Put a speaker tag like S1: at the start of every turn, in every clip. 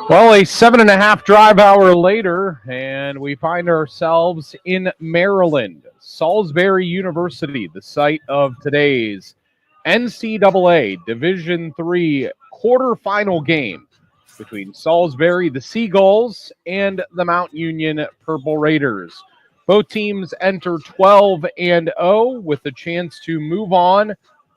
S1: Well, a 7.5 drive hour later, and we find ourselves in Maryland. Salisbury University, the site of today's NCAA Division III quarterfinal game between Salisbury, the Seagulls, and the Mount Union Purple Raiders. Both teams enter 12-0 with a chance to move on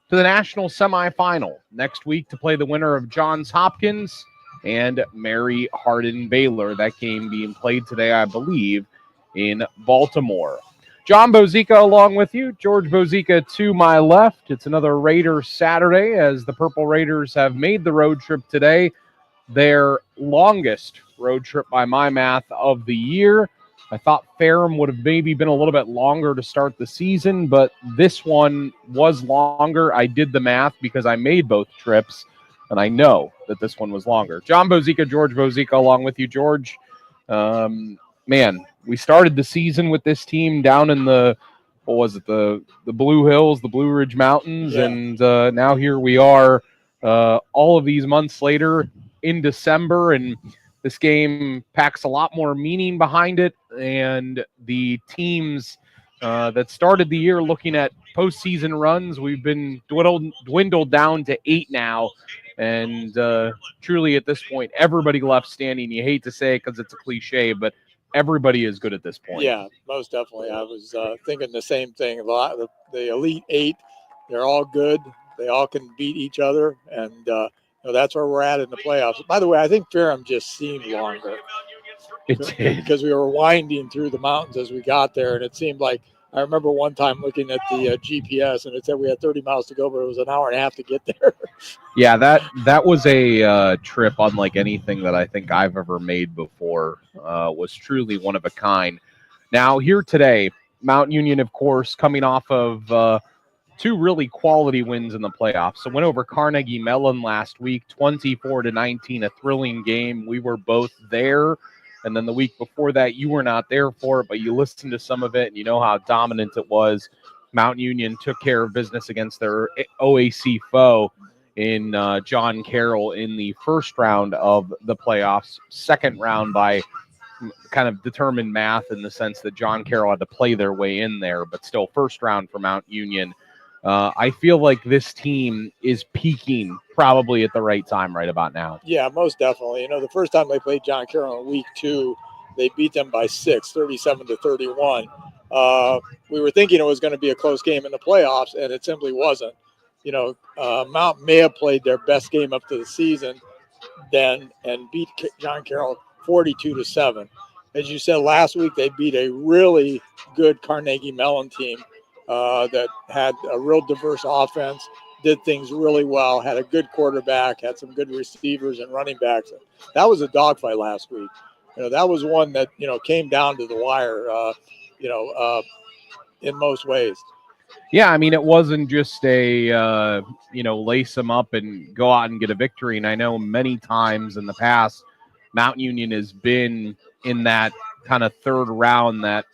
S1: to the national semifinal next week to play the winner of Johns Hopkins and Mary Hardin Baylor. That game being played today, I believe, in Baltimore. John Bozica along with you. George Bozica to my left. It's another Raiders Saturday as the Purple Raiders have made the road trip today, their longest road trip by my math of the year. I thought Ferrum would have maybe been a little bit longer to start the season, but this one was longer. I did the math because I made both trips, and I know that this one was longer. John Bozica, George Bozica along with you. George, man, we started the season with this team down in the Blue Hills, the Blue Ridge Mountains, and now here we are all of these months later in December, and this game packs a lot more meaning behind it, and the teams that started the year looking at postseason runs, we've been dwindled down to 8 now, and truly at this point, everybody left standing. You hate to say it because it's a cliche, but everybody is good at this point.
S2: Yeah, most definitely. I was thinking the same thing. A lot of the Elite 8, they're all good. They all can beat each other, and that's where we're at in the playoffs. By the way, I think Ferrum just seemed longer.
S1: It did.
S2: Because we were winding through the mountains as we got there, and it seemed like I remember one time looking at the GPS, and it said we had 30 miles to go, but it was an hour and a half to get there.
S1: Yeah, that was a trip unlike anything that I think I've ever made before. Was truly one of a kind. Now, here today, Mount Union, of course, coming off of 2 really quality wins in the playoffs. So went over Carnegie Mellon last week, 24-19, a thrilling game. We were both there. And then the week before that, you were not there for it, but you listened to some of it, and you know how dominant it was. Mount Union took care of business against their OAC foe in John Carroll in the first round of the playoffs. Second round by kind of determined math in the sense that John Carroll had to play their way in there, but still first round for Mount Union. I feel like this team is peaking probably at the right time right about now.
S2: Yeah, most definitely. The first time they played John Carroll in week 2, they beat them by 6, 37-31. We were thinking it was going to be a close game in the playoffs, and it simply wasn't. Mount may have played their best game up to the season then and beat John Carroll 42-7. As you said, last week they beat a really good Carnegie Mellon team that had a real diverse offense, did things really well, had a good quarterback, had some good receivers and running backs. That was a dogfight last week. That was one that, came down to the wire, in most ways.
S1: Yeah, I mean, it wasn't just a, lace them up and go out and get a victory. And I know many times in the past, Mount Union has been in that kind of third round, that,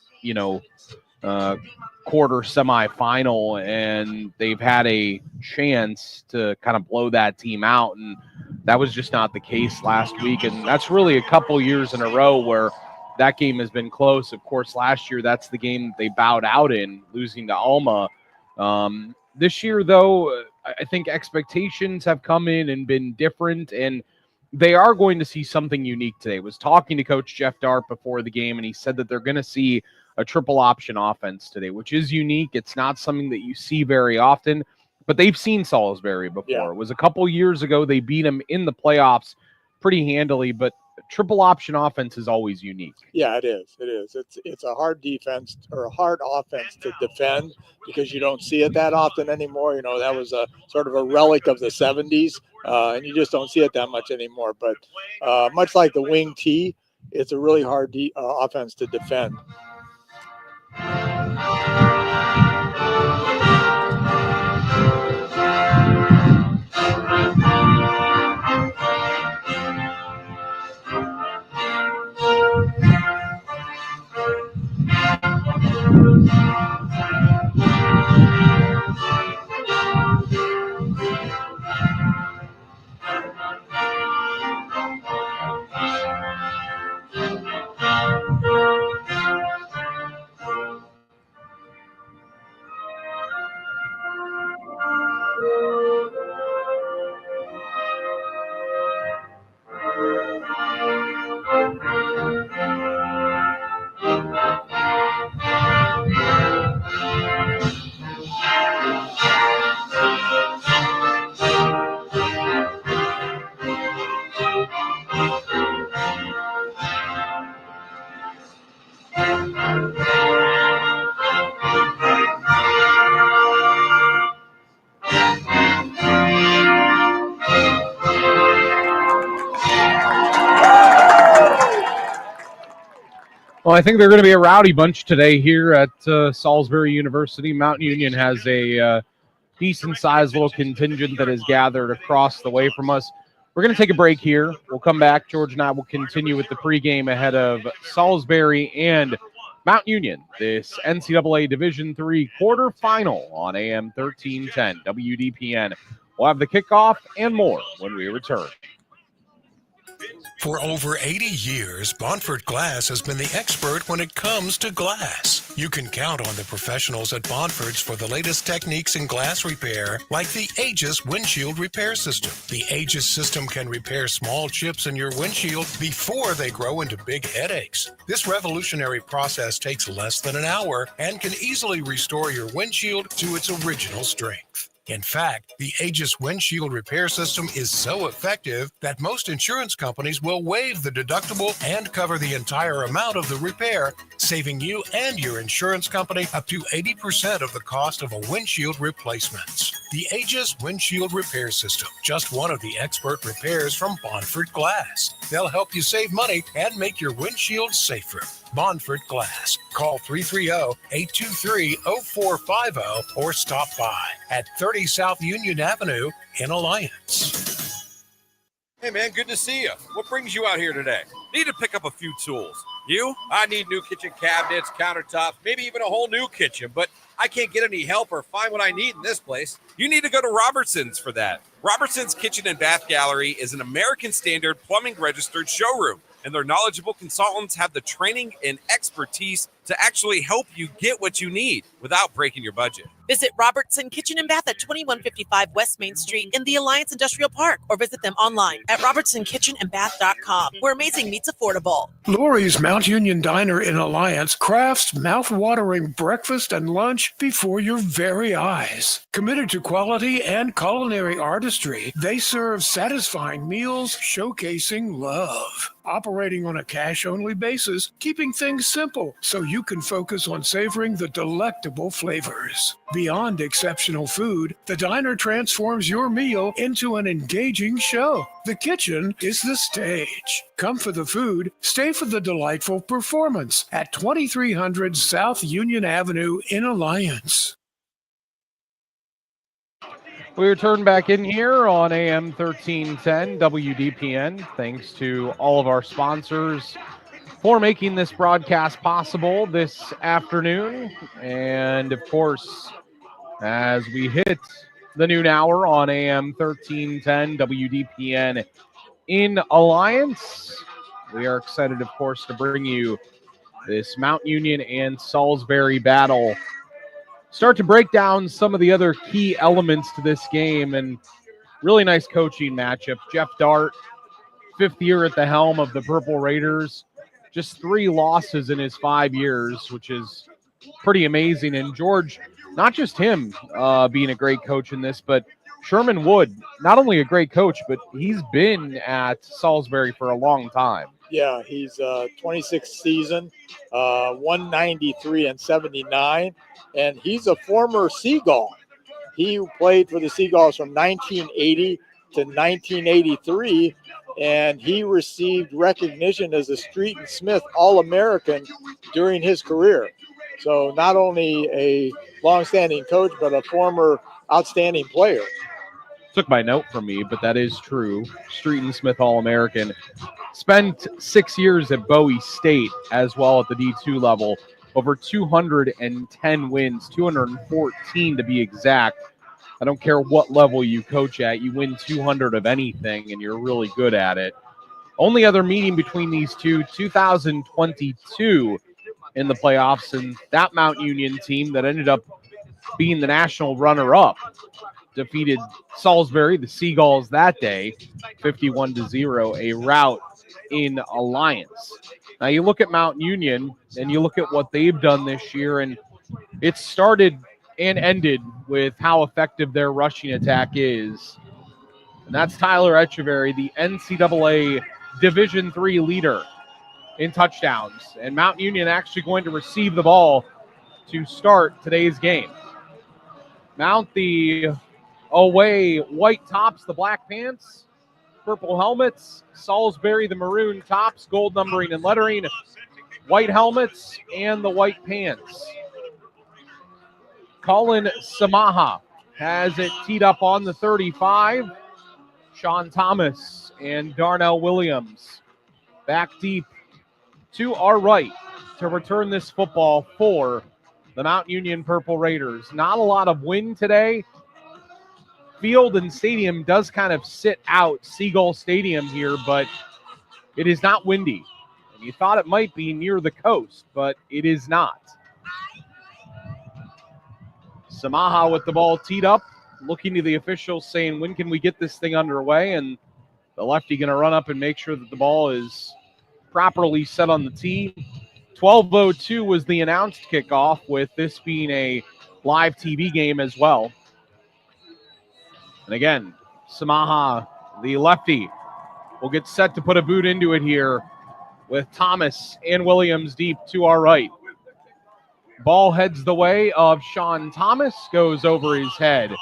S1: quarter semifinal, and they've had a chance to kind of blow that team out, and that was just not the case last week. And that's really a couple years in a row where that game has been close. Of course, last year that's the game that they bowed out in, losing to Alma. This year, though, I think expectations have come in and been different, and they are going to see something unique today. I was talking to Coach Jeff Dart before the game, and he said that they're going to see a triple option offense today, which is unique. It's not something that you see very often, but they've seen Salisbury before. Yeah. It was a couple years ago. They beat them in the playoffs pretty handily, but triple option offense is always unique.
S2: Yeah, it is. It is. It's a hard defense or a hard offense to defend because you don't see it that often anymore. That was a sort of a relic of the 70s, and you just don't see it that much anymore. But much like the wing T, it's a really hard offense to defend.
S1: Well, I think they're going to be a rowdy bunch today here at Salisbury University. Mount Union has a decent-sized little contingent that has gathered across the way from us. We're going to take a break here. We'll come back. George and I will continue with the pregame ahead of Salisbury and Mount Union, this NCAA Division III quarterfinal on AM 1310 WDPN. We'll have the kickoff and more when we return.
S3: For over 80 years, Bonford Glass has been the expert when it comes to glass. You can count on the professionals at Bonford's for the latest techniques in glass repair, like the Aegis windshield repair system. The Aegis system can repair small chips in your windshield before they grow into big headaches. This revolutionary process takes less than an hour and can easily restore your windshield to its original strength. In fact, the Aegis windshield repair system is so effective that most insurance companies will waive the deductible and cover the entire amount of the repair, saving you and your insurance company up to 80% of the cost of a windshield replacement. The Aegis windshield repair system, just one of the expert repairs from Bonford Glass. They'll help you save money and make your windshield safer. Bonford Glass. Call 330-823-0450 or stop by at 30 South Union Avenue in Alliance.
S4: Hey man, good to see you. What brings you out here today? Need to pick up a few tools. You? I need new kitchen cabinets, countertops, maybe even a whole new kitchen, but I can't get any help or find what I need in this place. You need to go to Robertson's for that. Robertson's Kitchen and Bath Gallery is an American Standard plumbing registered showroom, and their knowledgeable consultants have the training and expertise to actually help you get what you need without breaking your budget.
S5: Visit Robertson Kitchen and Bath at 2155 West Main Street in the Alliance Industrial Park, or visit them online at robertsonkitchenandbath.com, where amazing meets affordable.
S3: Lori's Mount Union Diner in Alliance crafts mouth-watering breakfast and lunch before your very eyes. Committed to quality and culinary artistry, they serve satisfying meals showcasing love. Operating on a cash-only basis, keeping things simple so you can focus on savoring the delectable flavors. Beyond exceptional food, the diner transforms your meal into an engaging show. The kitchen is the stage. Come for the food, stay for the delightful performance at 2300 South Union Avenue in Alliance.
S1: We return back in here on AM 1310 WDPN. Thanks to all of our sponsors for making this broadcast possible this afternoon. And, of course, as we hit the noon hour on AM 1310 WDPN in Alliance, we are excited, of course, to bring you this Mount Union and Salisbury battle. Start to break down some of the other key elements to this game, and really nice coaching matchup. Jeff Dart, 5th year at the helm of the Purple Raiders, just 3 losses in his 5 years, which is pretty amazing. And George, not just him being a great coach in this, but Sherman Wood, not only a great coach, but he's been at Salisbury for a long time.
S2: Yeah, he's 26th season, 193 and 79, and he's a former Seagull. He played for the Seagulls from 1980 to 1983, and he received recognition as a Street and Smith All-American during his career. So not only a long-standing coach, but a former outstanding player.
S1: Took my note from me, but that is true. Street and Smith All-American. Spent 6 years at Bowie State as well at the D2 level. Over 210 wins, 214 to be exact. I don't care what level you coach at. You win 200 of anything, and you're really good at it. Only other meeting between these two, 2022 in the playoffs, and that Mount Union team that ended up being the national runner-up defeated Salisbury, the Seagulls, that day, 51-0, a rout in Alliance. Now you look at Mount Union and you look at what they've done this year, and it started and ended with how effective their rushing attack is. And that's Tyler Echeverry, the NCAA Division III leader in touchdowns. And Mount Union actually going to receive the ball to start today's game. Mount the away white tops, the black pants, purple helmets. Salisbury the maroon tops, gold numbering and lettering. white helmets and the white pants. Colin Samaha has it teed up on the 35. Sean Thomas and Darnell Williams back deep to our right to return this football for the Mount Union Purple Raiders. Not a lot of wind today. Field and stadium does kind of sit out Seagull Stadium here, but it is not windy. And you thought it might be near the coast, but it is not. Samaha with the ball teed up, looking to the officials saying, when can we get this thing underway? And the lefty going to run up and make sure that the ball is properly set on the tee. 12:02 was the announced kickoff, with this being a live TV game as well. And again, Samaha, the lefty, will get set to put a boot into it here with Thomas and Williams deep to our right. Ball heads the way of Sean Thomas, goes over his head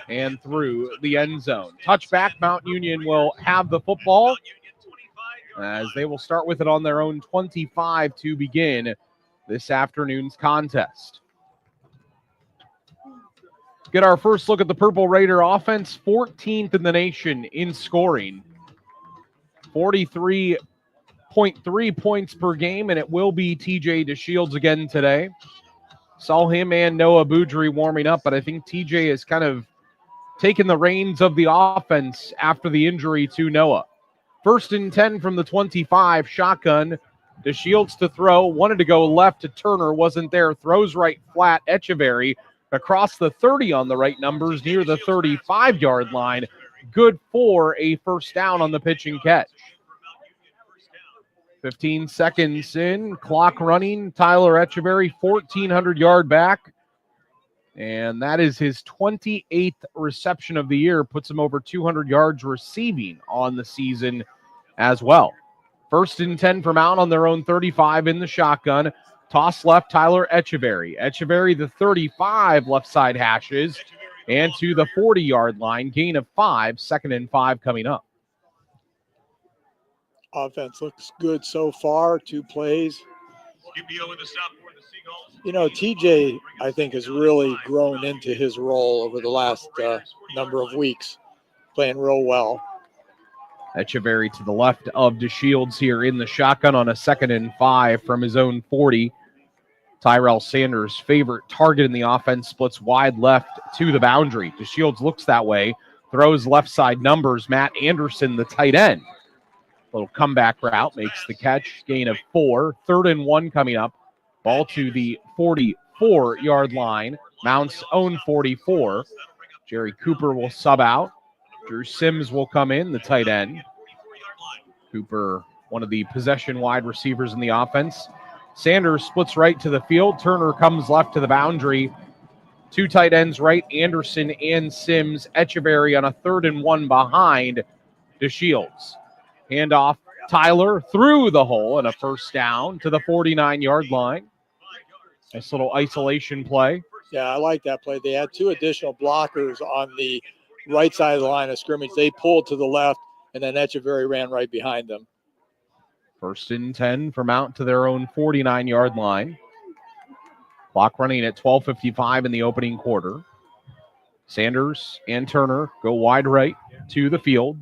S1: and through the end zone. Touchback, Mount Union will have the football as they will start with it on their own 25 to begin this afternoon's contest. Get our first look at the Purple Raider offense, 14th in the nation in scoring. 43.3 points per game, and it will be TJ DeShields again today. Saw him and Noah Boudry warming up, but I think TJ has kind of taken the reins of the offense after the injury to Noah. 1st and 10 from the 25, shotgun. DeShields to throw, wanted to go left to Turner, wasn't there, throws right flat, Echeverry across the 30 on the right numbers near the 35-yard line. Good for a first down on the pitch and catch. 15 seconds in, clock running. Tyler Echeverry, 1,400-yard back. And that is his 28th reception of the year. Puts him over 200 yards receiving on the season as well. 1st and 10 for Mount on their own 35 in the shotgun. Toss left, Tyler Echeverry. Echeverry, the 35, left side hashes. And to the 40-yard line, gain of 5, 2nd and 5 coming up.
S2: Offense looks good so far, 2 plays. You know, TJ, I think, has really grown into his role over the last number of weeks, playing real well.
S1: Echeverry to the left of DeShields here in the shotgun on a 2nd and 5 from his own 40. Tyrell Sanders' favorite target in the offense, splits wide left to the boundary. DeShields looks that way, throws left side numbers. Matt Anderson, the tight end. Little comeback route, makes the catch, gain of 4. 3rd and 1 coming up. Ball to the 44-yard line. Mount's own 44. Jerry Cooper will sub out. Drew Sims will come in, the tight end. Cooper, one of the possession wide receivers in the offense. Sanders splits right to the field. Turner comes left to the boundary. 2 tight ends right, Anderson and Sims. Echeverry on a 3rd and 1 behind DeShields. Handoff, Tyler through the hole and a first down to the 49-yard line. Nice little isolation play.
S2: Yeah, I like that play. They had 2 additional blockers on the right side of the line of scrimmage. They pulled to the left, and then Echeverry ran right behind them.
S1: 1st and 10 for Mount to their own 49-yard line. Clock running at 12:55 in the opening quarter. Sanders and Turner go wide right to the field.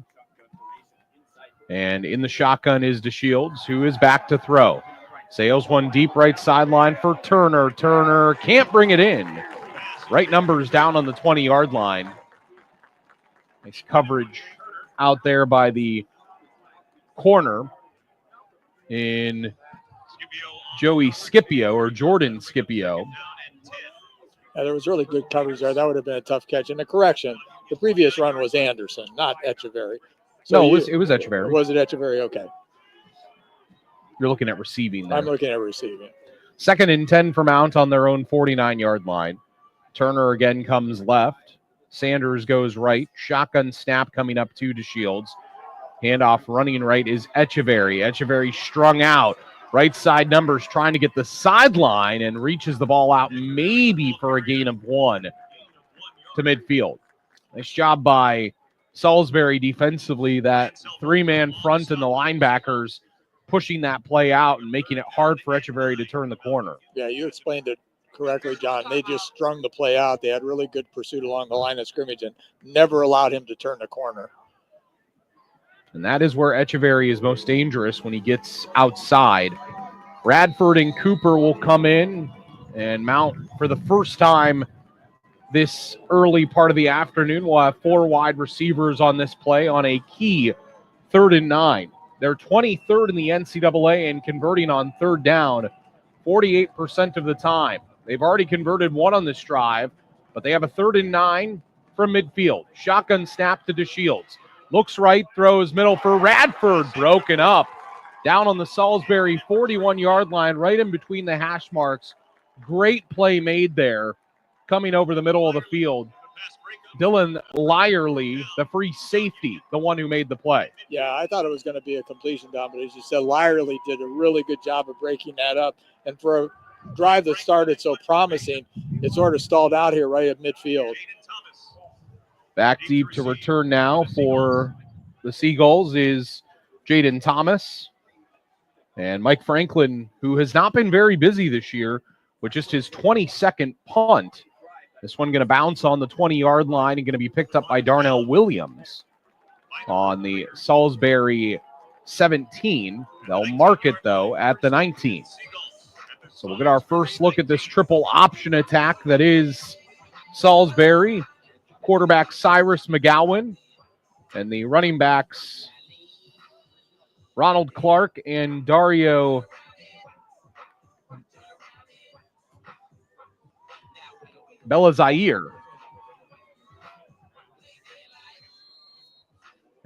S1: And in the shotgun is DeShields, who is back to throw. Sails one deep right sideline for Turner. Turner can't bring it in. Right numbers down on the 20-yard line. Nice coverage out there by the corner in Joey Scipio, or Jordan Scipio.
S2: Yeah, there was really good coverage there. That would have been a tough catch. And a correction, the previous run was Anderson, not Echeverry. So
S1: no, it was Echeverry.
S2: Was it Echeverry? Okay.
S1: You're looking at receiving there.
S2: I'm looking at receiving.
S1: 2nd and 10 for Mount on their own 49-yard line. Turner again comes left. Sanders goes right. Shotgun snap coming up to DeShields. Handoff running right is Echeverry. Echeverry strung out. Right side numbers trying to get the sideline and reaches the ball out maybe for a gain of 1 to midfield. Nice job by Salisbury defensively. That 3-man front and the linebackers pushing that play out and making it hard for Echeverry to turn the corner.
S2: Yeah, you explained it correctly, John. They just strung the play out. They had really good pursuit along the line of scrimmage and never allowed him to turn the corner.
S1: And that is where Echeverry is most dangerous, when he gets outside. Radford and Cooper will come in and mount for the first time this early part of the afternoon. We'll have 4 wide receivers on this play on a key 3rd and 9. They're 23rd in the NCAA in converting on 3rd down 48% of the time. They've already converted 1 on this drive, but they have a 3rd and 9 from midfield. Shotgun snap to DeShields. Looks right, throws middle for Radford. Broken up. Down on the Salisbury 41-yard line, right in between the hash marks. Great play made there, coming over the middle of the field. Dylan Lyerly, the free safety, the one who made the play.
S2: Yeah, I thought it was going to be a completion, Don, but as you said, Lyerly did a really good job of breaking that up. And for a drive that started so promising, it sort of stalled out here right at midfield.
S1: Back deep to return now for the Seagulls is Jaden Thomas. And Mike Franklin, who has not been very busy this year, with just his 22nd punt. This one going to bounce on the 20-yard line and going to be picked up by Darnell Williams on the Salisbury 17. They'll mark it, though, at the 19. So we'll get our first look at this triple option attack that is Salisbury. Quarterback Cyrus McGowan, and the running backs Ronald Clark and Dario Belazaire.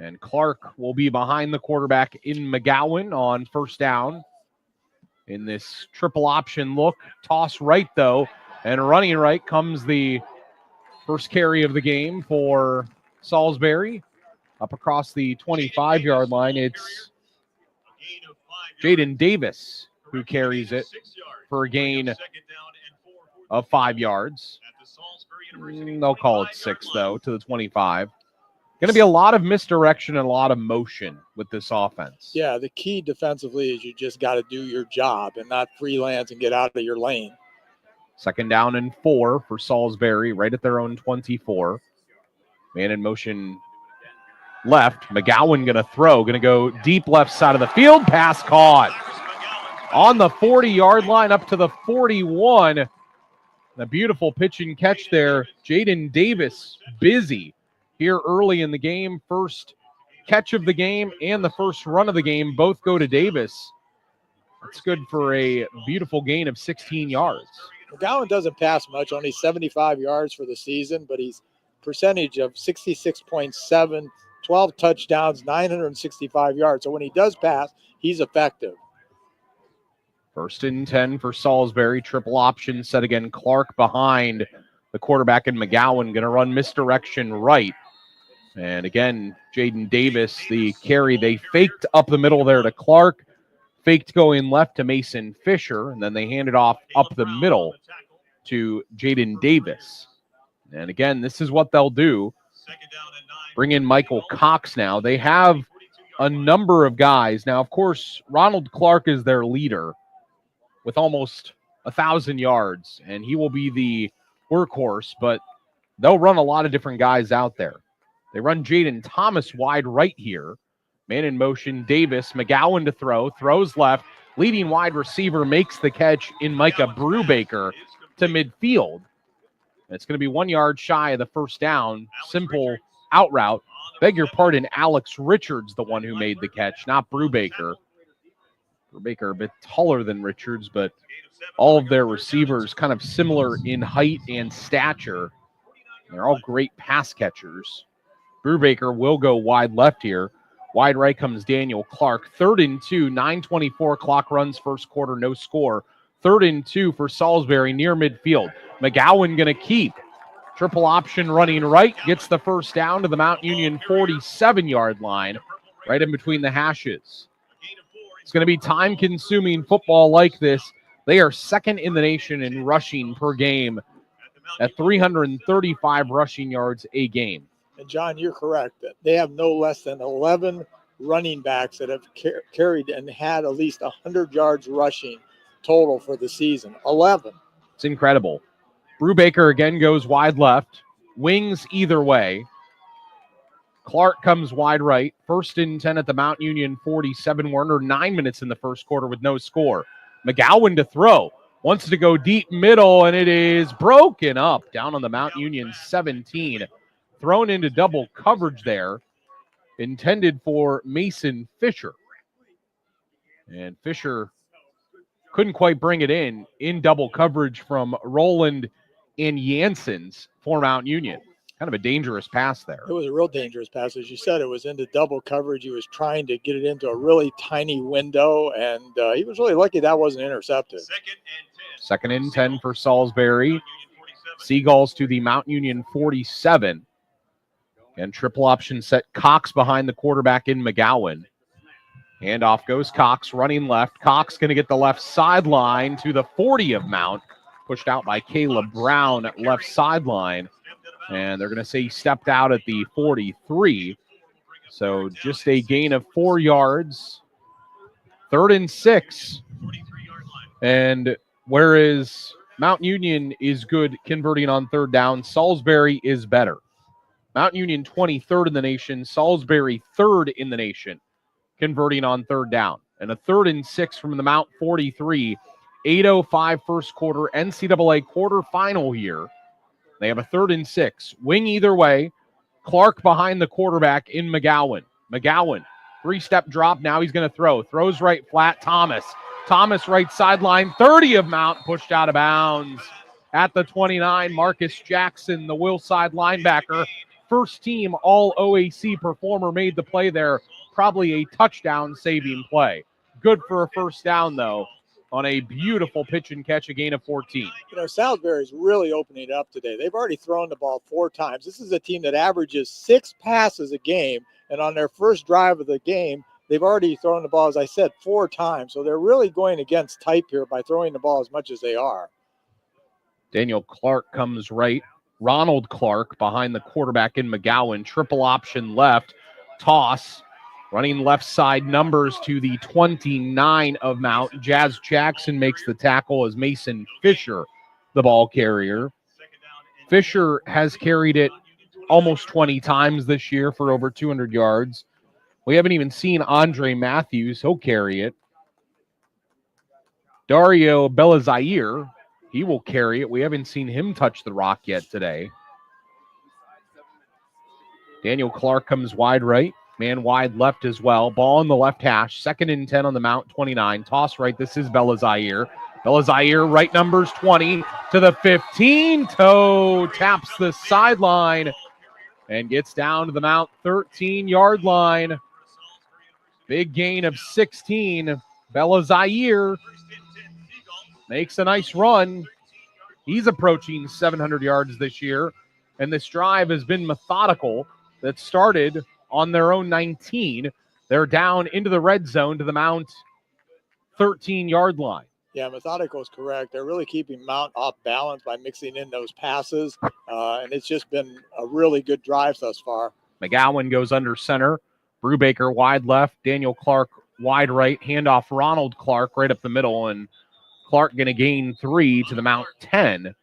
S1: And Clark will be behind the quarterback in McGowan on 1st down. In this triple option look, toss right though, and running right comes the first carry of the game for Salisbury. Up across the 25-yard line, it's Jaden Davis who carries it for a gain of 5 yards. They'll call it 6, though, to the 25. Going to be a lot of misdirection and a lot of motion with this offense.
S2: Yeah, the key defensively is you just got to do your job and not freelance and get out of your lane.
S1: 2nd down and 4 for Salisbury, right at their own 24. Man in motion left. McGowan going to throw. Going to go deep left side of the field. Pass caught. On the 40-yard line up to the 41. A beautiful pitch and catch there. Jaden Davis busy here early in the game. First catch of the game and the first run of the game both go to Davis. It's good for a beautiful gain of 16 yards.
S2: McGowan doesn't pass much, only 75 yards for the season, but he's percentage of 66.7, 12 touchdowns, 965 yards. So when he does pass, he's effective.
S1: 1st and 10 for Salisbury. Triple option set again. Clark behind the quarterback and McGowan going to run misdirection right. And again, Jaden Davis, the carry. They faked up the middle there to Clark. Faked going left to Mason Fisher. And then they handed off up the middle to Jaden Davis. And again, this is what they'll do. Bring in Michael Cox now. They have a number of guys. Now, of course, Ronald Clark is their leader with almost 1,000 yards, and he will be the workhorse, but they'll run a lot of different guys out there. They run Jaden Thomas wide right here. Man in motion, Davis, McGowan to throw, throws left, leading wide receiver makes the catch in Micah Brubaker to midfield. It's going to be 1 yard shy of the 1st down. Simple out route. Beg your pardon, Alex Richards, the one who made the catch, not Brubaker. Brubaker a bit taller than Richards, but all of their receivers kind of similar in height and stature. They're all great pass catchers. Brubaker will go wide left here. Wide right comes Daniel Clark. 3rd and 2, 9:24 clock runs first quarter, no score. 3rd and 2 for Salisbury near midfield. McGowan going to keep. Triple option running right. Gets the 1st down to the Mount Union 47-yard line, right in between the hashes. It's going to be time-consuming football like this. They are 2nd in the nation in rushing per game at 335 rushing yards a game.
S2: And, John, you're correct. They have no less than 11 running backs that have carried and had at least 100 yards rushing total for the season. 11.
S1: It's incredible. Brubaker again goes wide left. Wings either way. Clark comes wide right. 1st and 10 at the Mount Union 47. We're under 9 minutes in the first quarter with no score. McGowan to throw. Wants to go deep middle, and it is broken up down on the Mount Union 17. Thrown into double coverage there. Intended for Mason Fisher. And Fisher couldn't quite bring it in double coverage from Roland and Janssens for Mount Union. Kind of a dangerous pass there.
S2: It was a real dangerous pass. As you said, it was into double coverage. He was trying to get it into a really tiny window, and he was really lucky that wasn't intercepted.
S1: 2nd and 10 for Salisbury. Seagulls to the Mount Union 47. And triple option set. Cox behind the quarterback in McGowan. Handoff goes Cox, running left. Cox going to get the left sideline to the 40 of Mount. Pushed out by Caleb Brown at left sideline. And they're going to say he stepped out at the 43. So just a gain of 4 yards. 3rd and 6. And whereas Mount Union is good converting on 3rd down, Salisbury is better. Mount Union 23rd in the nation, Salisbury 3rd in the nation, converting on 3rd down. And a 3rd and 6 from the Mount 43. 8:05 first quarter, NCAA quarterfinal here. They have a 3rd and 6. Wing either way. Clark behind the quarterback in McGowan. McGowan, 3-step drop. Now he's going to throw. Throws right flat. Thomas right sideline. 30 of Mount pushed out of bounds. At the 29, Marcus Jackson, the Willside linebacker. First team all OAC performer made the play there. Probably a touchdown saving play. Good for a 1st down, though, on a beautiful pitch and catch, a gain of 14.
S2: You know, Salisbury's really opening it up today. They've already thrown the ball 4 times. This is a team that averages 6 passes a game, and on their first drive of the game, they've already thrown the ball, as I said, 4 times. So they're really going against type here by throwing the ball as much as they are.
S1: Daniel Clark comes right. Ronald Clark behind the quarterback in McGowan. Triple option left. Toss. Running left side numbers to the 29 of Mount. Jazz Jackson makes the tackle as Mason Fisher, the ball carrier. Fisher has carried it almost 20 times this year for over 200 yards. We haven't even seen Andre Matthews. He'll carry it. Dario Belizaire, he will carry it. We haven't seen him touch the rock yet today. Daniel Clark comes wide right. Man wide left as well. Ball on the left hash. 2nd and 10 on the Mount 29. Toss right. This is Belizaire. Belizaire, right numbers 20 to the 15. Toe taps the sideline and gets down to the Mount 13-yard line. Big gain of 16. Belizaire makes a nice run. He's approaching 700 yards this year, and this drive has been methodical. That started on their own 19. They're down into the red zone to the Mount 13-yard line.
S2: Yeah, methodical is correct. They're really keeping Mount off balance by mixing in those passes, and it's just been a really good drive thus far.
S1: McGowan goes under center. Brubaker wide left. Daniel Clark wide right. Handoff Ronald Clark right up the middle, and Clark going to gain 3 to the Mount 10.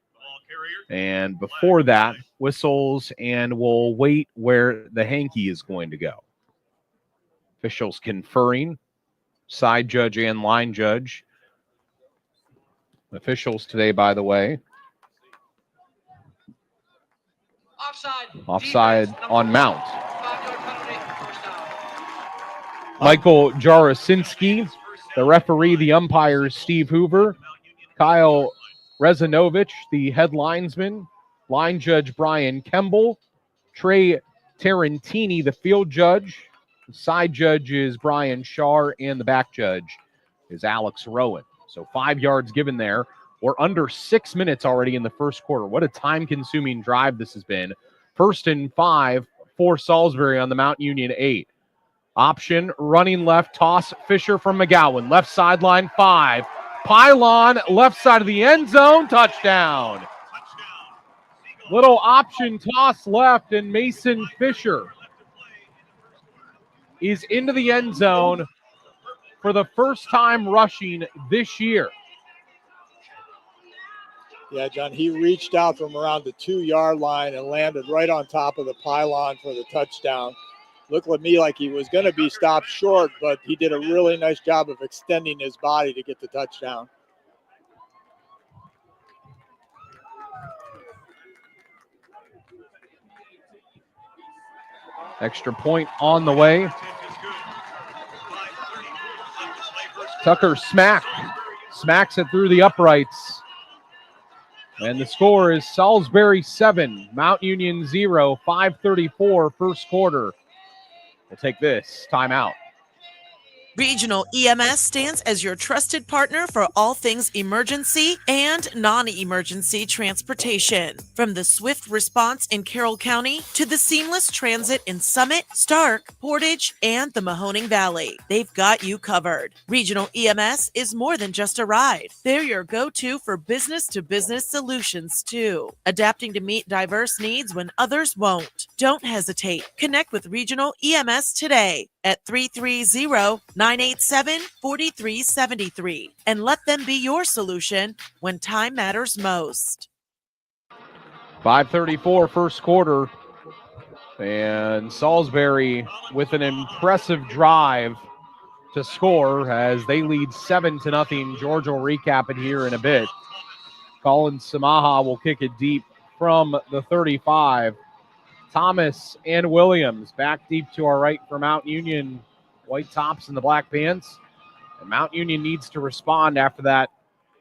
S1: And before that, whistles, and we'll wait where the hanky is going to go. Officials conferring, side judge and line judge. Officials today, by the way. Offside on Mount. Michael Jarasinski, the referee, the umpires, Steve Hoover, Kyle Rezanovich, the head linesman, line judge Brian Kemble, Trey Tarantini, the field judge, the side judge is Brian Shar, and the back judge is Alex Rowan. So 5 yards given there. We're under 6 minutes already in the first quarter. What a time-consuming drive this has been. 1st and 5 for Salisbury on the Mount Union 8. Option, running left, toss, Fisher from McGowan. Left sideline, 5. Pylon, left side of the end zone, touchdown. Little option toss left, and Mason Fisher is into the end zone for the first time rushing this year.
S2: Yeah, John, he reached out from around the 2-yard line and landed right on top of the pylon for the touchdown. Looked to me like he was going to be stopped short, but he did a really nice job of extending his body to get the touchdown.
S1: Extra point on the way. Tucker smacks it through the uprights. And the score is Salisbury 7, Mount Union 0, 5:34 first quarter. We'll take this timeout.
S5: Regional EMS stands as your trusted partner for all things emergency and non-emergency transportation. From the swift response in Carroll County to the seamless transit in Summit, Stark, Portage, and the Mahoning Valley, they've got you covered. Regional EMS is more than just a ride. They're your go-to for business-to-business solutions, too, adapting to meet diverse needs when others won't. Don't hesitate. Connect with Regional EMS today at 330-987-4373 and let them be your solution when time matters most.
S1: 5:34 first quarter, and Salisbury with an impressive drive to score as they lead 7-0. George will recap it here in a bit. Colin Samaha will kick it deep from the 35. Thomas and Williams back deep to our right for Mount Union. White tops and the black pants. And Mount Union needs to respond after that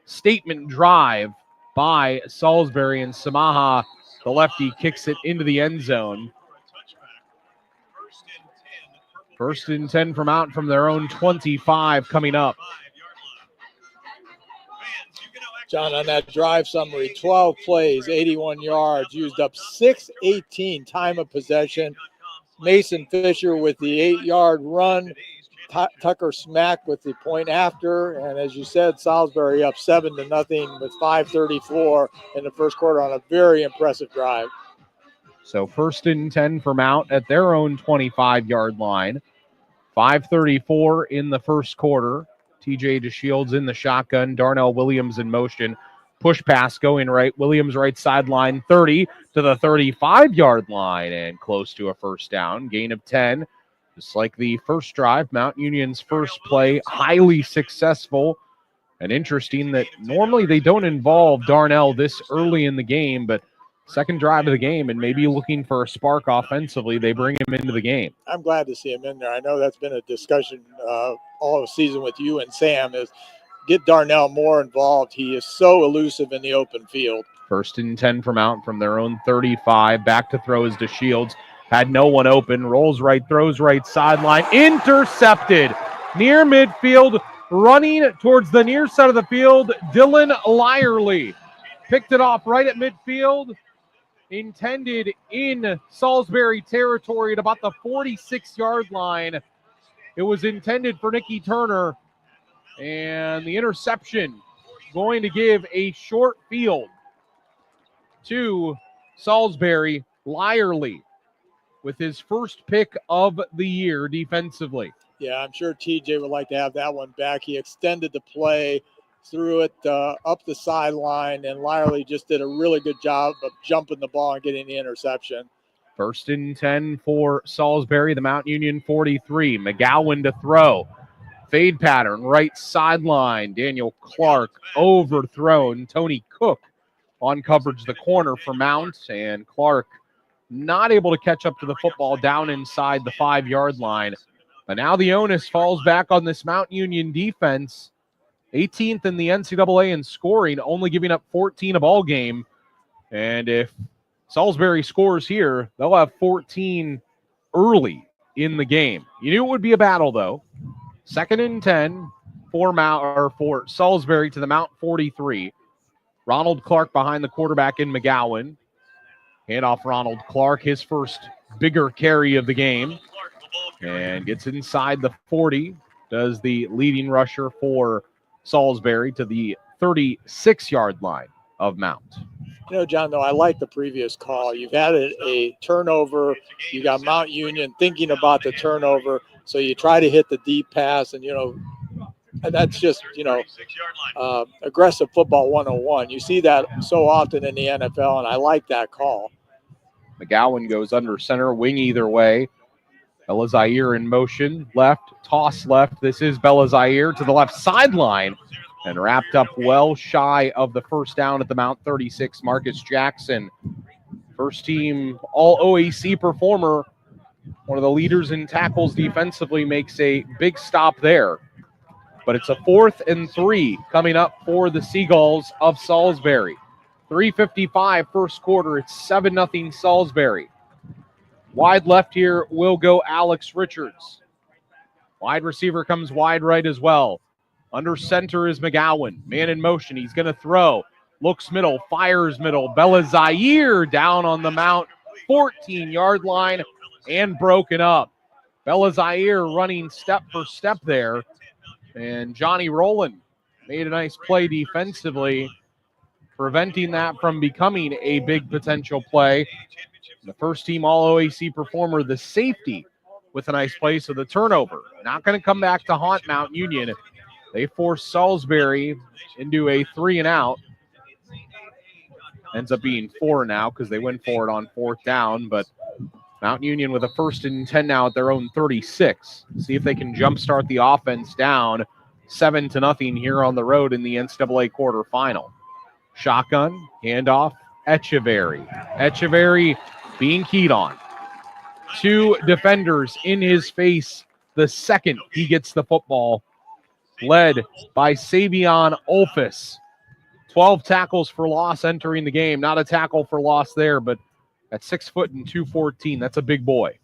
S1: statement drive by Salisbury, and Samaha, the lefty, kicks it into the end zone. First and 10 from Mount from their own 25 coming up.
S2: John, on that drive summary, 12 plays, 81 yards, used up 6:18 time of possession. Mason Fisher with the 8-yard run. Tucker Smack with the point after. And as you said, Salisbury up 7-0 with 5:34 in the first quarter on a very impressive drive.
S1: So first and 10 for Mount at their own 25-yard line. 5:34 in the first quarter. TJ DeShields in the shotgun. Darnell Williams in motion. Push pass going right. Williams right sideline, 30 to the 35-yard line and close to a first down. Gain of 10. Just like the first drive, Mount Union's first play, highly successful. And interesting that normally they don't involve Darnell this early in the game, but second drive of the game and maybe looking for a spark offensively, they bring him into the game.
S2: I'm glad to see him in there. I know that's been a discussion all season with you and Sam, is get Darnell more involved. He is so elusive in the open field.
S1: First and 10 from Mount from their own 35. Back to throw is DeShields. Had no one open. Rolls right, throws right sideline. Intercepted near midfield. Running towards the near side of the field, Dylan Lyerly. Picked it off right at midfield. Intended in Salisbury territory at about the 46-yard line. It was intended for Nicky Turner. And the interception going to give a short field to Salisbury. Lyerly with his first pick of the year defensively.
S2: Yeah, I'm sure TJ would like to have that one back. He extended the play, threw it up the sideline, and Lyerly just did a really good job of jumping the ball and getting the interception.
S1: First and 10 for Salisbury, the Mount Union 43. McGowan to throw. Fade pattern, right sideline. Daniel Clark overthrown. Tony Cook on coverage the corner for Mount, and Clark not able to catch up to the football down inside the 5-yard line. But now the onus falls back on this Mount Union defense. 18th in the NCAA in scoring, only giving up 14 a ball game. And if Salisbury scores here, they'll have 14 early in the game. You knew it would be a battle, though. Second and 10 for Salisbury to the Mount 43. Ronald Clark behind the quarterback in McGowan. Hand off Ronald Clark, his first bigger carry of the game. And gets inside the 40. Does the leading rusher for Salisbury to the 36-yard line of Mount.
S2: You know, John, though, I like the previous call. You've had a turnover. You got Mount Union thinking about the turnover. So you try to hit the deep pass, and, that's just, aggressive football 101. You see that so often in the NFL, and I like that call.
S1: McGowan goes under center, wing either way. Bella Zaire in motion, left, toss left. This is Bella Zaire to the left sideline and wrapped up well shy of the first down at the Mount 36. Marcus Jackson, first team all OAC performer, one of the leaders in tackles defensively, makes a big stop there. But it's a 4th and 3 coming up for the Seagulls of Salisbury. 3:55 first quarter. It's 7-0 Salisbury. Wide left here will go Alex Richards. Wide receiver comes wide right as well. Under center is McGowan. Man in motion. He's going to throw. Looks middle. Fires middle. Bella Zaire down on the Mount 14-yard line and broken up. Bella Zaire running step for step there. And Johnny Rowland made a nice play defensively, preventing that from becoming a big potential play. The first team All-OAC performer, the safety, with a nice play. So the turnover, not going to come back to haunt Mount Union. They force Salisbury into a 3-and-out. Ends up being 4 now because they went for it on 4th down. But Mount Union with a 1st and 10 now at their own 36. See if they can jumpstart the offense down 7-0 here on the road in the NCAA quarterfinal. Shotgun, handoff, Echeverry. Echeverry being keyed on. 2 defenders in his face the second he gets the football, led by Savion Olfus. 12 tackles for loss entering the game. Not a tackle for loss there, but at 6 foot and 214, that's a big boy.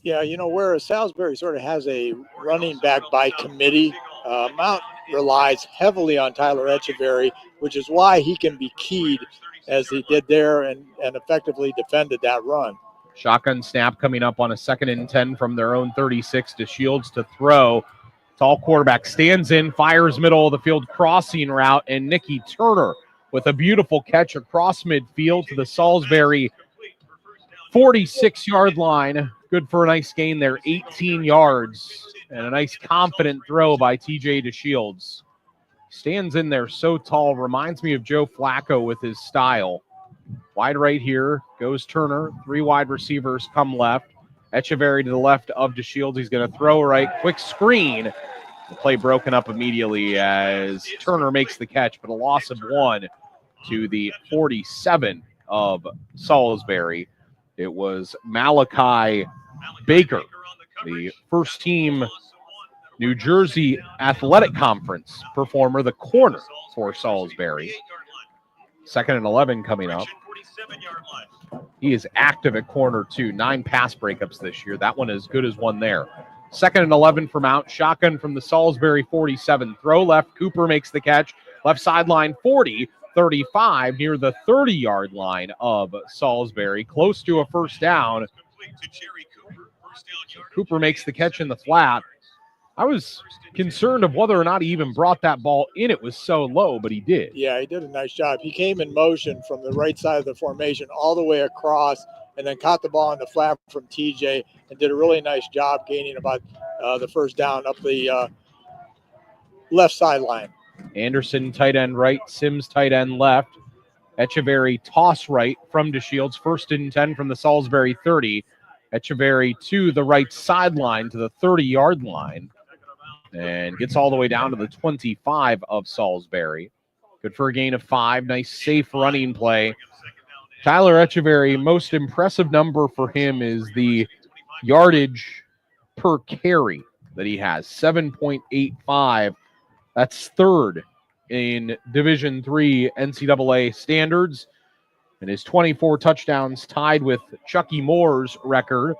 S2: Yeah, whereas Salisbury sort of has a running back by committee, Mount relies heavily on Tyler Echeverry, which is why he can be keyed as he did there and effectively defended that run.
S1: Shotgun snap coming up on a 2nd and 10 from their own 36 to Shields to throw. Tall quarterback stands in, fires middle of the field crossing route, and Nikki Turner with a beautiful catch across midfield to the Salisbury 46-yard line. Good for a nice gain there, 18 yards, and a nice confident throw by TJ DeShields. Stands in there so tall, reminds me of Joe Flacco with his style. Wide right here goes Turner. 3 wide receivers come left. Echeverry to the left of DeShields. He's going to throw right. Quick screen. The play broken up immediately as Turner makes the catch, but a loss of 1 to the 47 of Salisbury. It was Malachi Baker, the first team New Jersey Athletic Conference performer, the corner for Salisbury. 2nd and 11 coming up. He is active at corner too. 9 pass breakups this year. That one as good as one there. 2nd and 11 for Mount. Shotgun from the Salisbury 47. Throw left. Cooper makes the catch. Left sideline 40. 35 near the 30-yard line of Salisbury. Close to a first down. Cooper makes the catch in the flat. I was concerned of whether or not he even brought that ball in. It was so low, but he did.
S2: Yeah, he did a nice job. He came in motion from the right side of the formation all the way across and then caught the ball in the flat from TJ and did a really nice job gaining about the first down up the left sideline.
S1: Anderson tight end right, Sims tight end left. Echeverry toss right from DeShields. 1st and 10 from the Salisbury 30. Echeverry to the right sideline to the 30-yard line. And gets all the way down to the 25 of Salisbury. Good for a gain of 5. Nice, safe running play. Tyler Echeverry, most impressive number for him is the yardage per carry that he has, 7.85. That's 3rd in Division III NCAA standards. And his 24 touchdowns tied with Chucky Moore's record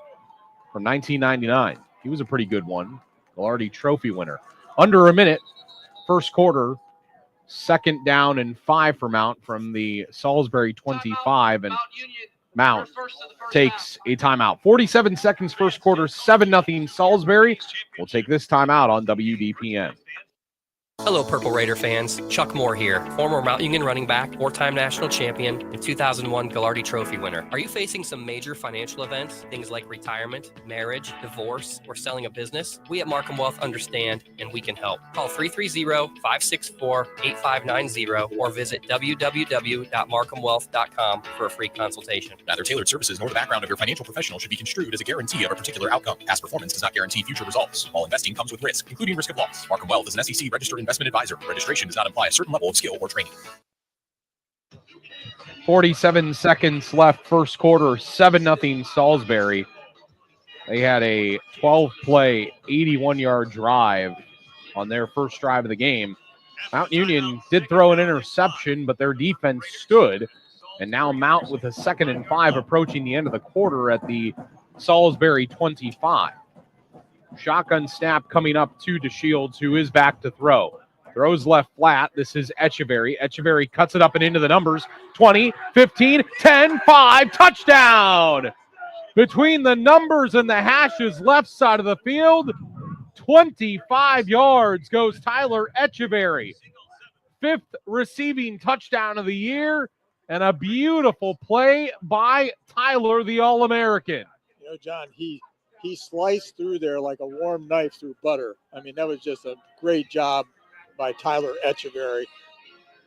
S1: from 1999. He was a pretty good one. Velarde Trophy winner. Under a minute, first quarter, 2nd down and 5 for Mount from the Salisbury 25, and Mount takes a timeout. 47 seconds first quarter, 7-0 Salisbury. We'll take this timeout on WDPN.
S6: Hello, Purple Raider fans. Chuck Moore here, former Mount Union running back, four-time national champion, and 2001 Gallardi Trophy winner. Are you facing some major financial events, things like retirement, marriage, divorce, or selling a business? We at Markham Wealth understand, and we can help. Call 330-564-8590 or visit www.markhamwealth.com for a free consultation.
S7: Neither tailored services nor the background of your financial professional should be construed as a guarantee of a particular outcome. Past performance does not guarantee future results. All investing comes with risk, including risk of loss. Markham Wealth is an SEC registered investment advisor. Registration does not imply a certain level of skill or training.
S1: 47 seconds left, first quarter, 7-0 Salisbury. They had a 12-play, 81-yard drive on their first drive of the game. Mount Union did throw an interception, but their defense stood. And now Mount with a 2nd and 5 approaching the end of the quarter at the Salisbury 25. Shotgun snap coming up to DeShields, who is back to throw. Throws left flat. This is Echeverry. Echeverry cuts it up and into the numbers. 20, 15, 10, 5. Touchdown! Between the numbers and the hashes left side of the field, 25 yards goes Tyler Echeverry. 5th receiving touchdown of the year, and a beautiful play by Tyler, the All-American.
S2: You know, John, he sliced through there like a warm knife through butter. I mean, that was just a great job by Tyler Echeverry.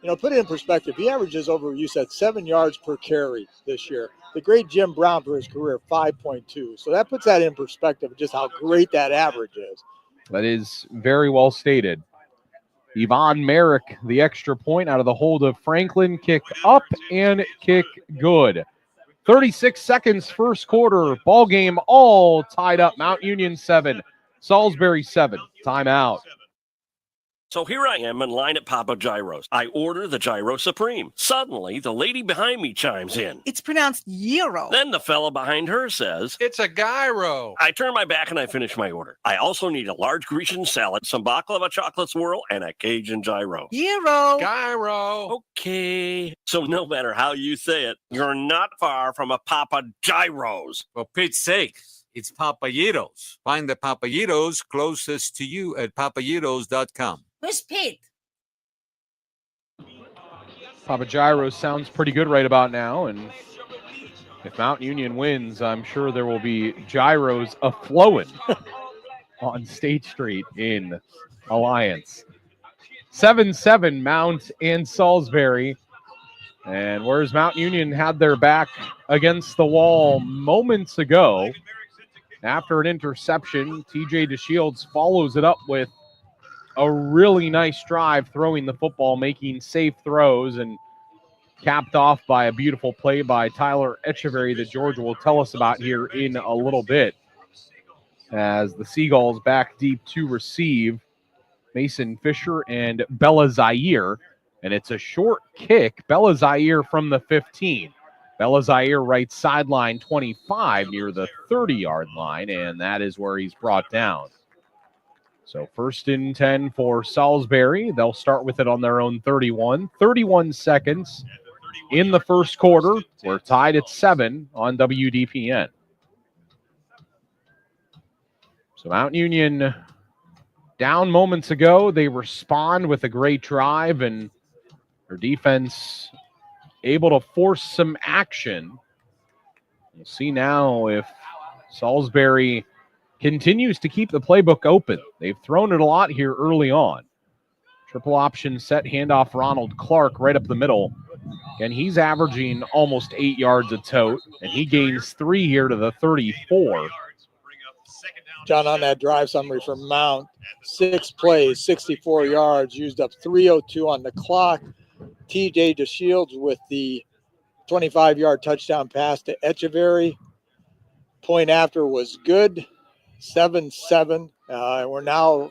S2: You know, put it in perspective, he averages over, you said, 7 yards per carry this year. The great Jim Brown for his career, 5.2. So that puts that in perspective, just how great that average is.
S1: That is very well stated. Yvonne Merrick, the extra point out of the hold of Franklin. Kick up and kick good. 36 seconds, first quarter. Ball game all tied up. Mount Union 7, Salisbury 7. Timeout.
S8: So here I am in line at Papa Gyro's. I order the Gyro Supreme. Suddenly, the lady behind me chimes in.
S9: It's pronounced gyro.
S8: Then the fella behind her says,
S10: "It's a gyro."
S8: I turn my back and I finish my order. I also need a large Grecian salad, some baklava chocolate swirl, and a Cajun gyro.
S9: Gyro.
S10: Gyro.
S8: Okay. So no matter how you say it, you're not far from a Papa Gyro's.
S10: For Pete's sake, it's Papayitos. Find the Papayitos closest to you at papayitos.com.
S9: Who's Pete?
S1: Papa Gyro sounds pretty good right about now, and if Mount Union wins, I'm sure there will be gyros a-flowing on State Street in Alliance. 7-7 Mount and Salisbury. And whereas Mount Union had their back against the wall moments ago, after an interception, TJ DeShields follows it up with a really nice drive, throwing the football, making safe throws, and capped off by a beautiful play by Tyler Echeverry that George will tell us about here in a little bit. As the Seagulls back deep to receive, Mason Fisher and Bella Zaire, and it's a short kick. Bella Zaire from the 15. Bella Zaire right sideline 25 near the 30-yard line, and that is where he's brought down. So 1st and 10 for Salisbury. They'll start with it on their own 31. 31 seconds in the first quarter. We're tied at 7 on WDPN. So Mount Union down moments ago. They respond with a great drive, and their defense able to force some action. We'll see now if Salisbury continues to keep the playbook open. They've thrown it a lot here early on. Triple option set, handoff Ronald Clark right up the middle. And he's averaging almost 8 yards a tote, and he gains 3 here to the 34.
S2: John, on that drive summary for Mount, 6 plays, 64 yards, used up 3:02 on the clock. TJ DeShields with the 25-yard touchdown pass to Echeverry. Point after was good. 7-7. We're now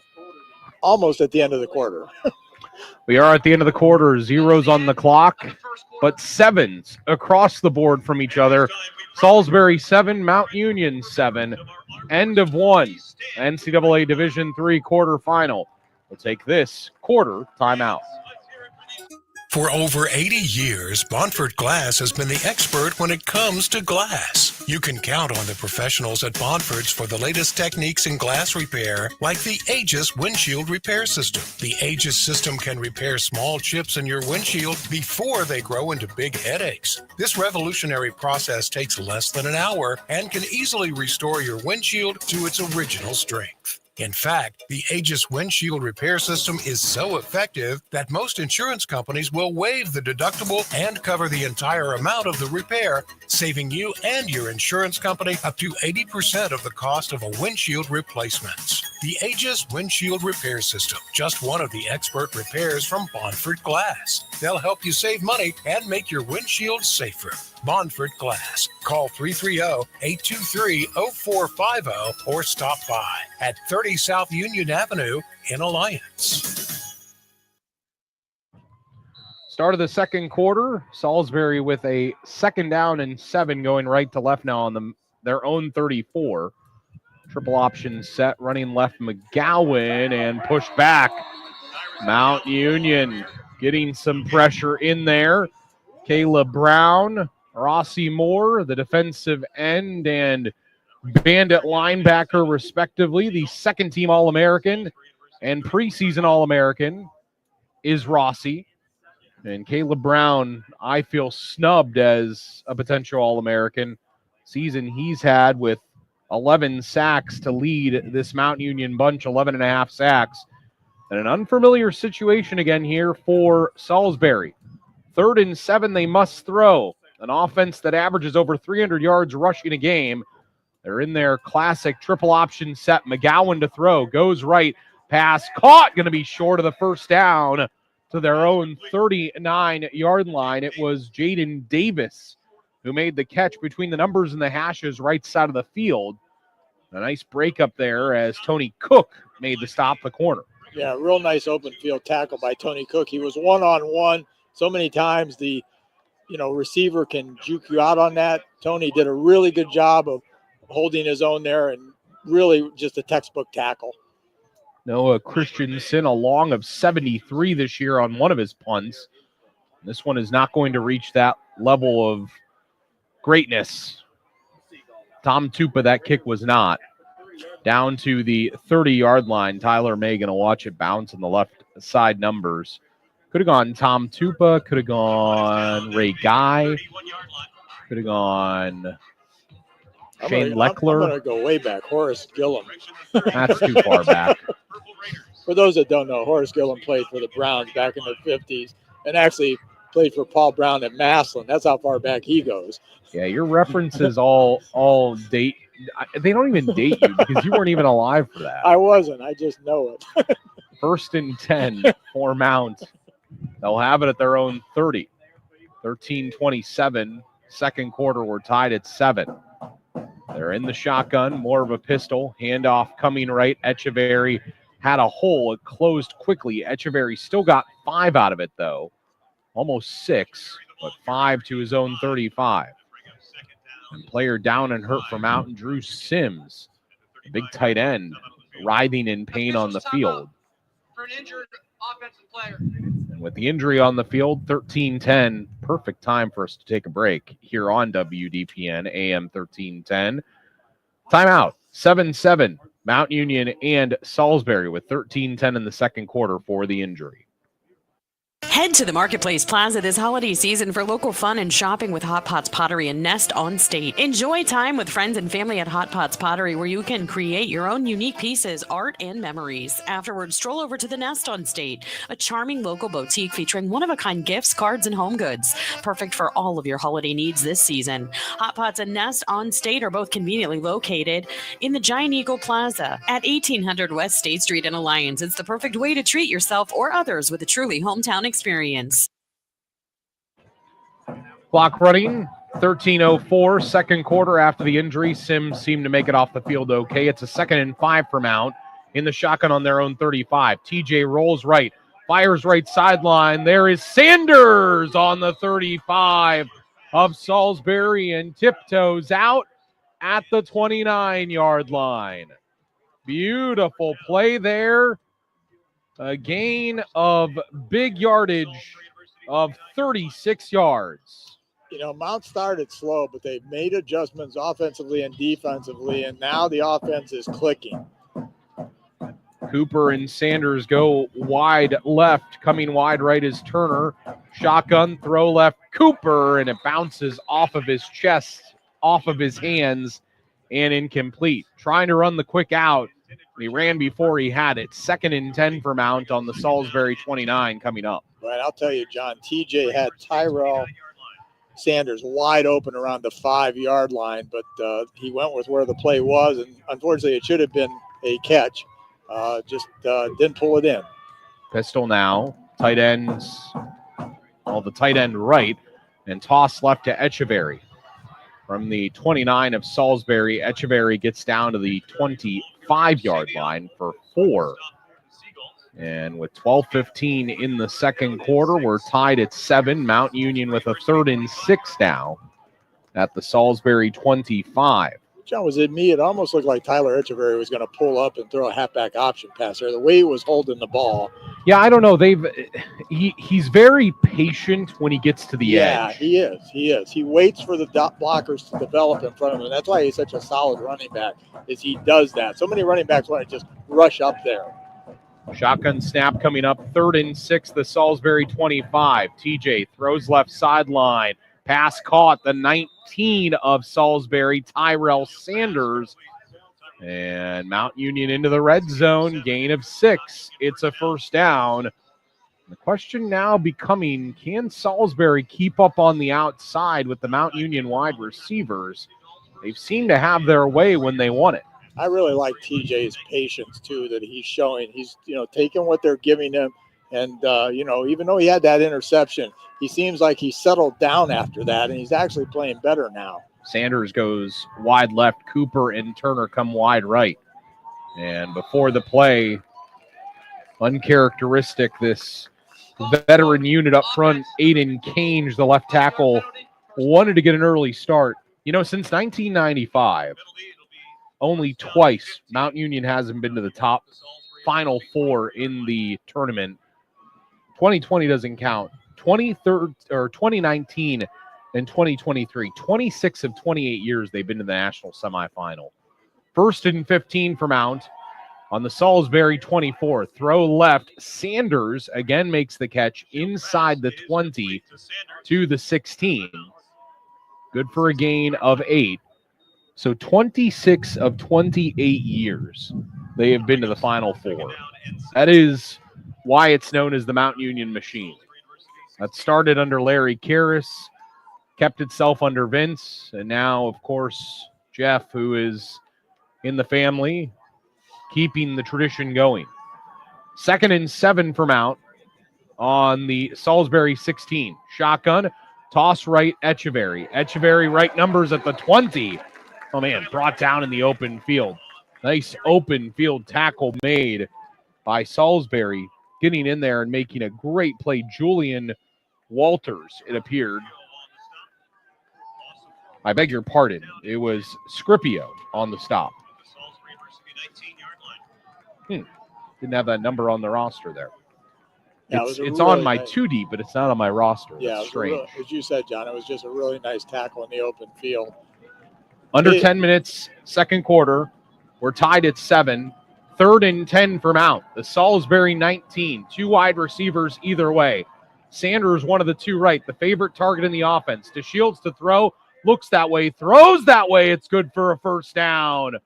S2: almost at the end of the quarter.
S1: We are at the end of the quarter. Zeros on the clock, but 7s across the board from each other. Salisbury 7, Mount Union 7. End of 1. NCAA Division III quarterfinal. We'll take this quarter timeout.
S3: For over 80 years, Bonford Glass has been the expert when it comes to glass. You can count on the professionals at Bonford's for the latest techniques in glass repair, like the Aegis windshield repair system. The Aegis system can repair small chips in your windshield before they grow into big headaches. This revolutionary process takes less than an hour and can easily restore your windshield to its original strength. In fact, the Aegis windshield repair system is so effective that most insurance companies will waive the deductible and cover the entire amount of the repair, saving you and your insurance company up to 80% of the cost of a windshield replacement. The Aegis windshield repair system, just one of the expert repairs from Bonford Glass. They'll help you save money and make your windshield safer. Bonford Glass. Call 330-823-0450 or stop by at 30 South Union Avenue in Alliance.
S1: Start of the second quarter, Salisbury with a 2nd down and 7 going right to left now on their own 34. Triple option set, running left McGowan and pushed back. Mount Union getting some pressure in there. Caleb Brown, Rossi Moore, the defensive end and Bandit linebacker, respectively. The second-team All-American and preseason All-American is Rossi. And Caleb Brown, I feel snubbed as a potential All-American. Season he's had with 11 sacks to lead this Mount Union bunch, 11 and a half sacks. And an unfamiliar situation again here for Salisbury. 3rd and 7, they must throw. An offense that averages over 300 yards rushing a game. They're in their classic triple option set. McGowan to throw. Goes right. Pass caught. Going to be short of the first down to their own 39-yard line. It was Jaden Davis who made the catch between the numbers and the hashes right side of the field. A nice break up there as Tony Cook made the stop the corner.
S2: Yeah, real nice open field tackle by Tony Cook. He was one-on-one. So many times the receiver can juke you out on that. Tony did a really good job of holding his own there and really just a textbook tackle.
S1: Noah Christensen, a long of 73 this year on one of his punts. This one is not going to reach that level of greatness. Tom Tupa, that kick was not. Down to the 30-yard line. Tyler May going to watch it bounce on the left side numbers. Could have gone Tom Tupa. Could have gone Ray Guy. Could have gone Shane Leckler.
S2: I'm going to go way back. Horace Gillum.
S1: That's too far back.
S2: For those that don't know, Horace Gillum played for the Browns back in the 50s and actually played for Paul Brown at Massillon. That's how far back he goes.
S1: Yeah, your references all date. They don't even date you because you weren't even alive for that.
S2: I wasn't. I just know it.
S1: 1st and 10 for Mount. They'll have it at their own 30. 13-27. Second quarter, we're tied at 7. They're in the shotgun, more of a pistol. Handoff coming right. Echeverry had a hole. It closed quickly. Echeverry still got 5 out of it, though. Almost 6, but 5 to his own 35. And player down and hurt for Mountain, Drew Sims, the big tight end, writhing in pain on the field.
S11: For an injured offensive player.
S1: And with the injury on the field, 13-10, perfect time for us to take a break here on WDPN AM 1310. Timeout, 7-7, Mount Union and Salisbury with 13-10 in the second quarter for the injury.
S12: Head to the Marketplace Plaza this holiday season for local fun and shopping with Hot Pots Pottery and Nest on State. Enjoy time with friends and family at Hot Pots Pottery where you can create your own unique pieces, art, and memories. Afterwards, stroll over to the Nest on State, a charming local boutique featuring one-of-a-kind gifts, cards, and home goods. Perfect for all of your holiday needs this season. Hot Pots and Nest on State are both conveniently located in the Giant Eagle Plaza at 1800 West State Street in Alliance. It's the perfect way to treat yourself or others with a truly hometown experience.
S1: Clock running, 13:04, second quarter after the injury. Sims seemed to make it off the field okay. It's a 2nd and 5 for Mount in the shotgun on their own 35. TJ rolls right, fires right sideline. There is Sanders on the 35 of Salisbury and tiptoes out at the 29-yard line. Beautiful play there. A gain of big yardage of 36 yards.
S2: You know, Mount started slow, but they've made adjustments offensively and defensively, and now the offense is clicking.
S1: Cooper and Sanders go wide left. Coming wide right is Turner. Shotgun, throw left, Cooper, and it bounces off of his chest, off of his hands, and incomplete. Trying to run the quick out. He ran before he had it. 2nd and 10 for Mount on the Salisbury 29 coming up.
S2: Right, I'll tell you, John, TJ had Tyrell Sanders wide open around the 5-yard line, but he went with where the play was, and unfortunately it should have been a catch. Just didn't pull it in.
S1: Pistol now. Tight ends. Well, the tight end right, and toss left to Echeverry. From the 29 of Salisbury, Echeverry gets down to the 25-yard line for 4. And with 12:15 in the second quarter, we're tied at 7. Mount Union with a 3rd and 6 now at the Salisbury 25.
S2: John, was it me? It almost looked like Tyler Echeverry was going to pull up and throw a halfback option pass there. The way he was holding the ball.
S1: Yeah, I don't know. He's very patient when he gets to the edge.
S2: Yeah, he is. He waits for the blockers to develop in front of him. That's why he's such a solid running back, is he does that. So many running backs want to just rush up there.
S1: Shotgun snap coming up, 3rd and 6, the Salisbury 25. TJ throws left sideline. Pass caught, the 19 of Salisbury, Tyrell Sanders. And Mount Union into the red zone, gain of 6. It's a 1st down. The question now becoming, can Salisbury keep up on the outside with the Mount Union wide receivers? They've seemed to have their way when they want it.
S2: I really like TJ's patience, too, that he's showing. He's, taking what they're giving him. And, even though he had that interception, he seems like he settled down after that, and he's actually playing better now.
S1: Sanders goes wide left. Cooper and Turner come wide right. And before the play, uncharacteristic, this veteran unit up front, Aiden Cange, the left tackle, wanted to get an early start. Since 1995, only twice Mount Union hasn't been to the top Final 4 in the tournament. 2020 doesn't count. 2019 and 2023, 26 of 28 years they've been to the national semifinal. 1st and 15 for Mount on the Salisbury 24. Throw left. Sanders again makes the catch inside the 20 to the 16. Good for a gain of 8. So 26 of 28 years they have been to the Final 4. That is why it's known as the Mount Union Machine. That started under Larry Karras, kept itself under Vince, and now, of course, Jeff, who is in the family, keeping the tradition going. 2nd and 7 for Mount on the Salisbury 16. Shotgun, toss right, Echeverry. Echeverry right numbers at the 20. Oh, man, brought down in the open field. Nice open field tackle made by Salisbury, getting in there and making a great play. Julian Walters, it appeared. I beg your pardon. It was Scripio on the stop. Didn't have that number on the roster there.
S2: Yeah,
S1: it's
S2: really
S1: on my
S2: nice.
S1: 2 deep, but it's not on my roster.
S2: Yeah,
S1: That's strange.
S2: as you said, John, it was just a really nice tackle in the open field.
S1: Under 10 minutes, second quarter. We're tied at 7. 3rd and 10 for Mount. The Salisbury 19. 2 wide receivers either way. Sanders, one of the 2 right. The favorite target in the offense. To Shields to throw. Looks that way. Throws that way. It's good for a 1st down.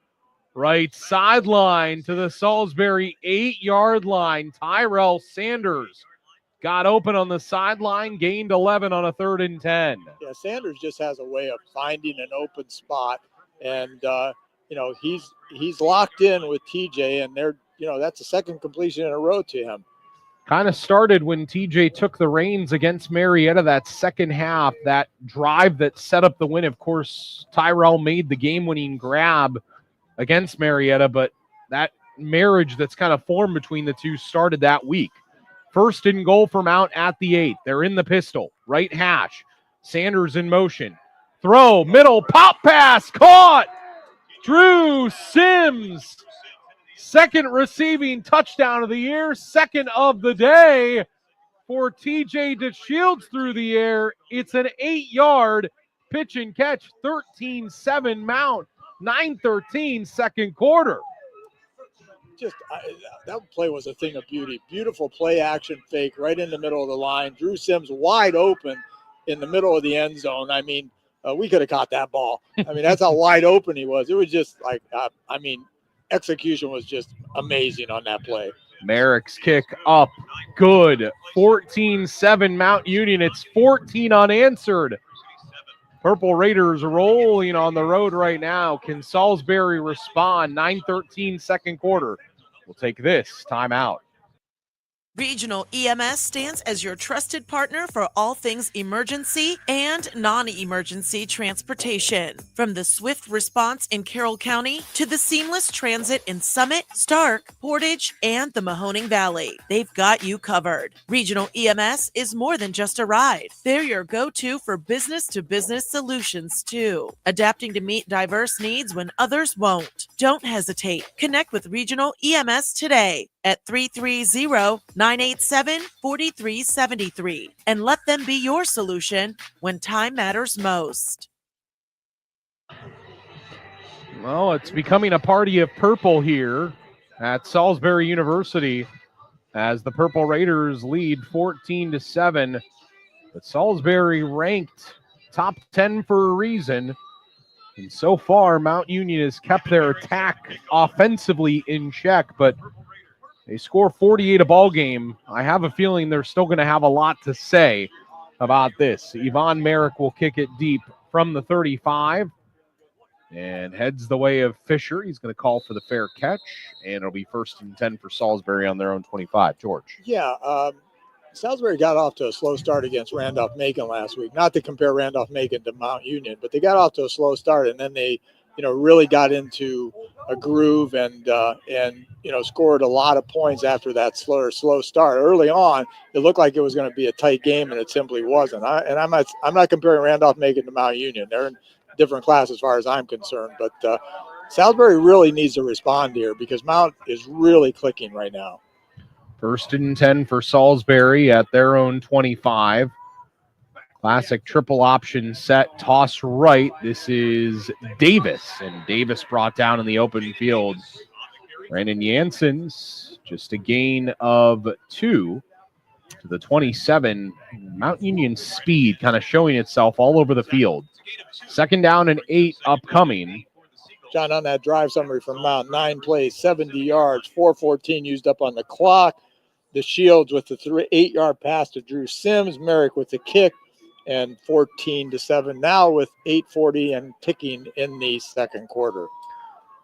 S1: Right sideline to the Salisbury 8-yard line. Tyrell Sanders got open on the sideline. Gained 11 on a 3rd and 10.
S2: Yeah, Sanders just has a way of finding an open spot. And, he's locked in with TJ, and that's the 2nd completion in a row to him.
S1: Kind of started when TJ took the reins against Marietta that second half, that drive that set up the win. Of course, Tyrell made the game-winning grab against Marietta, but that marriage that's kind of formed between the two started that week. 1st and goal for Mount at the 8. They're in the pistol. Right hash. Sanders in motion. Throw, middle, pop pass, caught! Drew Sims, 2nd receiving touchdown of the year, 2nd of the day for TJ DeShields through the air. It's an 8-yard pitch and catch, 13-7 Mount, 9-13 second quarter.
S2: That play was a thing of beauty. Beautiful play action fake right in the middle of the line. Drew Sims wide open in the middle of the end zone. I mean, we could have caught that ball. I mean, that's how wide open he was. It was just like, execution was just amazing on that play.
S1: Merrick's kick up, good. 14-7 Mount Union. It's 14 unanswered. Purple Raiders rolling on the road right now. Can Salisbury respond? 9-13 second quarter. We'll take this timeout.
S5: Regional EMS stands as your trusted partner for all things emergency and non-emergency transportation. From the swift response in Carroll County to the seamless transit in Summit, Stark, Portage, and the Mahoning Valley, they've got you covered. Regional EMS is more than just a ride. They're your go-to for business-to-business solutions, too, adapting to meet diverse needs when others won't. Don't hesitate. Connect with Regional EMS today at 330-987-4373 and let them be your solution when time matters most.
S1: Well, it's becoming a party of purple here at Salisbury University as the Purple Raiders lead 14-7. But Salisbury ranked top 10 for a reason. And so far, Mount Union has kept their attack offensively in check, but they score 48 a ball game. I have a feeling they're still going to have a lot to say about this. Yvonne Merrick will kick it deep from the 35 and heads the way of Fisher. He's going to call for the fair catch, and it'll be 1st and 10 for Salisbury on their own 25. George.
S2: Yeah, Salisbury got off to a slow start against Randolph-Macon last week. Not to compare Randolph-Macon to Mount Union, but they got off to a slow start, and then they really got into a groove and scored a lot of points after that slow start. Early on, it looked like it was going to be a tight game, and it simply wasn't. I'm not comparing Randolph-Macon to Mount Union. They're in different class as far as I'm concerned. But Salisbury really needs to respond here because Mount is really clicking right now.
S1: 1st and 10 for Salisbury at their own 25. Classic triple option set, toss right. This is Davis, and Davis brought down in the open field. Brandon Jansen's just a gain of 2 to the 27. Mount Union speed kind of showing itself all over the field. 2nd down and 8 upcoming.
S2: John, on that drive summary from Mount, 9 plays, 70 yards, 4:14 used up on the clock. The Shields with the 8-yard pass to Drew Sims, Merrick with the kick, and 14-7 now with 8:40 and ticking in the second quarter.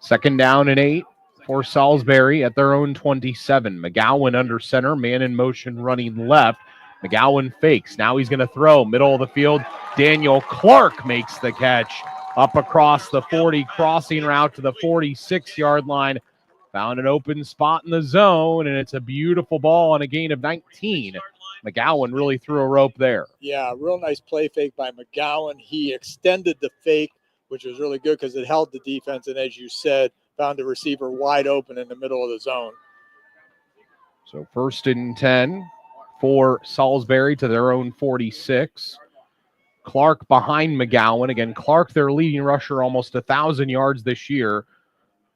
S1: 2nd down and 8 for Salisbury at their own 27. McGowan under center, man in motion running left. McGowan fakes. Now he's going to throw. Middle of the field. Daniel Clark makes the catch up across the 40, crossing route to the 46-yard line. Found an open spot in the zone, and it's a beautiful ball on a gain of 19. McGowan really threw a rope there.
S2: Yeah, real nice play fake by McGowan. He extended the fake, which was really good because it held the defense, and as you said, found the receiver wide open in the middle of the zone.
S1: So 1st and 10 for Salisbury to their own 46. Clark behind McGowan. Again, Clark, their leading rusher, almost 1,000 yards this year.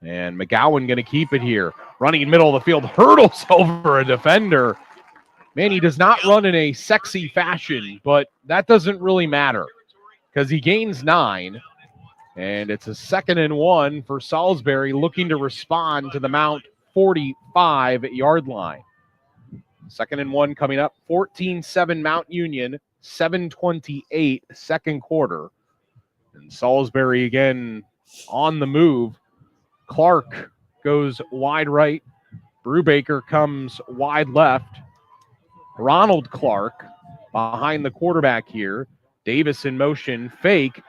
S1: And McGowan going to keep it here. Running middle of the field, hurdles over a defender. Man, he does not run in a sexy fashion, but that doesn't really matter because he gains 9. And it's a 2nd and 1 for Salisbury looking to respond to the Mount 45-yard line. 2nd and 1 coming up. 14-7 Mount Union, 7:28 second quarter. And Salisbury again on the move. Clark goes wide right. Brubaker comes wide left. Ronald Clark behind the quarterback here. Davis in motion, fake.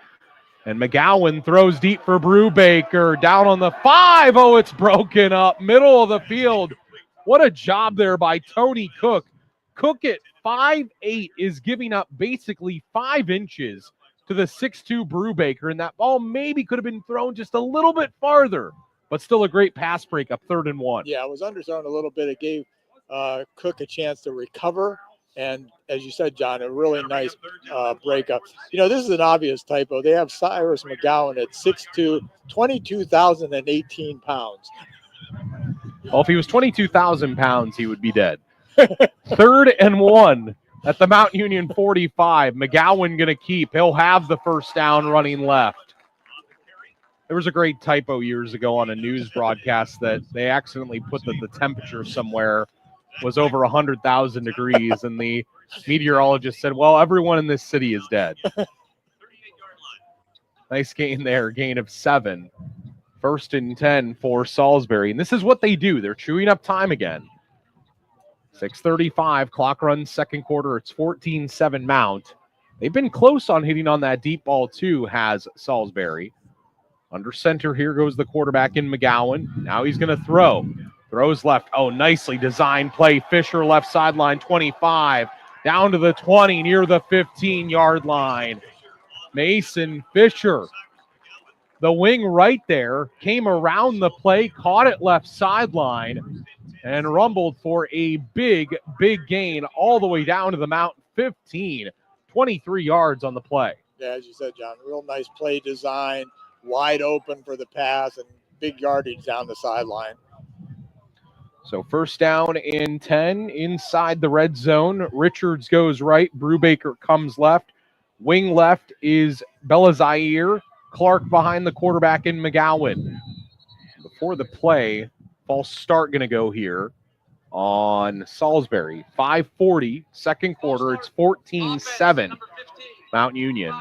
S1: And McGowan throws deep for Brubaker. Down on the 5. Oh, it's broken up. Middle of the field. What a job there by Tony Cook. Cook at 5'8" is giving up basically 5 inches to the 6'2" Brubaker. And that ball maybe could have been thrown just a little bit farther. But still a great pass breakup, 3rd and 1.
S2: Yeah, it was underthrown a little bit. It gave Cook a chance to recover. And as you said, John, a really nice breakup. This is an obvious typo. They have Cyrus McGowan at 6'2", 22,018 pounds.
S1: Well, if he was 22,000 pounds, he would be dead. 3rd and 1 at the Mount Union 45. McGowan going to keep. He'll have the first down running left. There was a great typo years ago on a news broadcast that they accidentally put that the temperature somewhere was over 100,000 degrees, and the meteorologist said, well, everyone in this city is dead. Nice gain there, gain of 7. 1st and 10 for Salisbury. And this is what they do. They're chewing up time again. 6:35, clock runs second quarter. It's 14-7 Mount. They've been close on hitting on that deep ball too, has Salisbury. Under center, here goes the quarterback in McGowan. Now he's going to throw. Throws left. Oh, nicely designed play. Fisher left sideline, 25. Down to the 20, near the 15-yard line. Mason Fisher, the wing right there, came around the play, caught it left sideline, and rumbled for a big, big gain all the way down to the Mount 15. 23 yards on the play.
S2: Yeah, as you said, John, real nice play design, wide open for the pass, and big yardage down the sideline.
S1: So 1st down and 10 inside the red zone. Richards goes right. Brubaker comes left. Wing left is Belazaire. Clark behind the quarterback in McGowan. Before the play, false start going to go here on Salisbury. 5:40, second quarter. It's 14-7, Mount Union.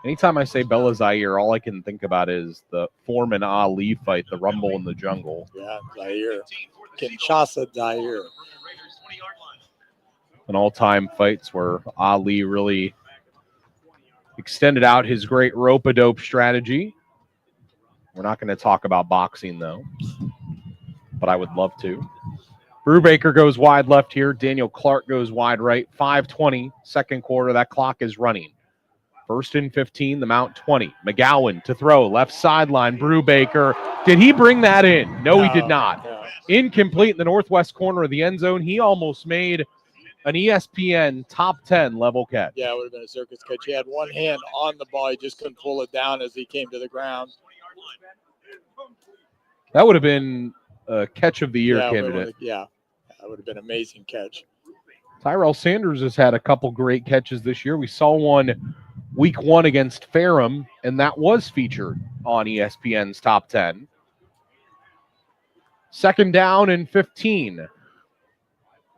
S1: Anytime I say Belazaire, all I can think about is the Foreman Ali fight, the Rumble in the Jungle.
S2: Yeah, Zaire. Kinshasa Zaire.
S1: An all-time fights where Ali really extended out his great rope-a-dope strategy. We're not going to talk about boxing, though, but I would love to. Brubaker goes wide left here. Daniel Clark goes wide right. 5:20, second quarter. That clock is running. 1st and 15, the Mount 20. McGowan to throw, left sideline. Brubaker. Did he bring that in? No, he did not.
S2: No.
S1: Incomplete in the northwest corner of the end zone. He almost made an ESPN top 10 level catch.
S2: Yeah, it would have been a circus catch. He had one hand on the ball. He just couldn't pull it down as he came to the ground.
S1: That would have been a catch of the year
S2: Yeah,
S1: candidate.
S2: that would have been an amazing catch.
S1: Tyrell Sanders has had a couple great catches this year. We saw one week 1 against Ferrum, and that was featured on ESPN's top 10. 2nd down and 15.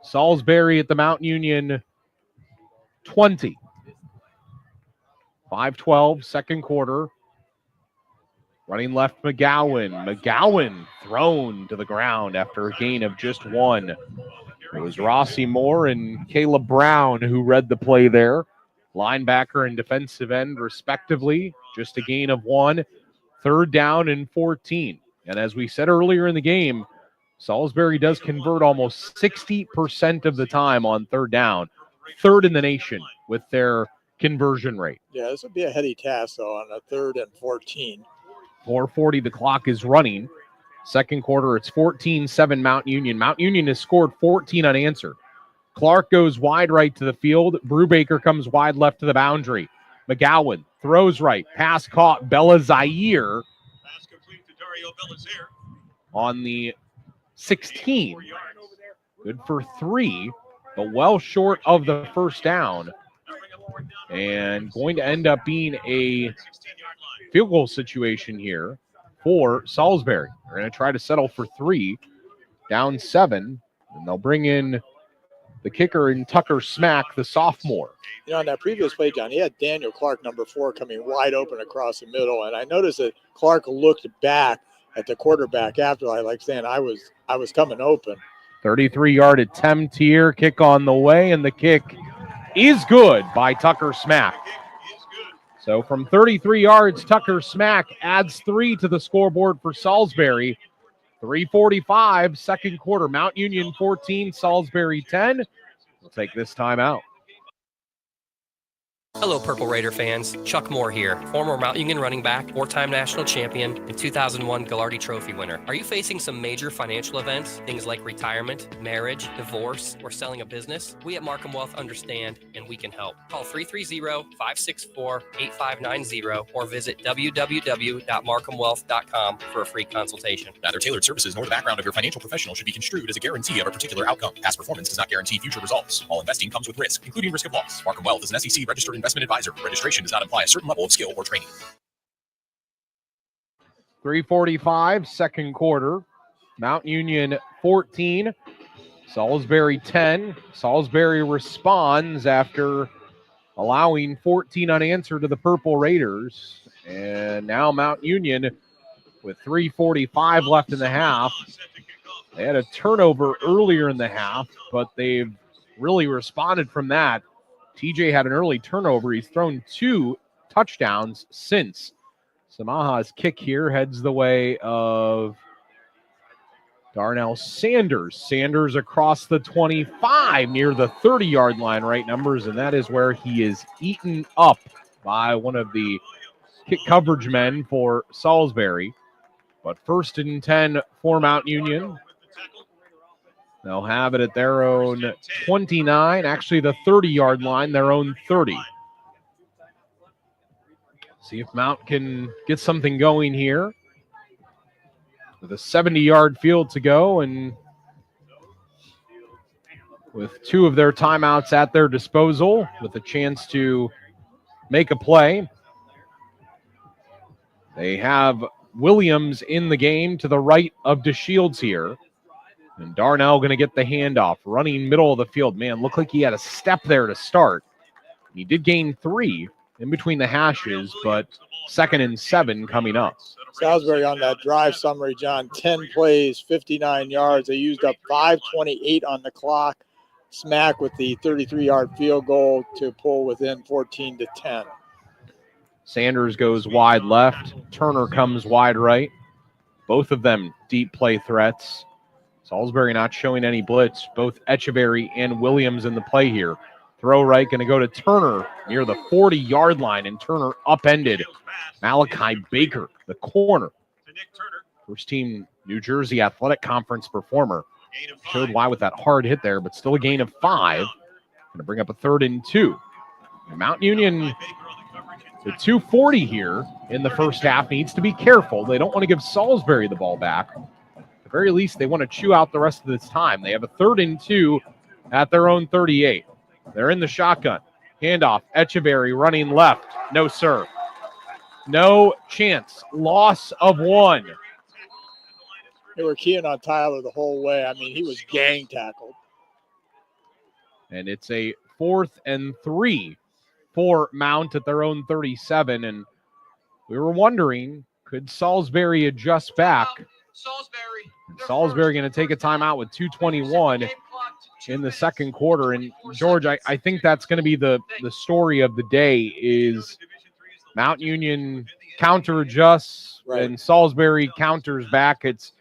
S1: Salisbury at the Mount Union 20. 5:12, second quarter. Running left, McGowan. McGowan thrown to the ground after a gain of just 1. It was Rossi Moore and Caleb Brown who read the play there. Linebacker and defensive end, respectively. Just a gain of 1. 3rd down and 14. And as we said earlier in the game, Salisbury does convert almost 60% of the time on 3rd down. 3rd in the nation with their conversion rate.
S2: Yeah, this would be a heady task, though, on a 3rd and 14.
S1: 4:40, the clock is running. Second quarter, it's 14-7 Mount Union. Mount Union has scored 14 unanswered. Clark goes wide right to the field. Brubaker comes wide left to the boundary. McGowan throws right. Pass caught. Belazaire on the 16. Good for 3, but well short of the first down. And going to end up being a field goal situation here for Salisbury. They're going to try to settle for 3, down 7, and they'll bring in the kicker in Tucker Smack, the sophomore.
S2: On that previous play, John, he had Daniel Clark, number 4, coming wide open across the middle, and I noticed that Clark looked back at the quarterback after, like saying, I was coming open.
S1: 33-yard attempt here, kick on the way, and the kick is good by Tucker Smack. So from 33 yards, Tucker Smack adds 3 to the scoreboard for Salisbury. 3:45, second quarter. Mount Union 14, Salisbury 10. We'll take this time out.
S6: Hello, Purple Raider fans. Chuck Moore here, former Mount Union running back, four-time national champion, and 2001 Ghilardi Trophy winner. Are you facing some major financial events, things like retirement, marriage, divorce, or selling a business? We at Markham Wealth understand, and we can help. Call 330-564-8590 or visit www.markhamwealth.com for a free consultation.
S7: Neither tailored services nor the background of your financial professional should be construed as a guarantee of a particular outcome. Past performance does not guarantee future results. All investing comes with risk, including risk of loss. Markham Wealth is an SEC registered investment advisor. Registration does not imply a certain level of skill or training.
S1: 3:45, second quarter. Mount Union 14, Salisbury 10. Salisbury responds after allowing 14 unanswered to the Purple Raiders. And now Mount Union with 3:45 left in the half. They had a turnover earlier in the half, but they've really responded from that. TJ had an early turnover. He's thrown 2 touchdowns since. Samaha's kick here heads the way of Darnell Sanders. Sanders across the 25 near the 30-yard line, right numbers, and that is where he is eaten up by one of the kick coverage men for Salisbury. But 1st and 10 for Mount Union. They'll have it at their own 29, actually the 30-yard line, their own 30. See if Mount can get something going here. With a 70-yard field to go and with 2 of their timeouts at their disposal with a chance to make a play. They have Williams in the game to the right of DeShields here. And Darnell going to get the handoff, running middle of the field. Man, looked like he had a step there to start. He did gain 3 in between the hashes, but 2nd and 7 coming up.
S2: Salisbury on that drive summary, John, 10 plays, 59 yards. They used up 5:28 on the clock. Smack with the 33-yard field goal to pull within 14-10.
S1: Sanders goes wide left. Turner comes wide right. Both of them deep play threats. Salisbury not showing any blitz. Both Echeverry and Williams in the play here. Throw right, going to go to Turner near the 40-yard line, and Turner upended Malachi Baker, the corner. First team New Jersey Athletic Conference performer. Showed why with that hard hit there, but still a gain of 5. Going to bring up a 3rd and 2. And Mount Union, the 2:40 here in the first half, needs to be careful. They don't want to give Salisbury the ball back. At the very least, they want to chew out the rest of this time. They have a 3rd and 2 at their own 38. They're in the shotgun. Handoff. Echeverry running left. No, sir. No chance. Loss of 1.
S2: They were keying on Tyler the whole way. I mean, he was gang tackled.
S1: And it's a 4th and 3 for Mount at their own 37. And we were wondering, could Salisbury adjust back? Salisbury going to take a timeout with 2:21 in the second quarter. And George, I think that's going to be the story of the day is Mount Union counter adjusts and Salisbury counters back. It's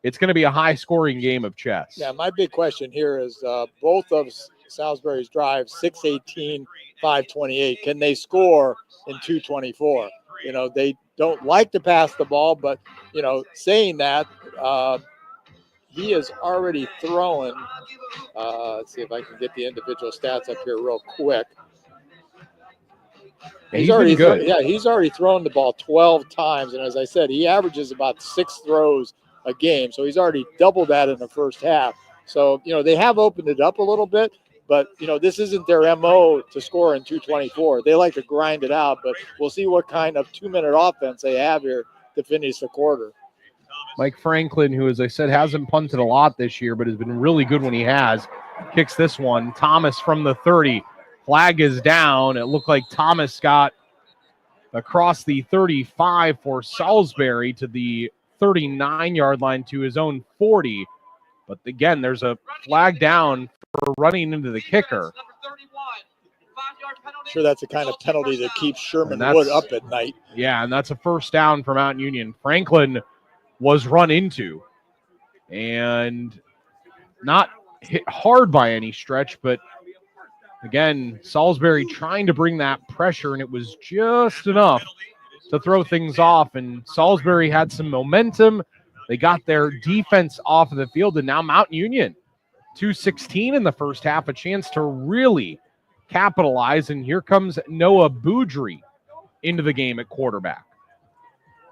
S1: going to be a high scoring game of chess.
S2: Yeah, my big question here is both of Salisbury's drives, 6:18, 5:28. Can they score in 2:24? You know, they don't like to pass the ball, but, you know, saying that, he has already thrown. Let's see if I can get the individual stats up here real quick.
S1: He's already good.
S2: He's already thrown the ball 12 times, and as I said, he averages about 6 throws a game. So he's already doubled that in the first half. So, you know, they have opened it up a little bit, but, you know, this isn't their MO to score in 2:24. They like to grind it out, but we'll see what kind of 2-minute offense they have here to finish the quarter.
S1: Mike Franklin, who, as I said, hasn't punted a lot this year, but has been really good when he has, kicks this one. Thomas from the 30. Flag is down. It looked like Thomas got across the 35 for Salisbury to the 39-yard line to his own 40. But again, there's a flag down for running into the kicker.
S2: Sure, that's the kind of penalty that keeps Sherman Wood up at night.
S1: Yeah, and that's a first down for Mount Union. Franklin was run into and not hit hard by any stretch, but Again, Salisbury trying to bring that pressure, and it was just enough to throw things off. And Salisbury had some momentum. They got their defense off of the field, and now Mount Union, 2:16 in the first half, a chance to really capitalize. And here comes Noah Boudry into the game at quarterback.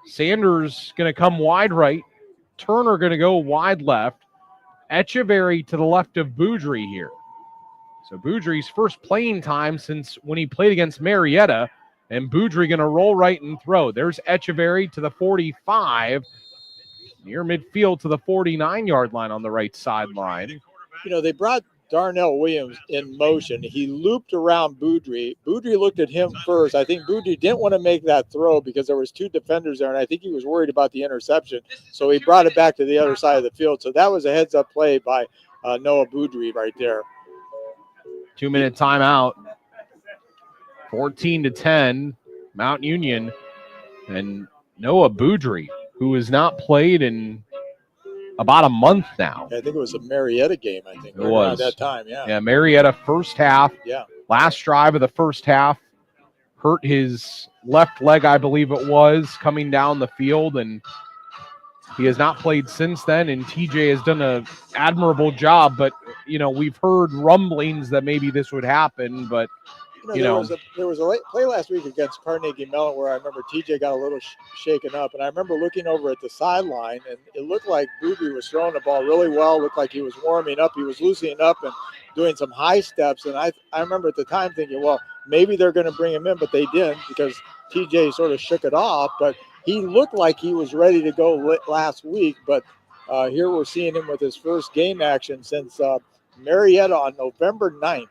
S1: Sanders going to come wide right. Turner going to go wide left. Echeverry to the left of Boudry here. So Boudry's first playing time since when he played against Marietta, and Boudry going to roll right and throw. There's Echeverry to the 45, near midfield to the 49-yard line on the right sideline.
S2: You know, they brought Darnell Williams in motion. He looped around Boudry. Boudry looked at him first. I think Boudry didn't want to make that throw because there was 2 defenders there, and I think he was worried about the interception. So he brought it back to the other side of the field. So that was a heads-up play by Noah Boudry right there.
S1: 2-minute timeout. 14-10, Mount Union. And Noah Boudry, who has not played in about a month now.
S2: I think it was a Marietta game, I think.
S1: It was.
S2: At that time, yeah.
S1: Yeah, Marietta first half.
S2: Yeah.
S1: Last drive of the first half. Hurt his left leg, I believe it was, coming down the field, and he has not played since then, and TJ has done an admirable job, but, you know, we've heard rumblings that maybe this would happen, but,
S2: there was a late play last week against Carnegie Mellon where I remember TJ got a little shaken up, and I remember looking over at the sideline, and it looked like Boudry was throwing the ball really well, looked like he was warming up, he was loosening up and doing some high steps, and I remember at the time thinking, well, maybe they're going to bring him in, but they didn't because TJ sort of shook it off, but he looked like he was ready to go last week, but here we're seeing him with his first game action since Marietta on November 9th.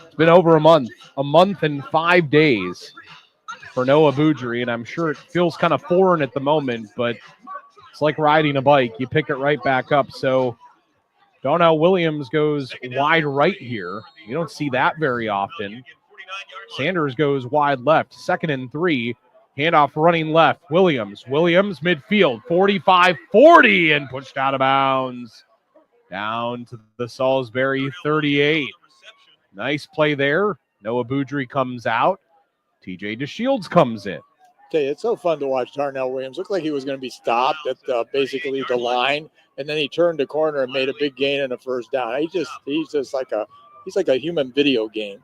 S1: It's been over a month and 5 days for Noah Boudry, and I'm sure it feels kind of foreign at the moment, but it's like riding a bike. You pick it right back up. So Darnell Williams goes wide right here. You don't see that very often. Sanders goes wide left, 2nd and 3. Handoff running left. Williams midfield, 45-40, and pushed out of bounds. Down to the Salisbury 38. Nice play there. Noah Boudry comes out. TJ DeShields comes in.
S2: Okay, it's so fun to watch Darnell Williams. Looked like he was going to be stopped at basically the line, and then he turned the corner and made a big gain in a first down. He's just like a human video game.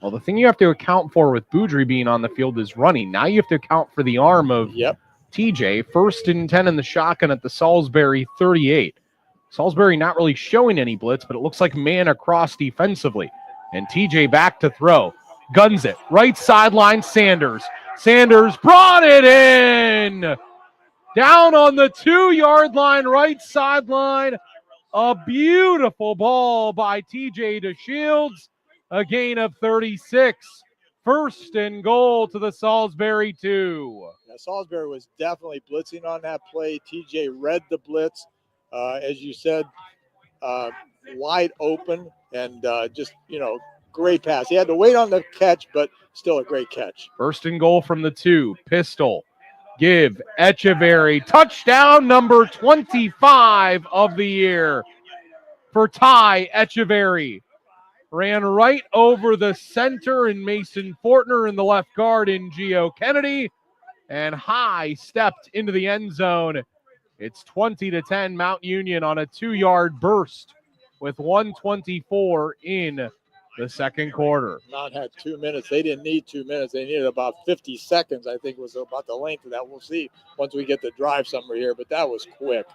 S1: Well, the thing you have to account for with Boudry being on the field is running. Now you have to account for the arm of TJ. 1st and 10 in the shotgun at the Salisbury 38. Salisbury not really showing any blitz, but it looks like man across defensively. And TJ back to throw. Guns it. Right sideline, Sanders. Sanders brought it in. Down on the 2-yard line, right sideline. A beautiful ball by TJ DeShields. A gain of 36. 1st and goal to the Salisbury 2.
S2: Yeah, Salisbury was definitely blitzing on that play. TJ read the blitz, as you said, wide open, and great pass. He had to wait on the catch, but still a great catch.
S1: 1st and goal from the 2. Pistol. Give Echeverry. Touchdown number 25 of the year for Ty Echeverry. Ran right over the center in Mason Fortner and the left guard in Gio Kennedy, and high stepped into the end zone. It's 20-10 Mount Union on a 2-yard burst with 1:24 in the second quarter.
S2: Mount had 2 minutes. They didn't need 2 minutes. They needed about 50 seconds, I think was about the length of that. We'll see once we get the drive somewhere here, but that was quick.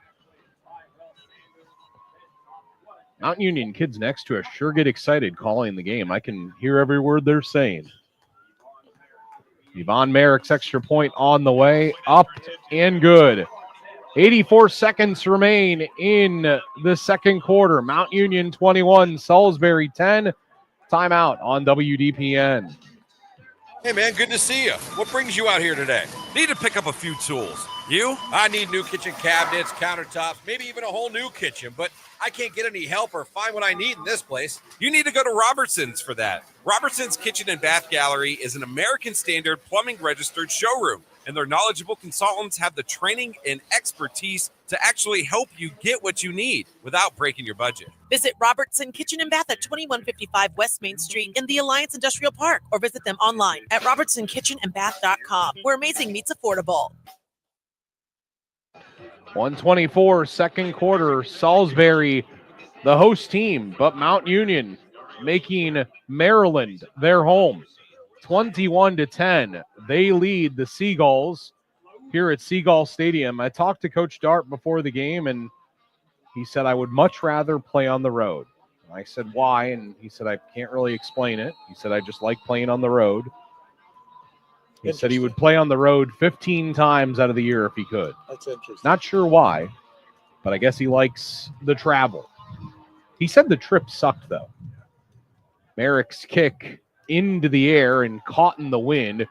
S1: Mount Union kids next to us sure get excited calling the game. I can hear every word they're saying. Yvonne Merrick's extra point on the way, up and good. 84 seconds remain in the second quarter. Mount Union 21, Salisbury 10. Timeout on WDPN.
S4: Hey, man, good to see you. What brings you out here today? Need to pick up a few tools. You? I need new kitchen cabinets, countertops, maybe even a whole new kitchen, but I can't get any help or find what I need in this place. You need to go to Robertson's for that. Robertson's Kitchen and Bath Gallery is an American Standard plumbing registered showroom, and their knowledgeable consultants have the training and expertise to actually help you get what you need without breaking your budget.
S5: Visit Robertson Kitchen and Bath at 2155 West Main Street in the Alliance Industrial Park, or visit them online at robertsonkitchenandbath.com, where amazing meets affordable.
S1: 124, second quarter. Salisbury, the host team, but Mount Union making Maryland their home. 21-10. They lead the Seagulls here at Seagull Stadium. I talked to Coach Dart before the game, and he said, I would much rather play on the road. I said, why? And he said, I can't really explain it. He said, I just like playing on the road. He said he would play on the road 15 times out of the year if he could.
S2: That's interesting.
S1: Not sure why, but I guess he likes the travel. He said the trip sucked, though. Merrick's kick into the air and caught in the wind.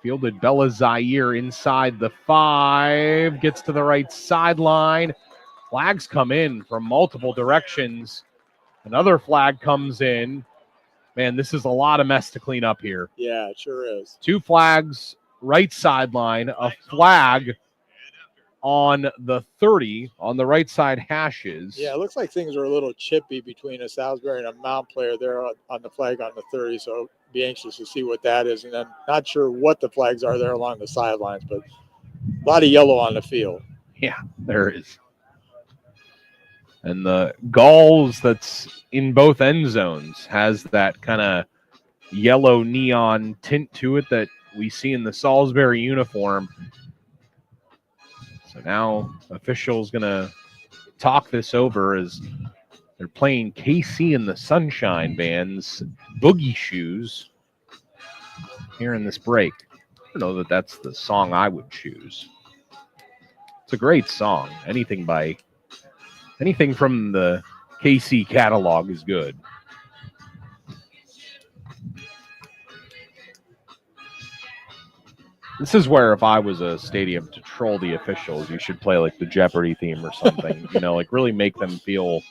S1: Fielded Bella Zaire inside the 5. Gets to the right sideline. Flags come in from multiple directions. Another flag comes in. Man, this is a lot of mess to clean up here.
S2: Yeah, it sure is.
S1: 2 flags, right sideline, a flag on the 30 on the right side hashes.
S2: Yeah, it looks like things are a little chippy between a Salisbury and a Mount player there on the flag on the 30, so be anxious to see what that is. And then not sure what the flags are there along the sidelines, but a lot of yellow on the field.
S1: Yeah, there is. And the Gulls that's in both end zones has that kind of yellow neon tint to it that we see in the Salisbury uniform. So now officials going to talk this over as they're playing KC and the Sunshine Band's Boogie Shoes here in this break. I don't know that that's the song I would choose. It's a great song. Anything from the KC catalog is good. This is where if I was a stadium to troll the officials, you should play like the Jeopardy theme or something. Like really make them feel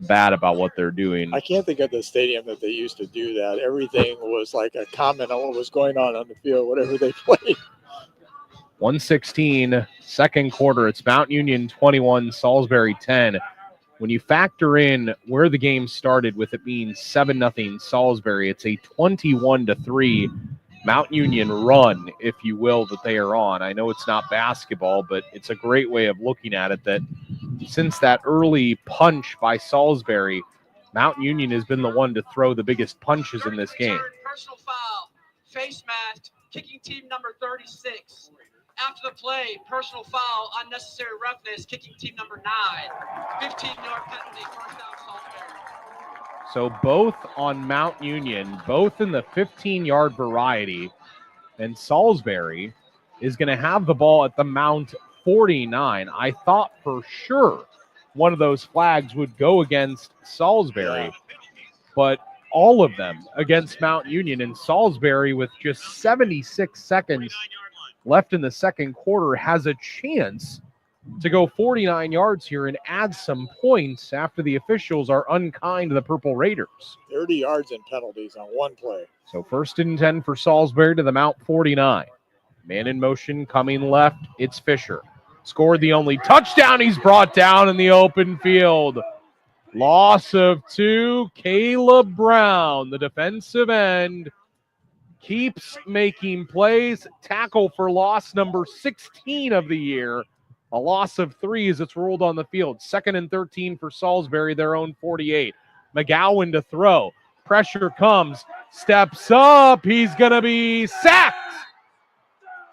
S1: bad about what they're doing.
S2: I can't think of the stadium that they used to do that. Everything was like a comment on what was going on the field, whatever they played.
S1: 116, second quarter. It's Mount Union 21, Salisbury 10. When you factor in where the game started with it being 7-0 Salisbury, it's a 21-3 Mount Union run, if you will, that they are on. I know it's not basketball, but it's a great way of looking at it that since that early punch by Salisbury, Mount Union has been the one to throw the biggest punches in this game.
S11: Personal foul, face mask, kicking team number 36. After the play, personal foul, unnecessary roughness, kicking team number 9. 15-yard penalty, first down Salisbury.
S1: So both on Mount Union, both in the 15-yard variety, and Salisbury is going to have the ball at the Mount 49. I thought for sure one of those flags would go against Salisbury, but all of them against Mount Union. And Salisbury, with just 76 seconds left in the second quarter, has a chance to go 49 yards here and add some points after the officials are unkind to the Purple Raiders.
S2: 30 yards in penalties on one play.
S1: So 1st and 10 for Salisbury to the Mount 49. Man in motion coming left. It's Fisher. Scored the only touchdown. He's brought down in the open field. Loss of 2. Caleb Brown, the defensive end, keeps making plays. Tackle for loss number 16 of the year. A loss of 3 as it's rolled on the field. 2nd and 13 for Salisbury, their own 48. McGowan to throw. Pressure comes. Steps up. He's going to be sacked.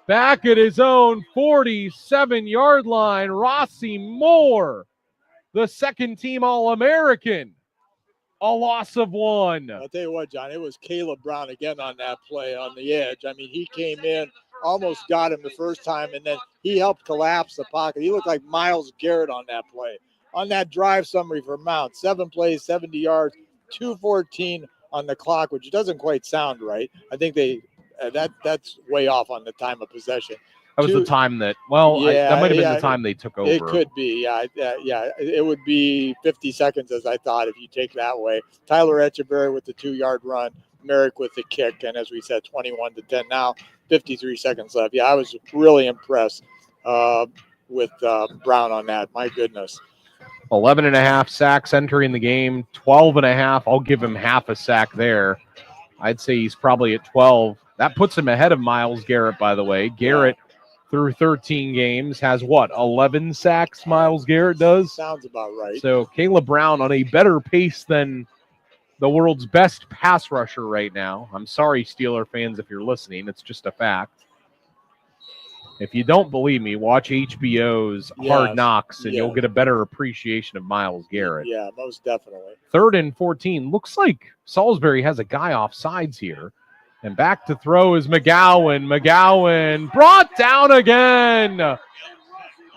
S1: Back at his own 47-yard line, Rossi Moore, the second-team All-American. A loss of 1.
S2: I'll tell you what, John, it was Caleb Brown again on that play on the edge. I mean, he came in, almost got him the first time, and then he helped collapse the pocket. He looked like Myles Garrett on that play. On that drive summary for Mount, 7 plays, 70 yards, 2:14 on the clock, which doesn't quite sound right. I think that's way off on the time of possession.
S1: That was the time that, that might have been the time they took over.
S2: It could be, yeah. It would be 50 seconds, as I thought, if you take that way. Tyler Etcheberry with the 2-yard run, Merrick with the kick, and as we said, 21-10 now, 53 seconds left. Yeah, I was really impressed. with Brown on that. My goodness.
S1: 11.5 sacks entering the game, 12.5. I'll give him half a sack there. I'd say he's probably at 12. That puts him ahead of Myles Garrett, by the way. Garrett, through 13 games, has what, 11 sacks Myles Garrett does?
S2: Sounds about right.
S1: So Caleb Brown on a better pace than the world's best pass rusher right now. I'm sorry, Steeler fans, if you're listening. It's just a fact. If you don't believe me, watch HBO's Hard Knocks, and you'll get a better appreciation of Myles Garrett.
S2: Yeah, most definitely.
S1: 3rd and 14. Looks like Salisbury has a guy off sides here. And back to throw is McGowan. McGowan brought down again.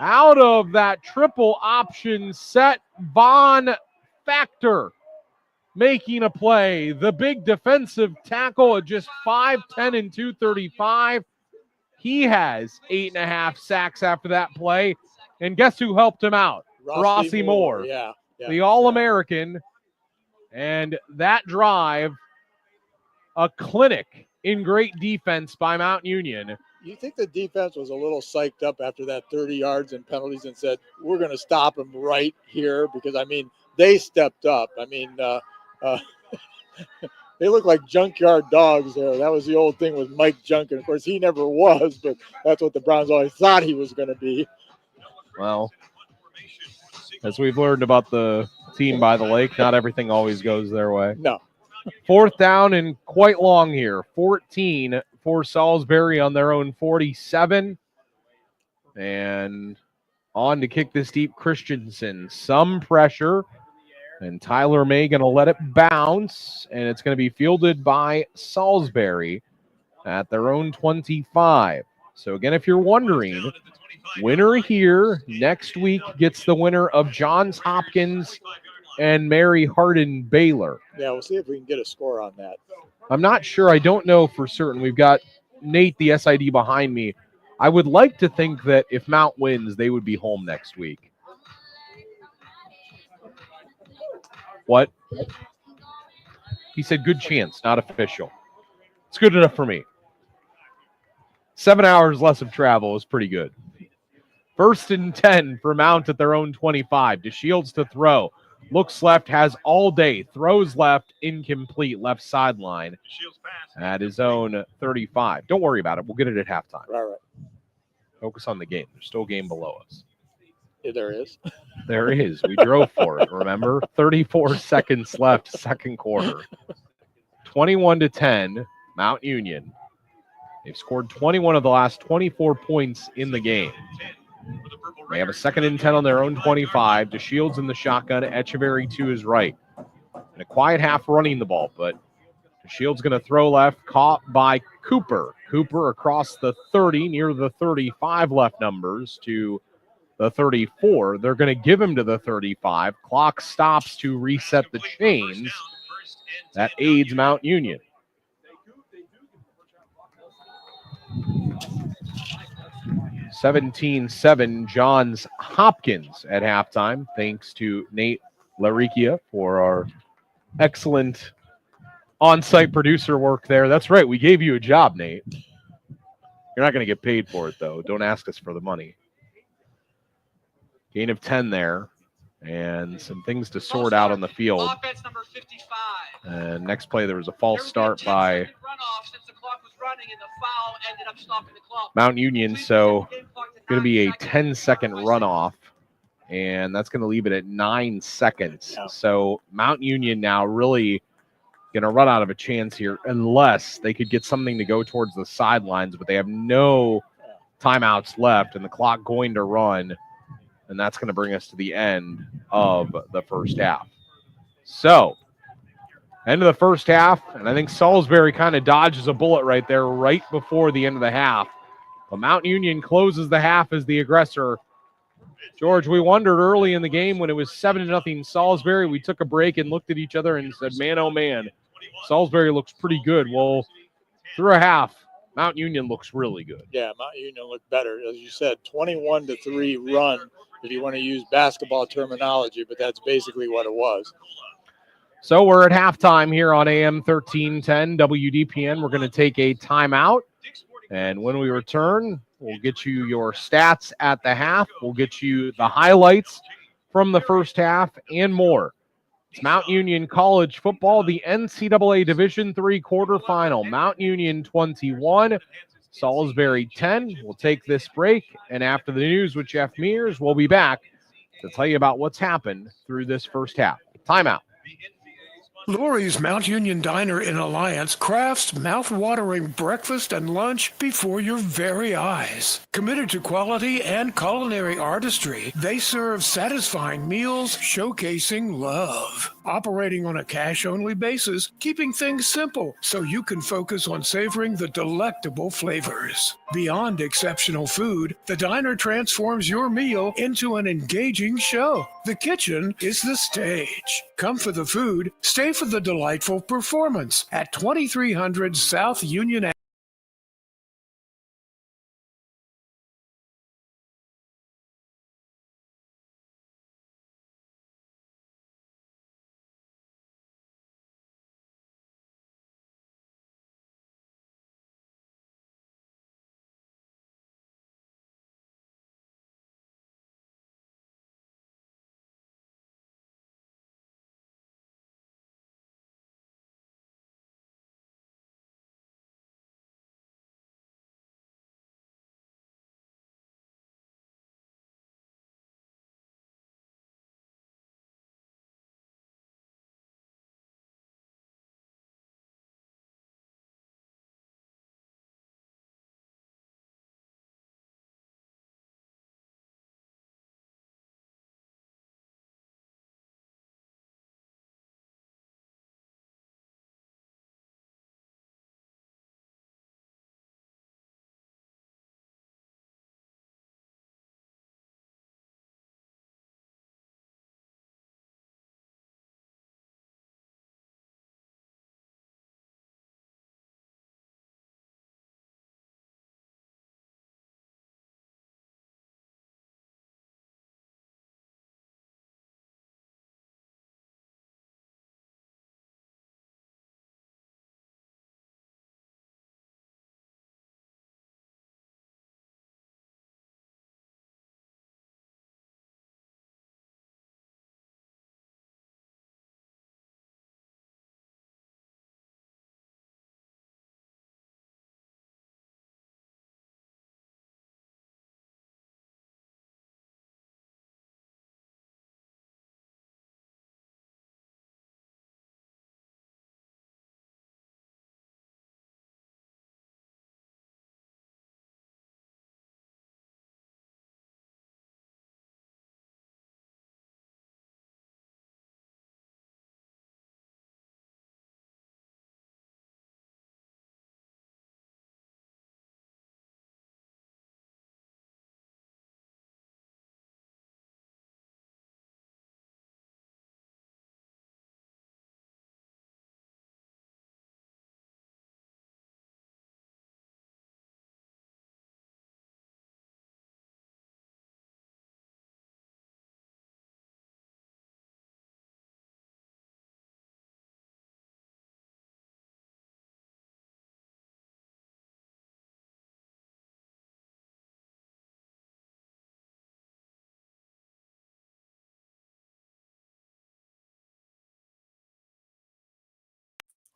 S1: Out of that triple option set, Von Factor making a play. The big defensive tackle at just 5'10 and 235. He has 8.5 sacks after that play. And guess who helped him out? Rossi Moore.
S2: Yeah.
S1: The All-American. And that drive, a clinic in great defense by Mount Union.
S2: You think the defense was a little psyched up after that 30 yards and penalties and said, we're going to stop them right here? Because, I mean, they stepped up. I mean, they look like junkyard dogs there. That was the old thing with Mike Junkin. Of course, he never was, but that's what the Browns always thought he was going to be.
S1: Well, as we've learned about the team by the lake, not everything always goes their way.
S2: No.
S1: 4th down and quite long here. 14 for Salisbury on their own 47. And on to kick this deep, Christensen. Some pressure. And Tyler May going to let it bounce, and it's going to be fielded by Salisbury at their own 25. So, again, if you're wondering, winner here next week gets the winner of Johns Hopkins and Mary Hardin Baylor.
S2: Yeah, we'll see if we can get a score on that.
S1: I'm not sure. I don't know for certain. We've got Nate, the SID, behind me. I would like to think that if Mount wins, they would be home next week. What? He said good chance, not official. It's good enough for me. 7 hours less of travel is pretty good. 1st and 10 for Mount at their own 25. DeShields to throw. Looks left, has all day. Throws left, incomplete, left sideline at his own 35. Don't worry about it. We'll get it at halftime.
S2: All right.
S1: Focus on the game. There's still a game below us.
S2: Yeah, there is.
S1: There is. We drove for it, remember? 34 seconds left, second quarter. 21-10, Mount Union. They've scored 21 of the last 24 points in the game. They have a 2nd and 10 on their own 25. DeShields in the shotgun, Echeverry to his right. And a quiet half running the ball, but DeShields going to throw left, caught by Cooper. Cooper across the 30, near the 35 left numbers to the 34. They're going to give him to the 35. Clock stops to reset the chains. That aids Mount Union. (17-7) Johns Hopkins at halftime. Thanks to Nate Larikia for our excellent on-site producer work there. That's right. We gave you a job, Nate. You're not going to get paid for it, though. Don't ask us for the money. Gain of 10 there, and some things to sort out on the field.
S11: Offense number 55.
S1: And next play, there was a false start by Mount Union, so going to be a 10-second runoff, and that's going to leave it at 9 seconds. So Mount Union now really going to run out of a chance here unless they could get something to go towards the sidelines, but they have no timeouts left, and the clock going to run. And that's going to bring us to the end of the first half. So, end of the first half, and I think Salisbury kind of dodges a bullet right there right before the end of the half. But Mount Union closes the half as the aggressor. George, we wondered early in the game when it was 7-0 Salisbury. We took a break and looked at each other and said, man, oh man, Salisbury looks pretty good. Well, through a half, Mount Union looks really good.
S2: Yeah, Mount Union looked better. As you said, 21-3 run, if you want to use basketball terminology, but that's basically what it was.
S1: So we're at halftime here on AM 1310 WDPN. We're going to take a timeout. And when we return, We'll get you your stats at the half. We'll get you the highlights from the first half and more. It's Mount Union College football, the NCAA Division III quarterfinal. Mount Union 21, Salisbury 10. We'll take this break, and after the news with Jeff Mears, we'll be back to tell you about what's happened through this first half. Timeout.
S13: Lori's Mount Union Diner in Alliance crafts mouth-watering breakfast and lunch before your very eyes. Committed to quality and culinary artistry, they serve satisfying meals showcasing love. Operating on a cash-only basis, keeping things simple so you can focus on savoring the delectable flavors. Beyond exceptional food, the diner transforms your meal into an engaging show. The kitchen is the stage. Come for the food, stay for the delightful performance at 2300 South Union Avenue.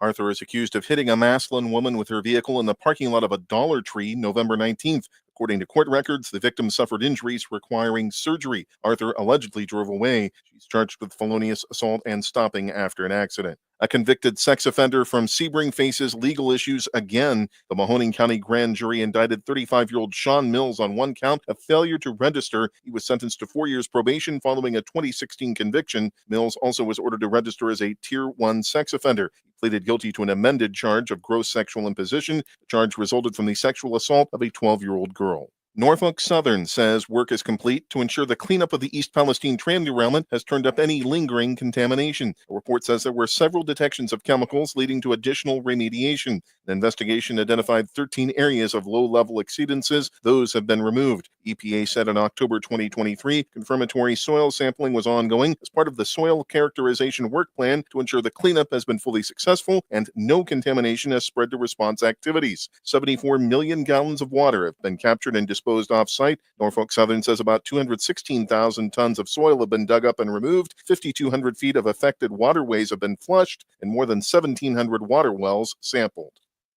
S14: Arthur is accused of hitting a Maslin woman with her vehicle in the parking lot of a Dollar Tree November 19th. According to court records, the victim suffered injuries requiring surgery. Arthur allegedly drove away. She's charged with felonious assault and stopping after an accident. A convicted sex offender from Sebring faces legal issues again. The Mahoning County grand jury indicted 35-year-old Sean Mills on one count of failure to register. He was sentenced to 4 years probation following a 2016 conviction. Mills also was ordered to register as a Tier 1 sex offender. He pleaded guilty to an amended charge of gross sexual imposition. The charge resulted from the sexual assault of a 12-year-old girl. Norfolk Southern says work is complete to ensure the cleanup of the East Palestine tram derailment has turned up any lingering contamination. The report says there were several detections of chemicals leading to additional remediation. An investigation identified 13 areas of low-level exceedances. Those have been removed. EPA said in October 2023, confirmatory soil sampling was ongoing as part of the soil characterization work plan to ensure the cleanup has been fully successful and no contamination has spread to response activities. 74 million gallons of water have been captured and disposed off-site. Norfolk Southern says about 216,000 tons of soil have been dug up and removed, 5,200 feet of affected waterways have been flushed, and more than 1,700 water wells sampled.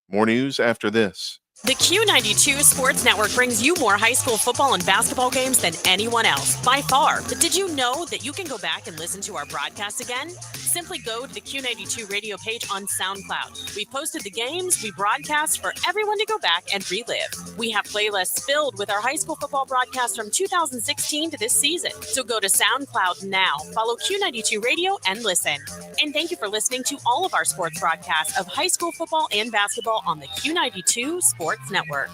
S14: More news after this.
S12: The Q92 Sports Network brings you more high school football and basketball games than anyone else, by far. But did you know that you can go back and listen to our broadcast again? Simply go to the Q92 radio page on SoundCloud. We posted the games we broadcast for everyone to go back and relive. We have playlists filled with our high school football broadcasts from 2016 to this season. So go to SoundCloud now, follow Q92 Radio, and listen. And thank you for listening to all of our sports broadcasts of high school football and basketball on the Q92 Sports Network.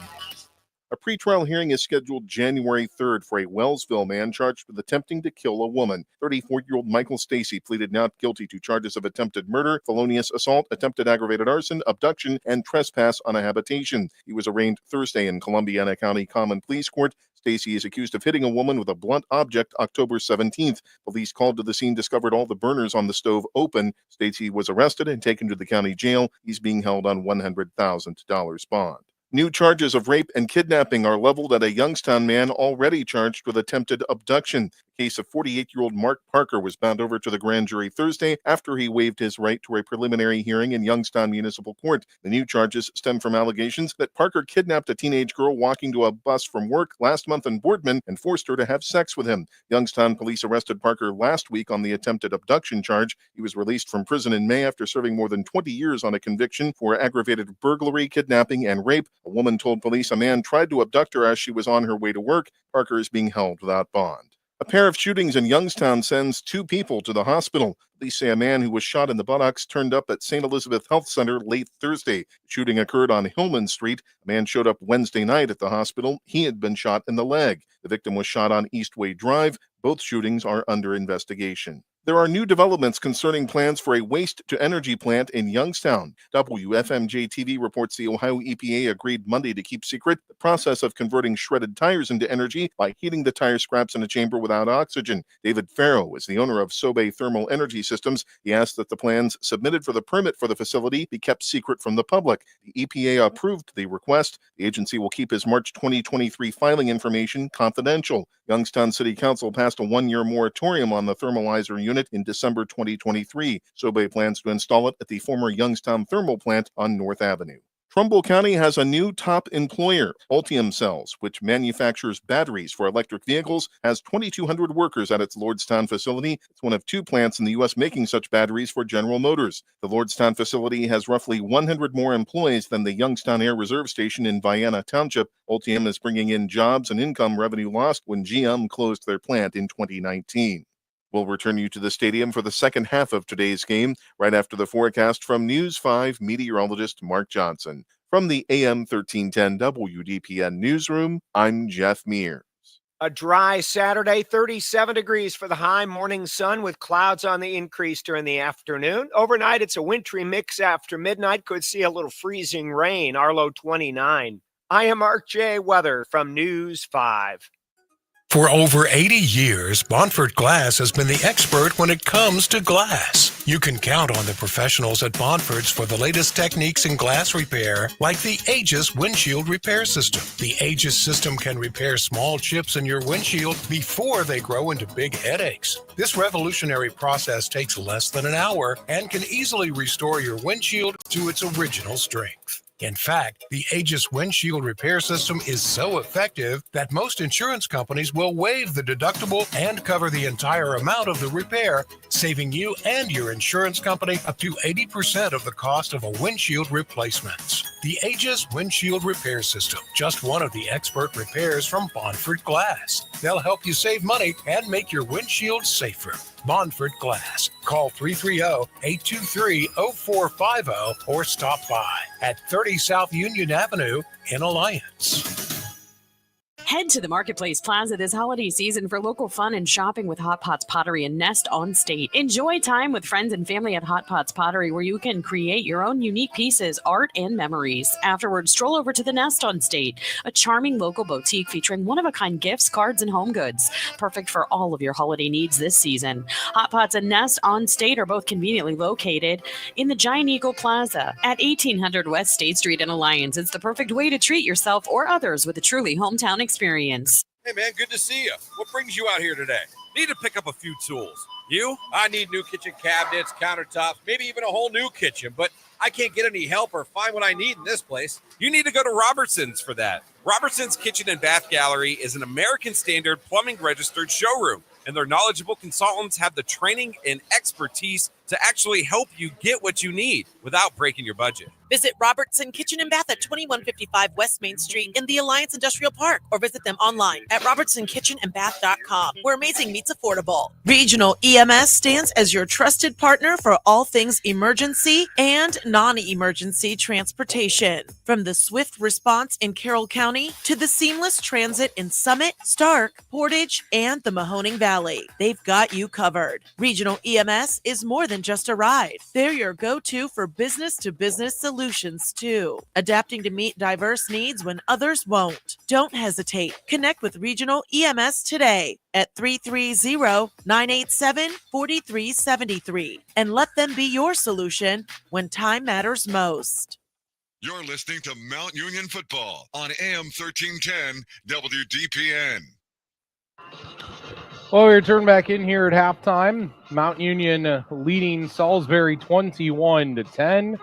S14: A pretrial hearing is scheduled January 3rd for a Wellsville man charged with attempting to kill a woman. 34-year-old Michael Stacy pleaded not guilty to charges of attempted murder, felonious assault, attempted aggravated arson, abduction, and trespass on a habitation. He was arraigned Thursday in Columbiana County Common Pleas Court. Stacy is accused of hitting a woman with a blunt object October 17th. Police called to the scene discovered all the burners on the stove open. Stacy was arrested and taken to the county jail. He's being held on $100,000 bond. New charges of rape and kidnapping are leveled at a Youngstown man already charged with attempted abduction. The case of 48-year-old Mark Parker was bound over to the grand jury Thursday after he waived his right to a preliminary hearing in Youngstown Municipal Court. The new charges stem from allegations that Parker kidnapped a teenage girl walking to a bus from work last month in Boardman and forced her to have sex with him. Youngstown police arrested Parker last week on the attempted abduction charge. He was released from prison in May after serving more than 20 years on a conviction for aggravated burglary, kidnapping, and rape. A woman told police a man tried to abduct her as she was on her way to work. Parker is being held without bond. A pair of shootings in Youngstown sends 2 people to the hospital. Police say a man who was shot in the buttocks turned up at St. Elizabeth Health Center late Thursday. The shooting occurred on Hillman Street. A man showed up Wednesday night at the hospital. He had been shot in the leg. The victim was shot on Eastway Drive. Both shootings are under investigation. There are new developments concerning plans for a waste-to-energy plant in Youngstown. WFMJ-TV reports the Ohio EPA agreed Monday to keep secret the process of converting shredded tires into energy by heating the tire scraps in a chamber without oxygen. David Farrow is the owner of Sobe Thermal Energy Systems. He asked that the plans submitted for the permit for the facility be kept secret from the public. The EPA approved the request. The agency will keep his March 2023 filing information confidential. Youngstown City Council passed a 1-year moratorium on the thermalizer unit in December 2023. Sobe plans to install it at the former Youngstown Thermal Plant on North Avenue. Trumbull County has a new top employer. Ultium Cells, which manufactures batteries for electric vehicles, has 2,200 workers at its Lordstown facility. It's one of 2 plants in the U.S. making such batteries for General Motors. The Lordstown facility has roughly 100 more employees than the Youngstown Air Reserve Station in Vienna Township. Ultium is bringing in jobs and income revenue lost when GM closed their plant in 2019. We'll return you to the stadium for the second half of today's game, right after the forecast from News 5 meteorologist Mark Johnson. From the AM 1310 WDPN newsroom, I'm Jeff Mears.
S15: A dry Saturday, 37 degrees for the high, morning sun with clouds on the increase during the afternoon. Overnight, it's a wintry mix after midnight. Could see a little freezing rain, our low 29. I am Mark J. Weather from News 5.
S3: For over 80 years, Bonford Glass has been the expert when it comes to glass. You can count on the professionals at Bonford's for the latest techniques in glass repair, like the Aegis windshield repair system. The Aegis system can repair small chips in your windshield before they grow into big headaches. This revolutionary process takes less than an hour and can easily restore your windshield to its original strength. In fact, the Aegis windshield repair system is so effective that most insurance companies will waive the deductible and cover the entire amount of the repair, saving you and your insurance company up to 80% of the cost of a windshield replacement. The Aegis windshield repair system, just one of the expert repairs from Bonford Glass. They'll help you save money and make your windshield safer. Bonford Glass. Call 330-823-0450 or stop by at 30 South Union Avenue in Alliance.
S12: Head to the Marketplace Plaza this holiday season for local fun and shopping with Hot Pots Pottery and Nest on State. Enjoy time with friends and family at Hot Pots Pottery, where you can create your own unique pieces, art, and memories. Afterwards, stroll over to the Nest on State, a charming local boutique featuring one-of-a-kind gifts, cards, and home goods. Perfect for all of your holiday needs this season. Hot Pots and Nest on State are both conveniently located in the Giant Eagle Plaza at 1800 West State Street in Alliance. It's the perfect way to treat yourself or others with a truly hometown experience.
S4: Hey, man, good to see you. What brings you out here today? Need to pick up a few tools. You? I need new kitchen cabinets, countertops, maybe even a whole new kitchen, but I can't get any help or find what I need in this place. You need to go to Robertson's for that. Robertson's Kitchen and Bath Gallery is an American Standard plumbing registered showroom, and their knowledgeable consultants have the training and expertise to actually help you get what you need without breaking your budget.
S5: Visit Robertson Kitchen and Bath at 2155 West Main Street in the Alliance Industrial Park, or visit them online at robertsonkitchenandbath.com, where amazing meets affordable. Regional EMS stands as your trusted partner for all things emergency and non-emergency transportation. From the swift response in Carroll County to the seamless transit in Summit, Stark, Portage, and the Mahoning Valley, they've got you covered. Regional EMS is more than just a ride. They're your go-to for business-to-business solutions, too, adapting to meet diverse needs when others won't. Don't hesitate. Connect with Regional EMS today at 330-987-4373 and let them be your solution when time matters most.
S16: You're listening to Mount Union Football on AM 1310 WDPN.
S1: Well, we return back in here at halftime. Mount Union leading Salisbury 21-10.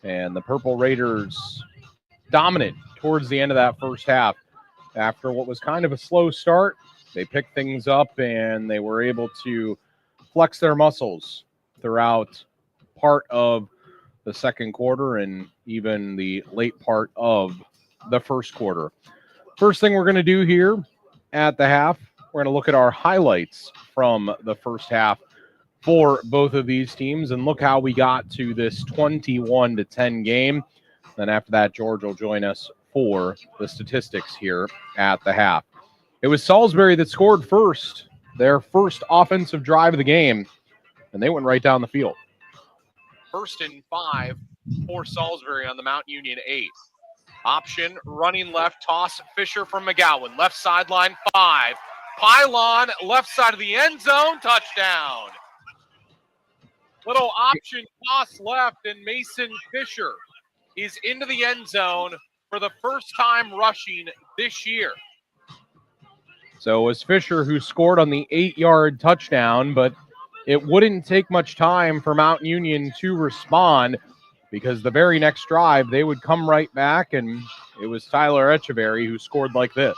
S1: And the Purple Raiders dominant towards the end of that first half. After what was kind of a slow start, they picked things up and they were able to flex their muscles throughout part of the second quarter and even the late part of the first quarter. First thing we're going to do here at the half, we're going to look at our highlights from the first half for both of these teams and look how we got to this 21-10 game. Then after that, George will join us for the statistics here at the half. It was Salisbury that scored first, their first offensive drive of the game, and they went right down the field. 1st and 5 for Salisbury on the Mount Union 8. Option, running left, toss, Fisher from McGowan. Left sideline, 5. Pylon, left side of the end zone, touchdown. Little option toss left, and Mason Fisher is into the end zone for the first time rushing this year. So it was Fisher who scored on the 8-yard touchdown, but it wouldn't take much time for Mount Union to respond because the very next drive, they would come right back, and it was Tyler Echeverry who scored like this.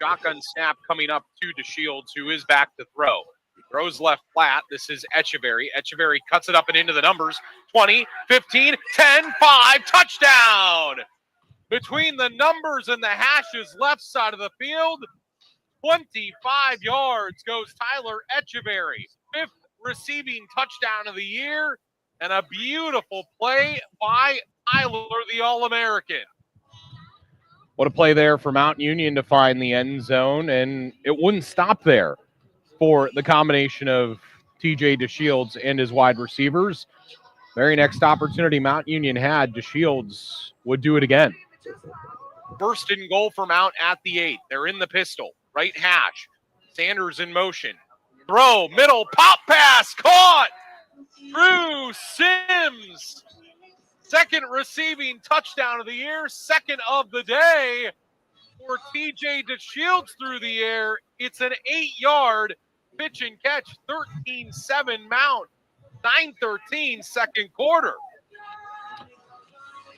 S1: Shotgun snap coming up to DeShields, who is back to throw. Throws left flat. This is Echeverry. Echeverry cuts it up and into the numbers. 20, 15, 10, 5, touchdown! Between the numbers and the hashes left side of the field, 25 yards goes Tyler Echeverry. 5th receiving touchdown of the year, and a beautiful play by Tyler, the All-American. What a play there for Mount Union to find the end zone, and it wouldn't stop there for the combination of TJ DeShields and his wide receivers. Very next opportunity Mount Union had, DeShields would do it again. 1st and goal for Mount at the 8. They're in the pistol. Right hash. Sanders in motion. Throw, middle, pop pass, caught! Drew Sims. 2nd receiving touchdown of the year, 2nd of the day for TJ DeShields through the air. It's an 8-yard pitch and catch, 13-7 Mount, 9-13 second quarter.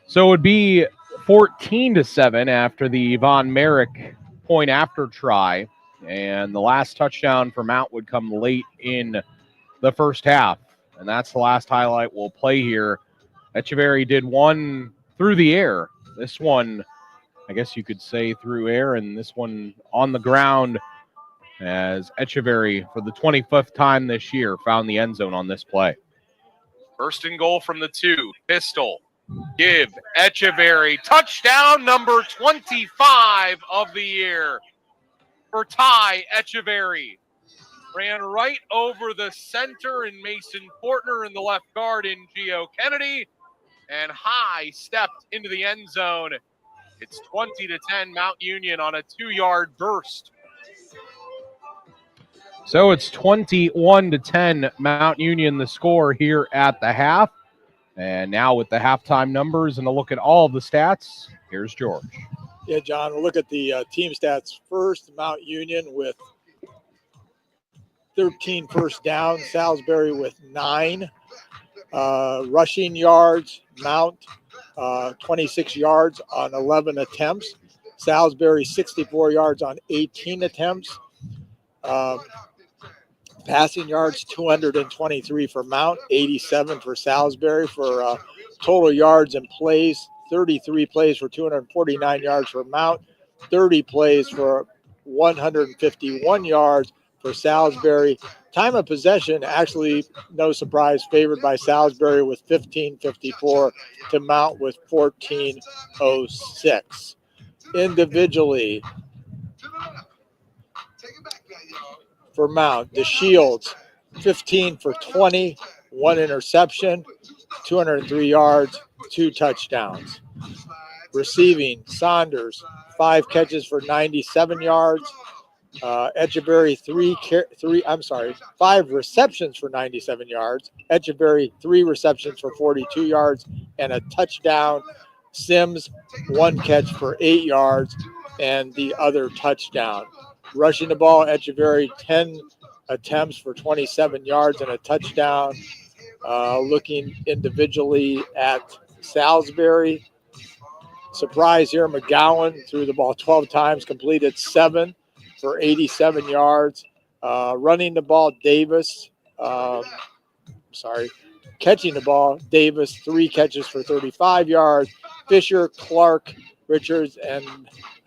S1: So it would be 14-7 after the Von Merrick point after try, and the last touchdown for Mount would come late in the first half, and that's the last highlight we'll play here. Echeverry did one through the air. This one, I guess you could say through air, and this one on the ground as Echeverry, for the 25th time this year, found the end zone on this play. 1st and goal from the 2. Pistol. Give Echeverry touchdown number 25 of the year for Ty Echeverry. Ran right over the center in Mason Portner and the left guard in Gio Kennedy, and high stepped into the end zone. It's 20-10 Mount Union on a 2-yard burst. So it's 21-10 Mount Union, the score here at the half. And now with the halftime numbers and a look at all of the stats, here's George.
S2: Yeah, John, we'll look at the team stats first. Mount Union with 13 first down, Salisbury with 9. Rushing yards, Mount 26 yards on 11 attempts. Salisbury 64 yards on 18 attempts. Passing yards 223 for Mount, 87 for Salisbury. For total yards and plays, 33 plays for 249 yards for Mount, 30 plays for 151 yards for Salisbury. Time of possession, actually, no surprise, favored by Salisbury with 15:54 to Mount with 14:06. Individually, for Mount, the Shields, 15 for 20, 1 interception, 203 yards, 2 touchdowns. Receiving, Saunders, 5 catches for 97 yards. Echeverry, 5 receptions for 97 yards. Echeverry, 3 receptions for 42 yards and a touchdown. Sims, 1 catch for 8 yards and the other touchdown. Rushing the ball, Echeverry, 10 attempts for 27 yards and a touchdown. Looking individually at Salisbury. Surprise here, McGowan threw the ball 12 times, completed 7 for 87 yards. Running the ball, Davis. Catching the ball, Davis, 3 catches for 35 yards. Fisher, Clark, Richards, and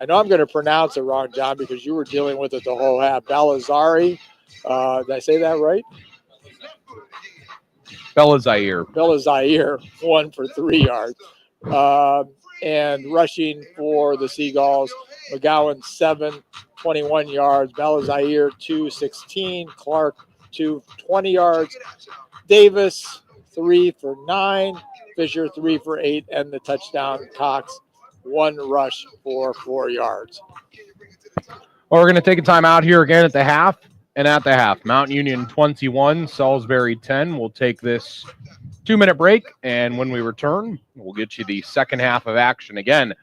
S2: I know I'm going to pronounce it wrong, John, because you were dealing with it the whole half. Balazaire. Did I say that right? Belazaire, 1 for 3 yards. And rushing for the Seagulls, McGowan, 7, 21 yards. Belazaire, 2, 16. Clark, 2, 20 yards. Davis, 3 for 9. Fisher, 3 for 8, and the touchdown. Cox, 1 rush for 4 yards.
S1: Well, we're going to take a time out here again at the half. And at the half, Mount Union 21, Salisbury 10. We'll take this 2-minute break, and when we return, we'll get you the second half of action again.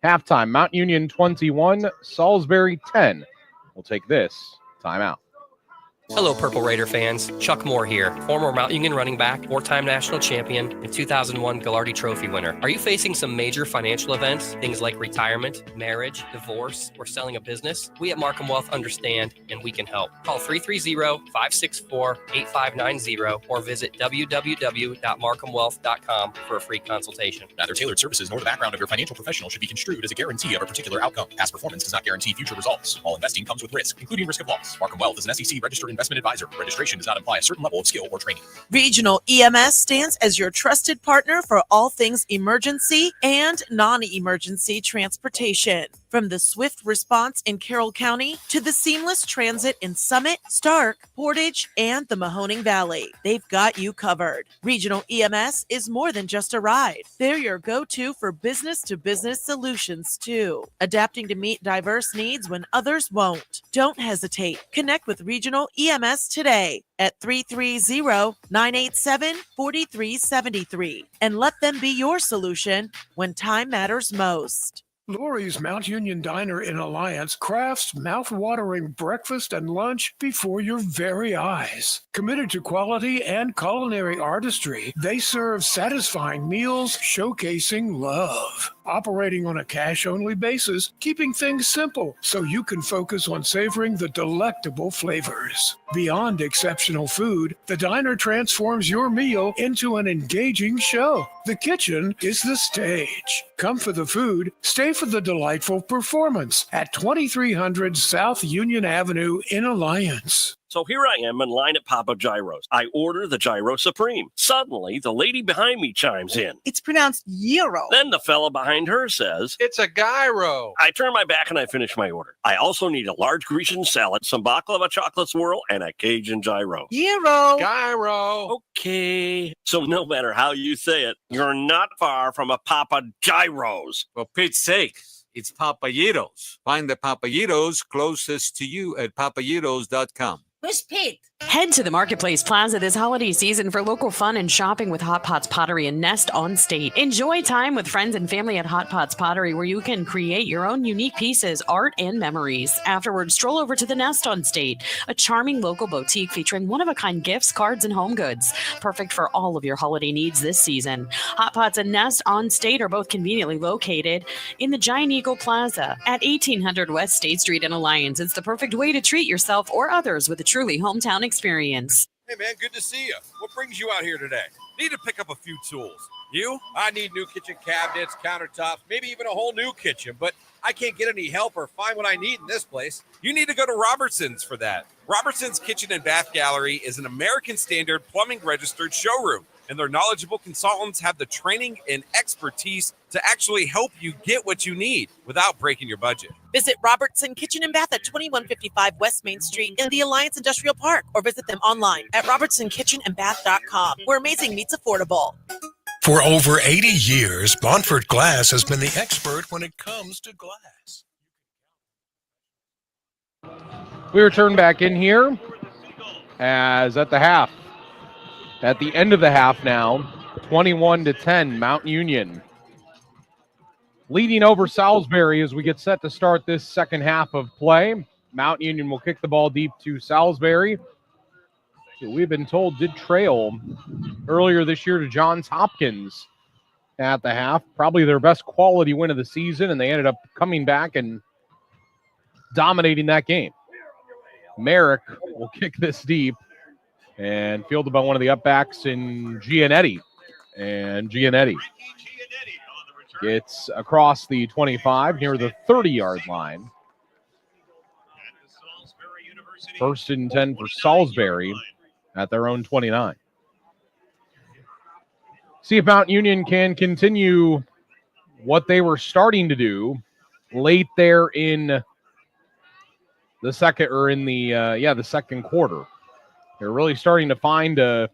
S1: Halftime, Mount Union 21, Salisbury 10. We'll take this time out.
S6: Hello, Purple Raider fans. Chuck Moore here, former Mount Union running back, 4-time national champion, and 2001 Ghilardi Trophy winner. Are you facing some major financial events, things like retirement, marriage, divorce, or selling a business? We at Markham Wealth understand, and we can help. Call 330-564-8590 or visit www.markhamwealth.com for a free consultation.
S7: Neither tailored services nor the background of your financial professional should be construed as a guarantee of a particular outcome. Past performance does not guarantee future results. All investing comes with risk, including risk of loss. Markham Wealth is an SEC registered investment advisor. Registration does not imply a certain level of skill or training.
S5: Regional EMS stands as your trusted partner for all things emergency and non-emergency transportation. From the swift response in Carroll County to the seamless transit in Summit, Stark, Portage, and the Mahoning Valley, they've got you covered. Regional EMS is more than just a ride. They're your go-to for business-to-business solutions, too, adapting to meet diverse needs when others won't. Don't hesitate. Connect with Regional EMS today at 330-987-4373 and let them be your solution when time matters most.
S13: Lori's Mount Union Diner in Alliance crafts mouth-watering breakfast and lunch before your very eyes. Committed to quality and culinary artistry, they serve satisfying meals showcasing love. Operating on a cash-only basis, keeping things simple so you can focus on savoring the delectable flavors. Beyond exceptional food, the diner transforms your meal into an engaging show. The kitchen is the stage. Come for the food, stay for the delightful performance at 2300 South Union Avenue in Alliance.
S8: So here I am in line at Papa Gyro's. I order the Gyro Supreme. Suddenly, the lady behind me chimes in.
S9: It's pronounced gyro.
S8: Then the fella behind her says,
S4: It's a gyro.
S8: I turn my back and I finish my order. I also need a large Grecian salad, some baklava chocolate swirl, and a Cajun gyro.
S9: Gyro.
S4: Gyro.
S8: Okay. So no matter how you say it, you're not far from a Papa Gyro's.
S10: For Pete's sake, it's Papayitos. Find the Papayitos closest to you at papayitos.com.
S9: Who's Pete?
S12: Head to the Marketplace Plaza this holiday season for local fun and shopping with Hot Pots Pottery and Nest on State. Enjoy time with friends and family at Hot Pots Pottery, where you can create your own unique pieces, art, and memories. Afterwards, stroll over to the Nest on State, a charming local boutique featuring one-of-a-kind gifts, cards, and home goods. Perfect for all of your holiday needs this season. Hot Pots and Nest on State are both conveniently located in the Giant Eagle Plaza at 1800 West State Street in Alliance. It's the perfect way to treat yourself or others with a truly hometown experience.
S4: Hey, man, good to see you. What brings you out here today? Need to pick up a few tools. You? I need new kitchen cabinets, countertops, maybe even a whole new kitchen, but I can't get any help or find what I need in this place. You need to go to Robertson's for that. Robertson's Kitchen and Bath Gallery is an American Standard plumbing registered showroom, and their knowledgeable consultants have the training and expertise to actually help you get what you need without breaking your budget.
S5: Visit Robertson Kitchen and Bath at 2155 West Main Street in the Alliance Industrial Park, or visit them online at robertsonkitchenandbath.com, where amazing meets affordable.
S3: For over 80 years, Bonford Glass has been the expert when it comes to glass.
S1: We return back in here as at the half. At the end of the half now, 21-10, Mount Union leading over Salisbury as we get set to start this second half of play. Mount Union will kick the ball deep to Salisbury, who we've been told did trail earlier this year to Johns Hopkins at the half. Probably their best quality win of the season, and they ended up coming back and dominating that game. Merrick will kick this deep and fielded by one of the upbacks in Gianetti. And Gianetti gets across the 25 near the 30-yard line. First and 10 for Salisbury at their own 29. See if Mount Union can continue what they were starting to do late there in the second, or in the second quarter. They're really starting to find a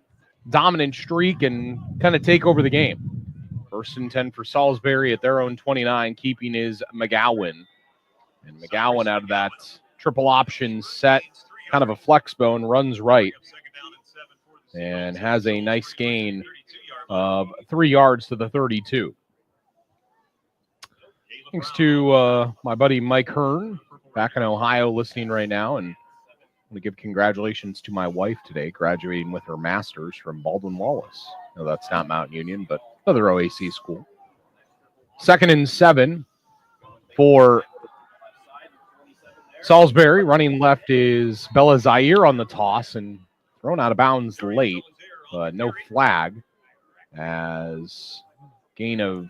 S1: dominant streak and kind of take over the game. First and 10 for Salisbury at their own 29, keeping is McGowan. And McGowan out of that triple option set, kind of a flex bone, runs right and has a nice gain of 3 yards to the 32. Thanks to my buddy Mike Hearn back in Ohio listening right now, and I want to give congratulations to my wife today, graduating with her master's from Baldwin Wallace. No, that's not Mount Union, but another OAC school. Second and 7 for Salisbury. Running left is Bella Zaire on the toss and thrown out of bounds late, but no flag, as gain of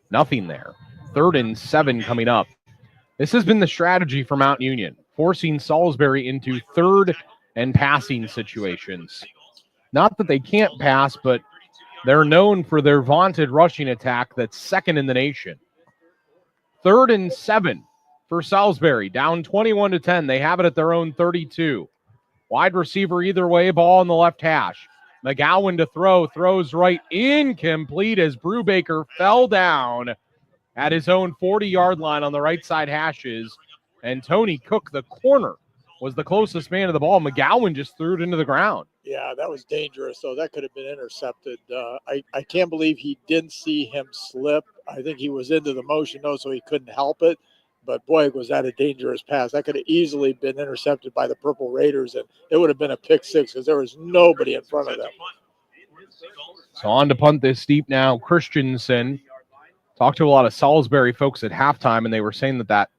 S1: nothing there. Third and 7 coming up. This has been the strategy for Mount Union, forcing Salisbury into third and passing situations. Not that they can't pass, but they're known for their vaunted rushing attack that's second in the nation. Third and 7 for Salisbury, down 21-10. They have it at their own 32. Wide receiver either way, ball on the left hash. McGowan to throw, throws right, incomplete as Brubaker fell down at his own 40-yard line on the right side hashes. And Tony Cook, the corner, was the closest man to the ball. McGowan just threw it into the ground.
S2: Yeah, that was dangerous, though. That could have been intercepted. I can't believe he didn't see him slip. I think he was into the motion, though, so he couldn't help it. But, boy, was that a dangerous pass. That could have easily been intercepted by the Purple Raiders, and it would have been a pick six because there was nobody in front of them.
S1: So on to punt this deep now. Christensen talked to a lot of Salisbury folks at halftime, and they were saying that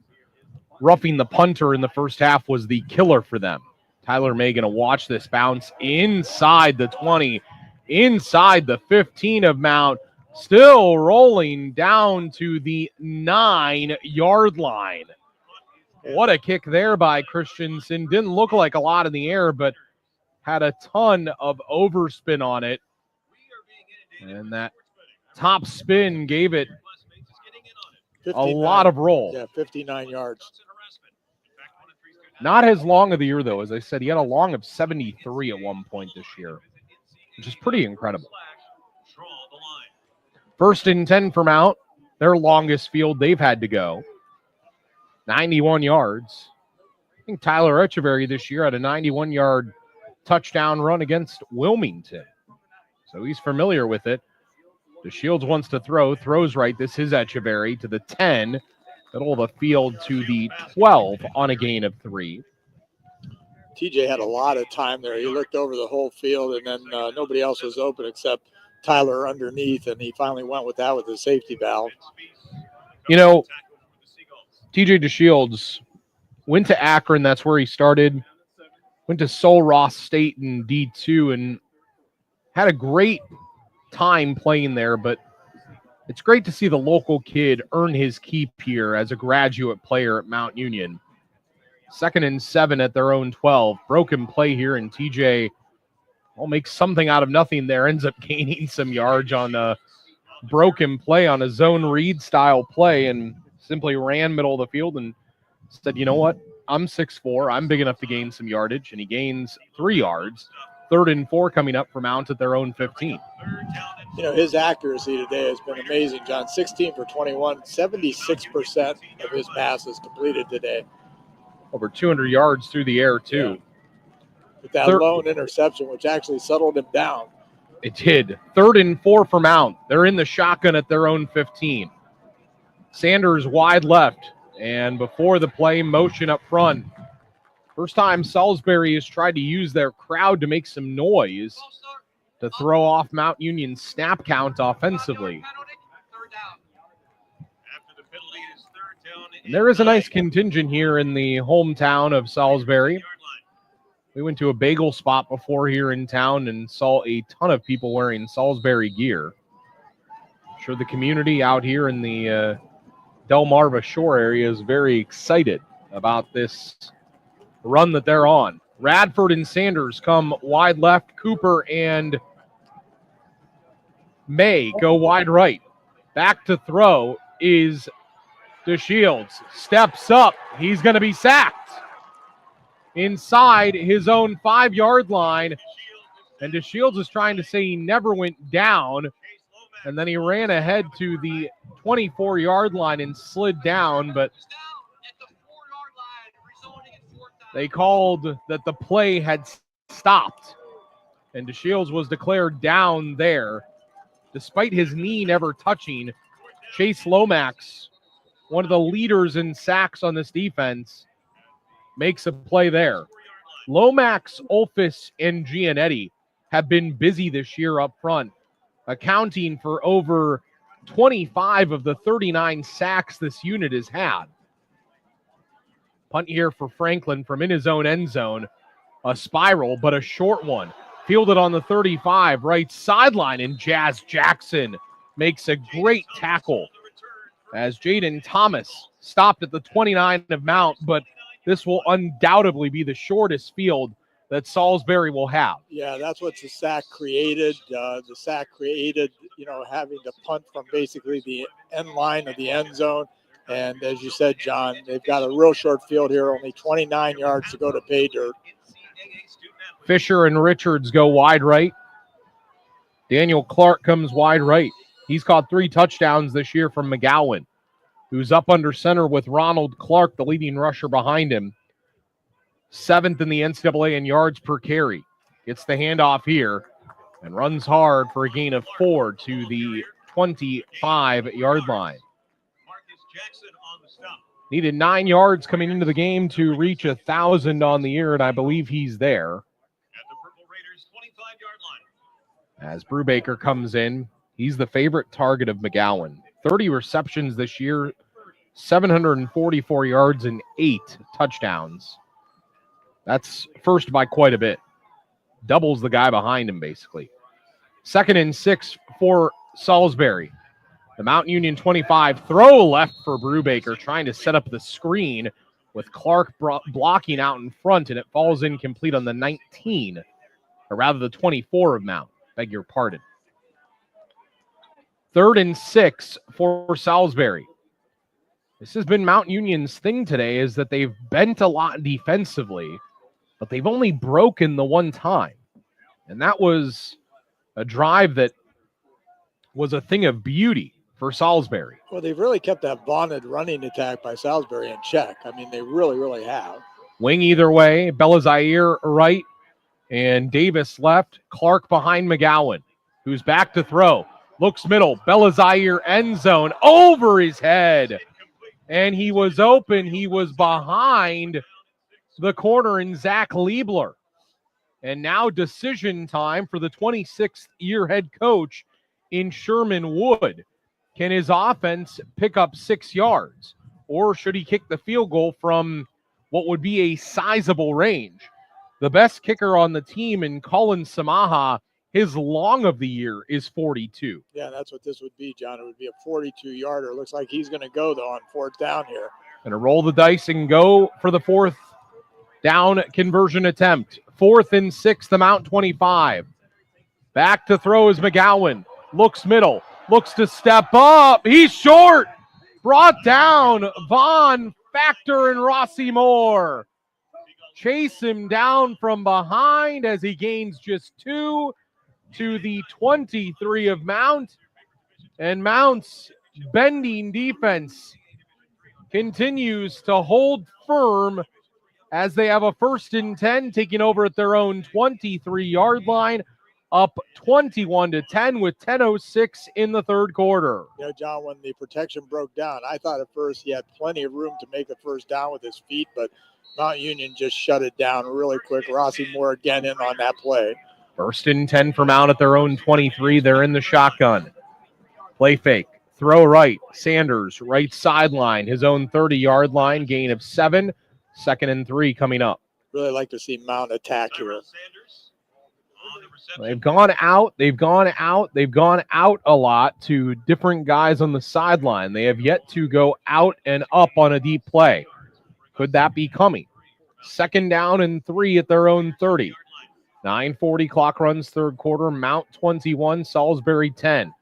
S1: roughing the punter in the first half was the killer for them. Tyler May going to watch this bounce inside the 20, inside the 15 of Mount, still rolling down to the 9-yard line. What a kick there by Christensen. Didn't look like a lot in the air, but had a ton of overspin on it. And that top spin gave it a lot of roll.
S2: Yeah, 59 yards.
S1: Not his long of the year, though. As I said, he had a long of 73 at one point this year, which is pretty incredible. 1st and 10 for Mount, their longest field they've had to go. 91 yards. I think Tyler Echeverry this year had a 91-yard touchdown run against Wilmington. So he's familiar with it. DeShields wants to throw, throws right. This is Echeverry to the 10. Middle of the field to the 12 on a gain of 3.
S2: TJ had a lot of time there. He looked over the whole field, and then nobody else was open except Tyler underneath, and he finally went with that with the safety valve.
S1: You know, TJ DeShields went to Akron. That's where he started. Went to Sul Ross State in D2 and had a great time playing there, but it's great to see the local kid earn his keep here as a graduate player at Mount Union. 2nd and 7 at their own 12. Broken play here, and TJ makes something out of nothing there. Ends up gaining some yards on a broken play on a zone read style play and simply ran middle of the field and said, you know what? I'm 6'4". I'm big enough to gain some yardage, and he gains 3 yards. 3rd and 4 coming up for Mount at their own 15.
S2: You know, his accuracy today has been amazing, John. 16 for 21, 76% of his passes completed today.
S1: Over 200 yards through the air, too.
S2: Yeah. With that lone interception, which actually settled him down.
S1: It did. 3rd and 4 for Mount. They're in the shotgun at their own 15. Sanders wide left, and before the play, motion up front. First time Salisbury has tried to use their crowd to make some noise to throw off Mount Union's snap count offensively. And there is a nice contingent here in the hometown of Salisbury. We went to a bagel spot before here in town and saw a ton of people wearing Salisbury gear. I'm sure the community out here in the Delmarva Shore area is very excited about this run that they're on. Radford and Sanders come wide left. Cooper and May go wide right. Back to throw is DeShields. Steps up. He's going to be sacked inside his own 5-yard line. And DeShields is trying to say he never went down. And then he ran ahead to the 24-yard line and slid down, but they called that the play had stopped, and DeShields was declared down there. Despite his knee never touching, Chase Lomax, one of the leaders in sacks on this defense, makes a play there. Lomax, Olfus, and Gianetti have been busy this year up front, accounting for over 25 of the 39 sacks this unit has had. Punt here for Franklin from in his own end zone. A spiral, but a short one. Fielded on the 35, right sideline, and Jazz Jackson makes a great tackle as Jaden Thomas stopped at the 29 of Mount, but this will undoubtedly be the shortest field that Salisbury will have.
S2: Yeah, that's what the sack created. The sack created, having to punt from basically the end line of the end zone. And as you said, John, they've got a real short field here, only 29 yards to go to pay dirt.
S1: Fisher and Richards go wide right. Daniel Clark comes wide right. He's caught 3 touchdowns this year from McGowan, who's up under center with Ronald Clark, the leading rusher behind him. 7th in the NCAA in yards per carry. Gets the handoff here and runs hard for a gain of 4 to the 25-yard line. Needed 9 yards coming into the game to reach 1,000 on the year, and I believe he's there. As Brubaker comes in, he's the favorite target of McGowan. 30 receptions this year, 744 yards, and 8 touchdowns. That's first by quite a bit. Doubles the guy behind him, basically. 2nd and 6 for Salisbury. The Mount Union 25, throw left for Brubaker, trying to set up the screen with Clark blocking out in front, and it falls incomplete on the 19, or rather the 24 of Mount. Beg your pardon. 3rd and 6 for Salisbury. This has been Mount Union's thing today, is that they've bent a lot defensively, but they've only broken the one time. And that was a drive that was a thing of beauty for Salisbury.
S2: Well, they've really kept that vaunted running attack by Salisbury in check. I mean, they really, really have.
S1: Wing either way, Belizaire right and Davis left. Clark behind McGowan, who's back to throw. Looks middle, Belizaire end zone, over his head. And he was open. He was behind the corner in Zach Liebler. And now decision time for the 26th year head coach in Sherman Wood. Can his offense pick up 6 yards? Or should he kick the field goal from what would be a sizable range? The best kicker on the team in Colin Samaha, his long of the year is 42.
S2: Yeah, that's what this would be, John. It would be a 42-yarder. Looks like he's going to go, though, on 4th down here.
S1: Going to roll the dice and go for the 4th down conversion attempt. 4th and 6, the Mount 25. Back to throw is McGowan. Looks middle. Looks to step up. He's short. Brought down. Vaughn, Factor, and Rossi Moore chase him down from behind as he gains just 2 to the 23 of Mount. And Mount's bending defense continues to hold firm as they have a 1st and 10, taking over at their own 23-yard line, up 21-10 with 10:06 in the 3rd quarter.
S2: You know, John, when the protection broke down, I thought at first he had plenty of room to make the 1st down with his feet, but Mount Union just shut it down really quick. Rossi Moore again in on that play.
S1: 1st and 10 for Mount at their own 23. They're in the shotgun. Play fake. Throw right. Sanders, right sideline, his own 30-yard line, gain of 7. 2nd and 3 coming up.
S2: Really like to see Mount attack here.
S1: They've gone out a lot to different guys on the sideline. They have yet to go out and up on a deep play. Could that be coming? 2nd down and 3 at their own 30. 9:40 clock runs 3rd quarter. Mount 21, Salisbury 10.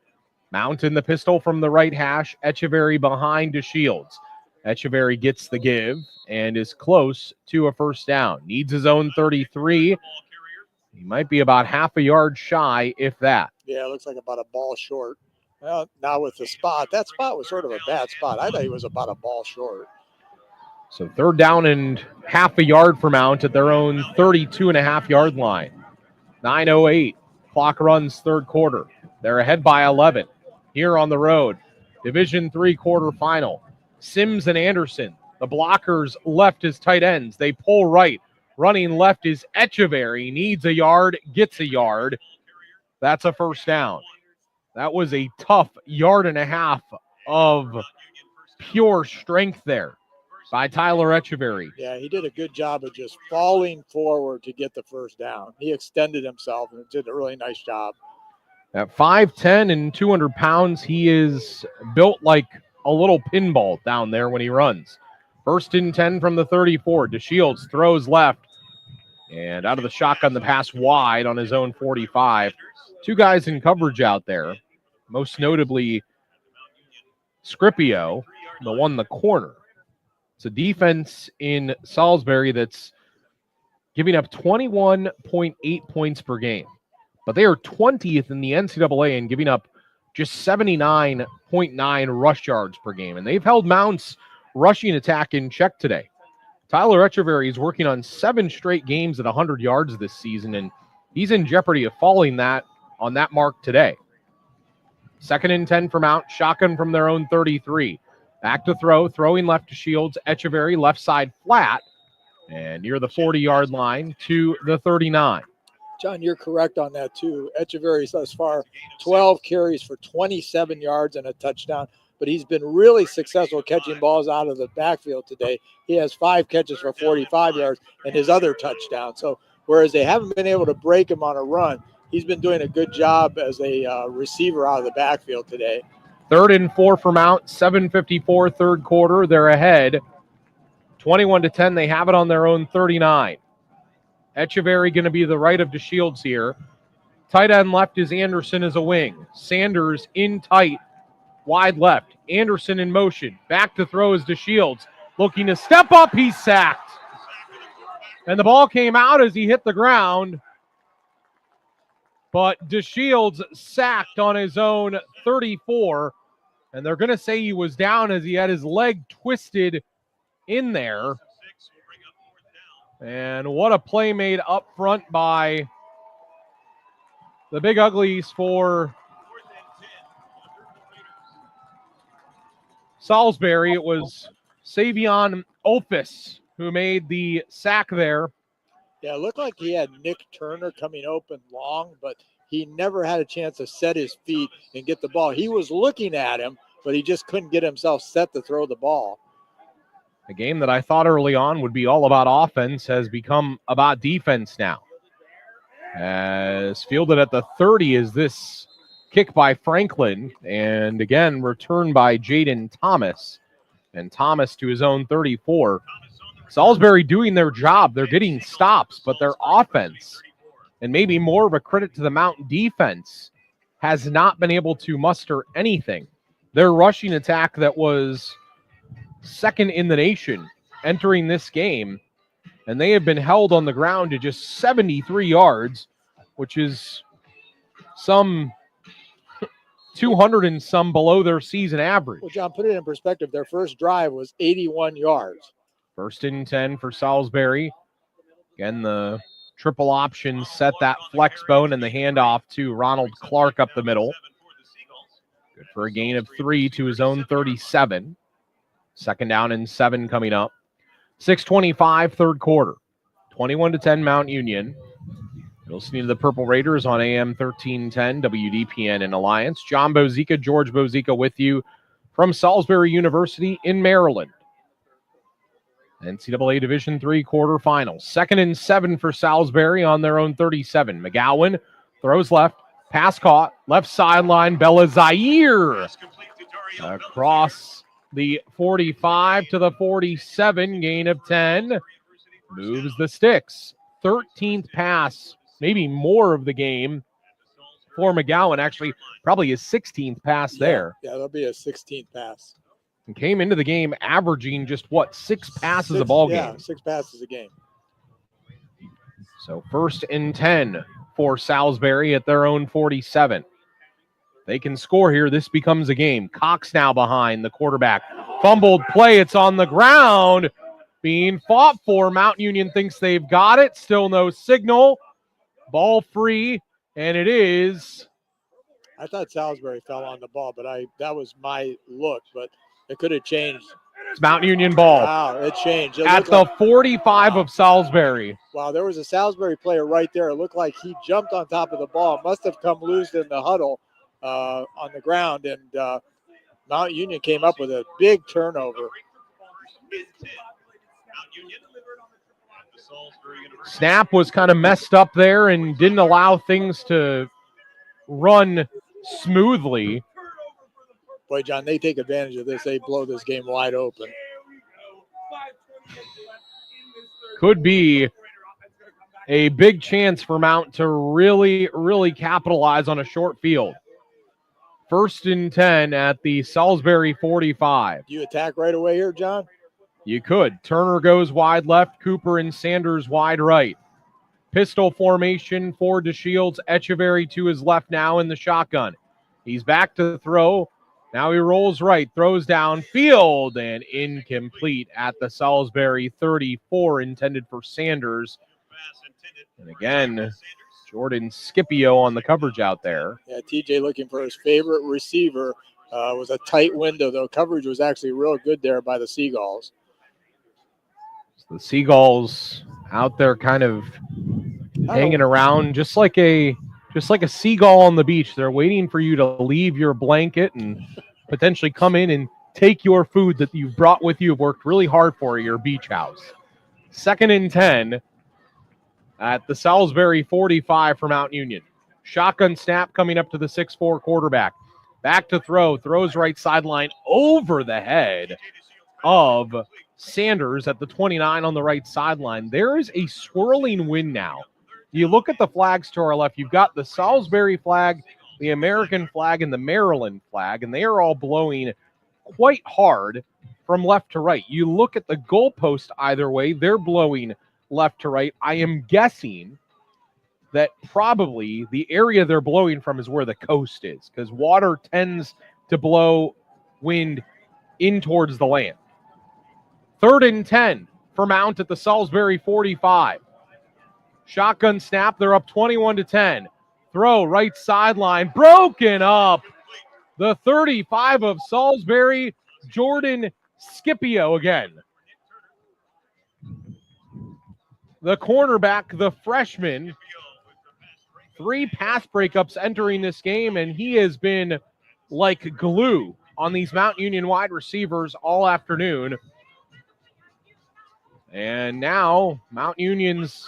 S1: Mount in the pistol from the right hash. Echeverry behind to Shields. Echeverry gets the give and is close to a 1st down. Needs his own 33. He might be about half a yard shy, if that.
S2: Yeah, it looks like about a ball short. Well, now with the spot, that spot was sort of a bad spot. I thought he was about a ball short.
S1: So 3rd down and half a yard for Mount at their own 32.5-yard line. 9:08 clock runs 3rd quarter. They're ahead by 11 here on the road. Division III quarterfinal. Sims and Anderson. The blockers left as tight ends. They pull right. Running left is Echeverry. Needs a yard, gets a yard. That's a 1st down. That was a tough 1.5 yards of pure strength there by Tyler Echeverry.
S2: Yeah, he did a good job of just falling forward to get the 1st down. He extended himself and did a really nice job.
S1: At 5'10" and 200 pounds, he is built like a little pinball down there when he runs. 1st and 10 from the 34. DeShields throws left. And out of the shotgun, the pass wide on his own 45. 2 guys in coverage out there. Most notably, Scripio, the one in the corner. It's a defense in Salisbury that's giving up 21.8 points per game. But they are 20th in the NCAA and giving up just 79.9 rush yards per game. And they've held Mount's rushing attack in check today. Tyler Echeverry is working on 7 straight games at 100 yards this season, and he's in jeopardy of falling that on that mark today. 2nd and 10 for Mount, shotgun from their own 33. Back to throw, throwing left to Shields. Echeverry left side flat, and near the 40-yard line to the 39.
S2: John, you're correct on that too. Echeverry's thus far 12 carries for 27 yards and a touchdown, but he's been really successful catching balls out of the backfield today. He has 5 catches for 45 yards and his other touchdown. So whereas they haven't been able to break him on a run, he's been doing a good job as a receiver out of the backfield today.
S1: 3rd and 4 for Mount, 7:54 3rd quarter. They're ahead 21-10, they have it on their own 39. Echeverry going to be the right of DeShields here. Tight end left is Anderson as a wing. Sanders in tight, wide left. Anderson in motion. Back to throw is DeShields. Looking to step up, he's sacked. And the ball came out as he hit the ground. But DeShields sacked on his own 34. And they're going to say he was down as he had his leg twisted in there. And what a play made up front by the Big Uglies for Salisbury. It was Savion Ophis who made the sack there.
S2: Yeah, it looked like he had Nick Turner coming open long, but he never had a chance to set his feet and get the ball. He was looking at him, but he just couldn't get himself set to throw the ball.
S1: A game that I thought early on would be all about offense has become about defense now. As fielded at the 30 is this kick by Franklin, and again returned by Jaden Thomas. And Thomas to his own 34. Salisbury doing their job. They're getting stops, but their offense, and maybe more of a credit to the Mountain defense, has not been able to muster anything. Their rushing attack that was second in the nation entering this game, and they have been held on the ground to just 73 yards, which is some 200 and some below their season average.
S2: Well, John, put it in perspective. Their first drive was 81 yards.
S1: 1st and 10 for Salisbury. Again, the triple option set that flex bone and the handoff to Ronald Clark up the middle. Good for a gain of 3 to his own 37. 2nd down and 7 coming up. 6:25, third quarter. 21-10 Mount Union. You're listening to the Purple Raiders on AM 1310 WDPN in Alliance. John Bozica, George Bozica with you from Salisbury University in Maryland. NCAA Division III quarterfinals. 2nd and 7 for Salisbury on their own 37. McGowan throws left. Pass caught. Left sideline. Bella Zaire across the 45 to the 47. Gain of 10. Moves the sticks. 13th pass, maybe more of the game for McGowan. Actually, probably his 16th pass there.
S2: Yeah, that'll be a 16th pass.
S1: And came into the game averaging just, 6 passes a ball game?
S2: Yeah, 6 passes a game.
S1: So 1st and 10 for Salisbury at their own 47. They can score here. This becomes a game. Cox now behind the quarterback. Fumbled play. It's on the ground. Being fought for. Mount Union thinks they've got it. Still no signal. Ball free. And it is.
S2: I thought Salisbury fell on the ball, but that was my look. But it could have changed.
S1: It's Mount Union ball.
S2: Wow, it changed. It
S1: at the 45 of Salisbury.
S2: Wow, there was a Salisbury player right there. It looked like he jumped on top of the ball. Must have come loose in the huddle on the ground, and Mount Union came up with a big turnover.
S1: Snap was kind of messed up there and didn't allow things to run smoothly.
S2: Boy, John, they take advantage of this. They blow this game wide open.
S1: Could be a big chance for Mount to really, really capitalize on a short field. 1st and 10 at the Salisbury 45.
S2: Do you attack right away here, John?
S1: You could. Turner goes wide left. Cooper and Sanders wide right. Pistol formation for DeShields. Echeverry to his left now in the shotgun. He's back to throw. Now he rolls right, throws downfield, and incomplete at the Salisbury 34, intended for Sanders. And again, Jordan Scipio on the coverage out there.
S2: Yeah, TJ looking for his favorite receiver. Was a tight window, though. Coverage was actually real good there by the Seagulls.
S1: So the Seagulls out there kind of hanging around just like a seagull on the beach. They're waiting for you to leave your blanket and potentially come in and take your food that you've brought with you, worked really hard for your beach house. 2nd and 10 at the Salisbury 45 for Mount Union. Shotgun snap coming up to the 6'4 quarterback. Back to throw. Throws right sideline over the head of Sanders at the 29 on the right sideline. There is a swirling wind now. You look at the flags to our left. You've got the Salisbury flag, the American flag, and the Maryland flag, and they are all blowing quite hard from left to right. You look at the goalpost either way, they're blowing left to right. I am guessing that probably the area they're blowing from is where the coast is, because water tends to blow wind in towards the land. 3rd and 10 for Mount at the Salisbury 45. Shotgun snap, they're up 21-10. Throw right sideline, broken up. The 35 of Salisbury, Jordan Scipio again. The cornerback, the freshman, 3 pass breakups entering this game, and he has been like glue on these Mount Union wide receivers all afternoon. And now Mount Union's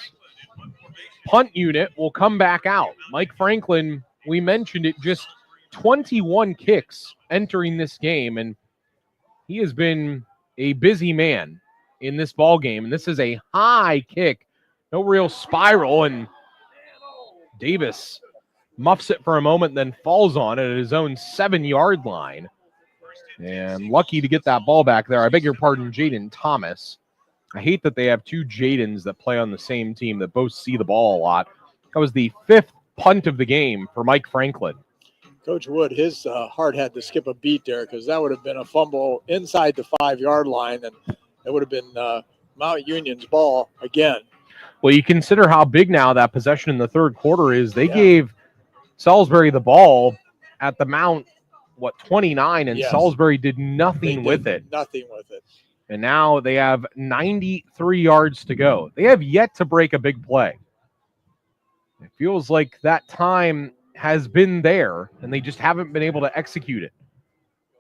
S1: punt unit will come back out. Mike Franklin, we mentioned it, just 21 kicks entering this game, and he has been a busy man in this ball game. And this is a high kick, no real spiral, and Davis muffs it for a moment, then falls on it at his own 7-yard line. And lucky to get that ball back there. I beg your pardon, Jaden Thomas. I hate that they have 2 Jadens that play on the same team that both see the ball a lot. That was the 5th punt of the game for Mike Franklin.
S2: Coach Wood, his heart had to skip a beat there, because that would have been a fumble inside the 5-yard line, and it would have been Mount Union's ball again.
S1: Well, you consider how big now that possession in the third quarter is. They gave Salisbury the ball at the Mount, 29, and Salisbury did nothing with it.
S2: Nothing with it.
S1: And now they have 93 yards to go. They have yet to break a big play. It feels like that time has been there, and they just haven't been able to execute it.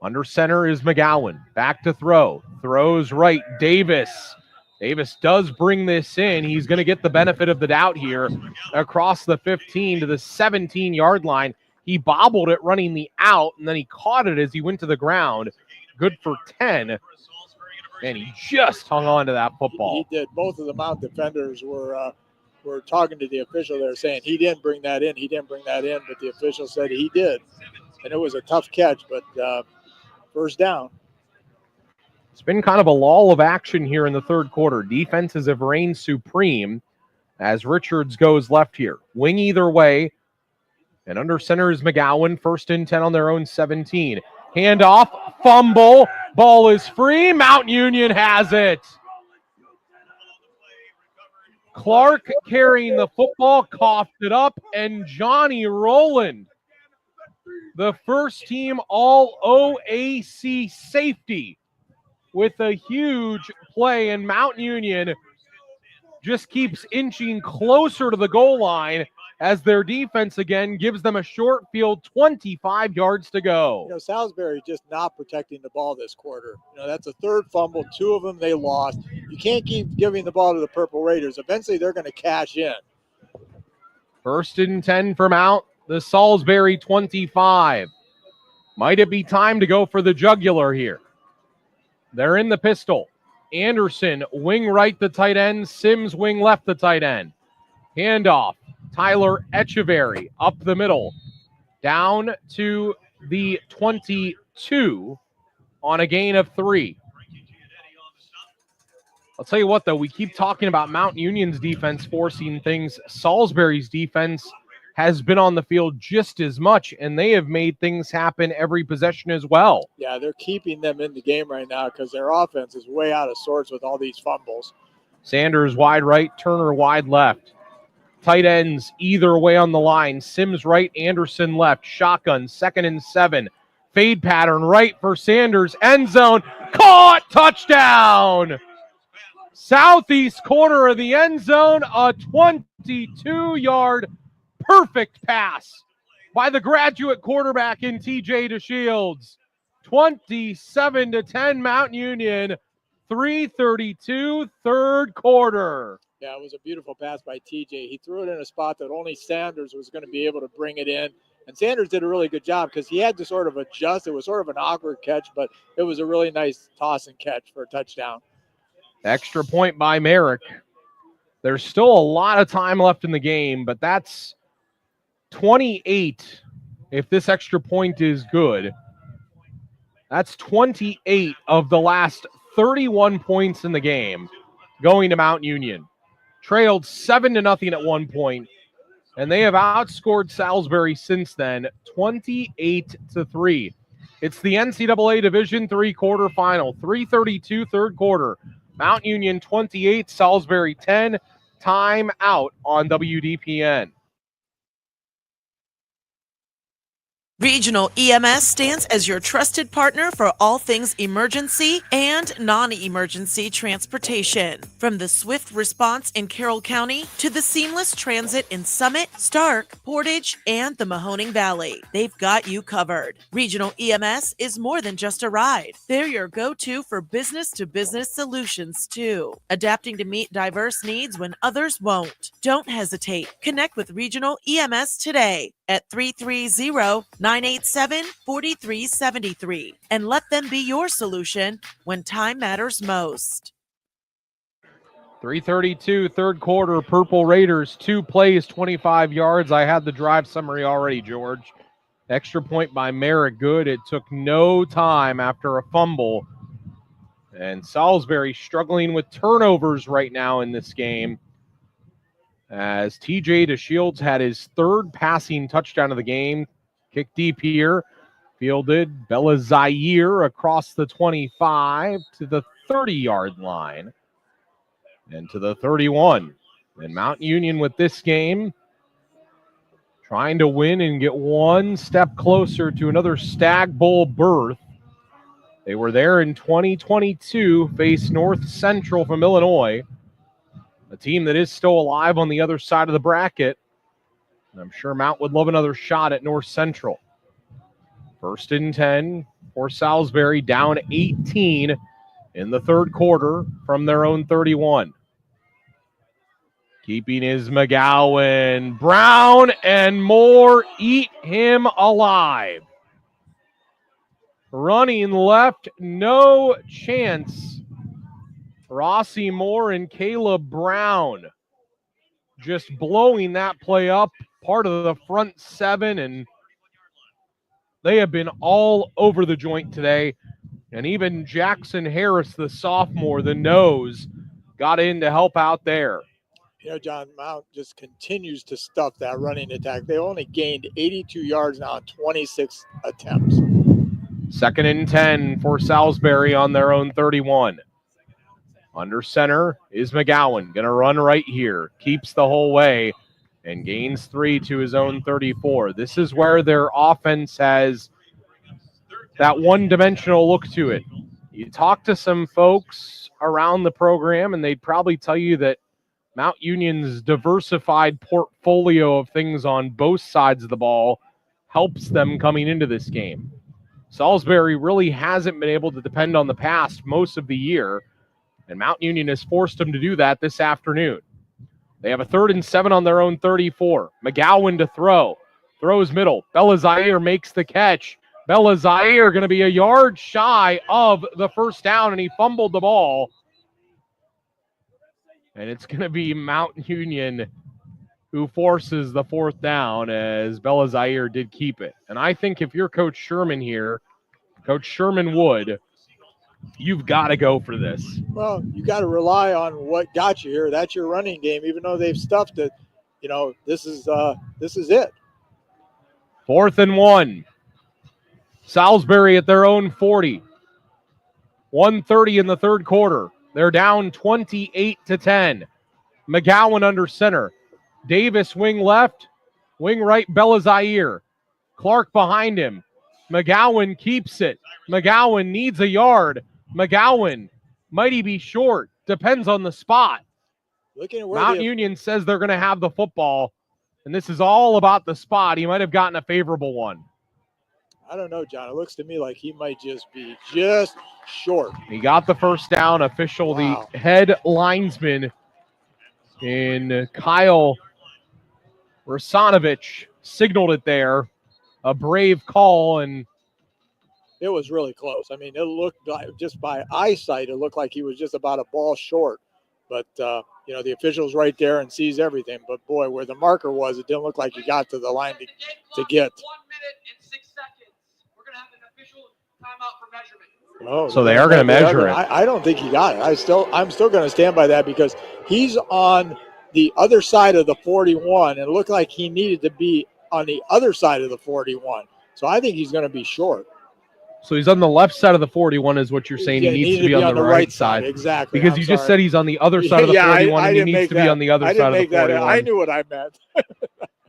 S1: Under center is McGowan. Back to throw. Throws right. Davis. Davis does bring this in. He's going to get the benefit of the doubt here across the 15 to the 17-yard line. He bobbled it running the out, and then he caught it as he went to the ground. Good for 10. And he just hung on to that football.
S2: He did. Both of the Mount defenders were talking to the official there, saying he didn't bring that in. He didn't bring that in, but the official said he did. And it was a tough catch, but first down.
S1: It's been kind of a lull of action here in the third quarter. Defenses have reigned supreme as Richards goes left here. Wing either way. And under center is McGowan. 1st and 10 on their own 17. Handoff, fumble, ball is free. Mount Union has it. Clark carrying the football, coughed it up, and Johnny Rowland, the first team all OAC safety, with a huge play, and Mount Union just keeps inching closer to the goal line as their defense again gives them a short field, 25 yards to go.
S2: Salisbury just not protecting the ball this quarter. That's a 3rd fumble. 2 of them they lost. You can't keep giving the ball to the Purple Raiders. Eventually they're going to cash in.
S1: 1st and 10 from out the Salisbury 25. Might it be time to go for the jugular here? They're in the pistol. Anderson, wing right the tight end. Sims, wing left the tight end. Handoff. Tyler Echeverry up the middle. Down to the 22 on a gain of 3. I'll tell you what, though, we keep talking about Mount Union's defense forcing things. Salisbury's defense has been on the field just as much, and they have made things happen every possession as well.
S2: Yeah, they're keeping them in the game right now because their offense is way out of sorts with all these fumbles.
S1: Sanders wide right, Turner wide left. Tight ends either way on the line. Sims right, Anderson left. Shotgun, 2nd and 7. Fade pattern right for Sanders. End zone. Caught! Touchdown! Southeast corner of the end zone. A 22-yard perfect pass by the graduate quarterback in TJ DeShields. 27-10 Mount Union. 3:32 third quarter.
S2: Yeah, it was a beautiful pass by TJ. He threw it in a spot that only Sanders was going to be able to bring it in. And Sanders did a really good job because he had to sort of adjust. It was sort of an awkward catch, but it was a really nice toss and catch for a touchdown.
S1: Extra point by Merrick. There's still a lot of time left in the game, but that's 28 if this extra point is good. That's 28 of the last 31 points in the game going to Mount Union. Trailed 7-0 at one point, and they have outscored Salisbury since then, 28-3. It's the NCAA Division III quarterfinal, 3:32 third quarter. Mount Union 28, Salisbury 10. Time out on WDPN.
S5: Regional EMS stands as your trusted partner for all things emergency and non-emergency transportation. From the swift response in Carroll County to the seamless transit in Summit, Stark, Portage, and the Mahoning Valley, they've got you covered. Regional EMS is more than just a ride. They're your go-to for business-to-business solutions, too, adapting to meet diverse needs when others won't. Don't hesitate. Connect with Regional EMS today at 330-987-4373 and let them be your solution when time matters most.
S1: 3:32 third quarter, Purple Raiders, 2 plays, 25 yards. I had the drive summary already, George. Extra point by Merrick, good. It took no time after a fumble. And Salisbury struggling with turnovers right now in this game, as TJ DeShields had his third passing touchdown of the game. Kick deep here. Fielded Bella Zaire across the 25 to the 30-yard line and to the 31. And Mount Union with this game trying to win and get one step closer to another Stag Bowl berth. They were there in 2022, faced North Central from Illinois, a team that is still alive on the other side of the bracket. And I'm sure Mount would love another shot at North Central. 1st and 10 for Salisbury, down 18 in the third quarter from their own 31. Keeping is McGowan. Brown and Moore eat him alive. Running left, no chance. Rossi Moore and Caleb Brown just blowing that play up, part of the front 7, and they have been all over the joint today. And even Jackson Harris, the sophomore, the nose, got in to help out there.
S2: You know, John, Mount just continues to stuff that running attack. They only gained 82 yards now on 26 attempts.
S1: 2nd and 10 for Salisbury on their own 31. Under center is McGowan. Going to run right here. Keeps the whole way and gains 3 to his own 34. This is where their offense has that one-dimensional look to it. You talk to some folks around the program, and they'd probably tell you that Mount Union's diversified portfolio of things on both sides of the ball helps them coming into this game. Salisbury really hasn't been able to depend on the pass most of the year, and Mount Union has forced them to do that this afternoon. They have a 3rd and 7 on their own 34. McGowan to throw. Throws middle. Bella Zaire makes the catch. Bella Zaire going to be a yard shy of the first down, and he fumbled the ball. And it's going to be Mount Union who forces the 4th down, as Bella Zaire did keep it. And I think if you're Coach Sherman here, Coach Sherman would, you've got to go for this.
S2: Well, you got to rely on what got you here. That's your running game. Even though they've stuffed it, you know, this is it.
S1: 4th and 1. Salisbury at their own 40. 1:30 in the third quarter. They're down 28-10. McGowan under center. Davis wing left, wing right, Bella Zaire. Clark behind him. McGowan keeps it. McGowan needs a yard. McGowan, might he be short? Depends on the spot. Mount Union says they're going to have the football, and this is all about the spot. He might have gotten a favorable one.
S2: I don't know, John. It looks to me like he might just be just short.
S1: He got the first down. Official,
S2: wow.
S1: The head linesman in Kyle Rasanovich signaled it there. A brave call, and
S2: It was really close. I mean, it looked like, just by eyesight, it looked like he was just about a ball short. But, the official's right there and sees everything. But, boy, where the marker was, it didn't look like he got to the line to get.
S11: 1 minute and 6 seconds. We're going to have an official timeout for measurement.
S2: Oh,
S1: So they are going to measure it.
S2: I don't think he got it. I'm still going to stand by that because he's on the other side of the 41 and it looked like he needed to be on the other side of the 41. So I think he's going to be short.
S1: So he's on the left side of the 41 is what you're saying.
S2: Yeah,
S1: he needs to be on the right side.
S2: Exactly.
S1: Because you just said he's on the other side of the 41 and he needs to be on the other side of the 41.
S2: I knew what I meant.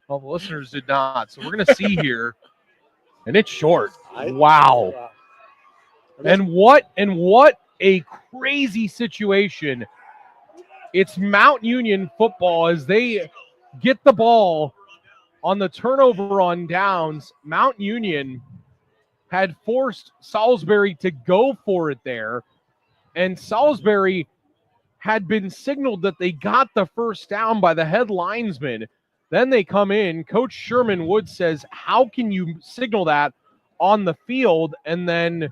S1: Well, the listeners did not. So we're going to see here. And it's short. Wow. And what a crazy situation. It's Mount Union football as they get the ball on the turnover on downs. Mount Union had forced Salisbury to go for it there, and Salisbury had been signaled that they got the first down by the head linesman. Then they come in. Coach Sherman Wood says, how can you signal that on the field and then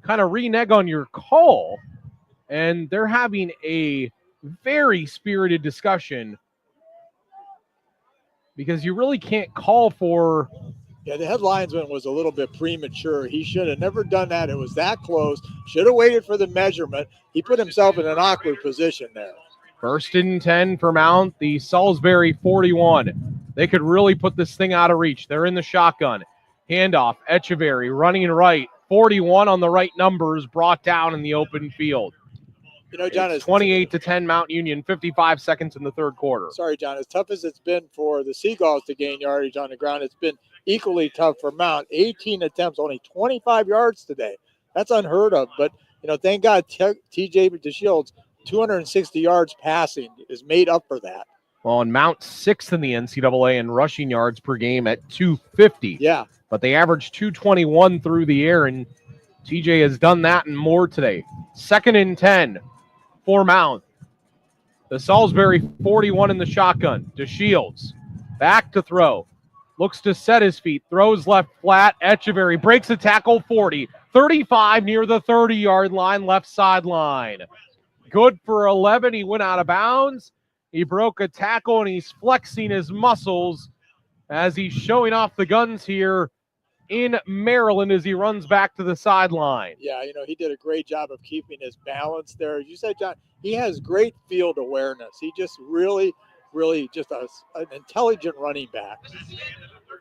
S1: kind of renege on your call? And they're having a very spirited discussion because you really can't call for.
S2: Yeah, the head linesman was a little bit premature. He should have never done that. It was that close. Should have waited for the measurement. He put himself in an awkward position there.
S1: 1st and 10 for Mount, the Salisbury 41. They could really put this thing out of reach. They're in the shotgun. Handoff, Echeverry running right. 41 on the right numbers, brought down in the open field.
S2: John,
S1: it's 28-10 Mount Union, 55 seconds in the third quarter.
S2: Sorry, John. As tough as it's been for the Seagulls to gain yardage on the ground, it's been equally tough for Mount. 18 attempts, only 25 yards today. That's unheard of. But, thank God TJ DeShields, 260 yards passing is made up for that.
S1: Well, and Mount 6th in the NCAA in rushing yards per game at 250.
S2: Yeah.
S1: But they averaged 221 through the air, and TJ has done that and more today. 2nd and 10 for Mount. The Salisbury 41 in the shotgun. DeShields back to throw. Looks to set his feet. Throws left flat. Echeverry breaks a tackle 40. 35 near the 30-yard line, left sideline. Good for 11. He went out of bounds. He broke a tackle, and he's flexing his muscles as he's showing off the guns here in Maryland as he runs back to the sideline.
S2: Yeah, he did a great job of keeping his balance there. As you said, John, he has great field awareness. He just really just an intelligent running back.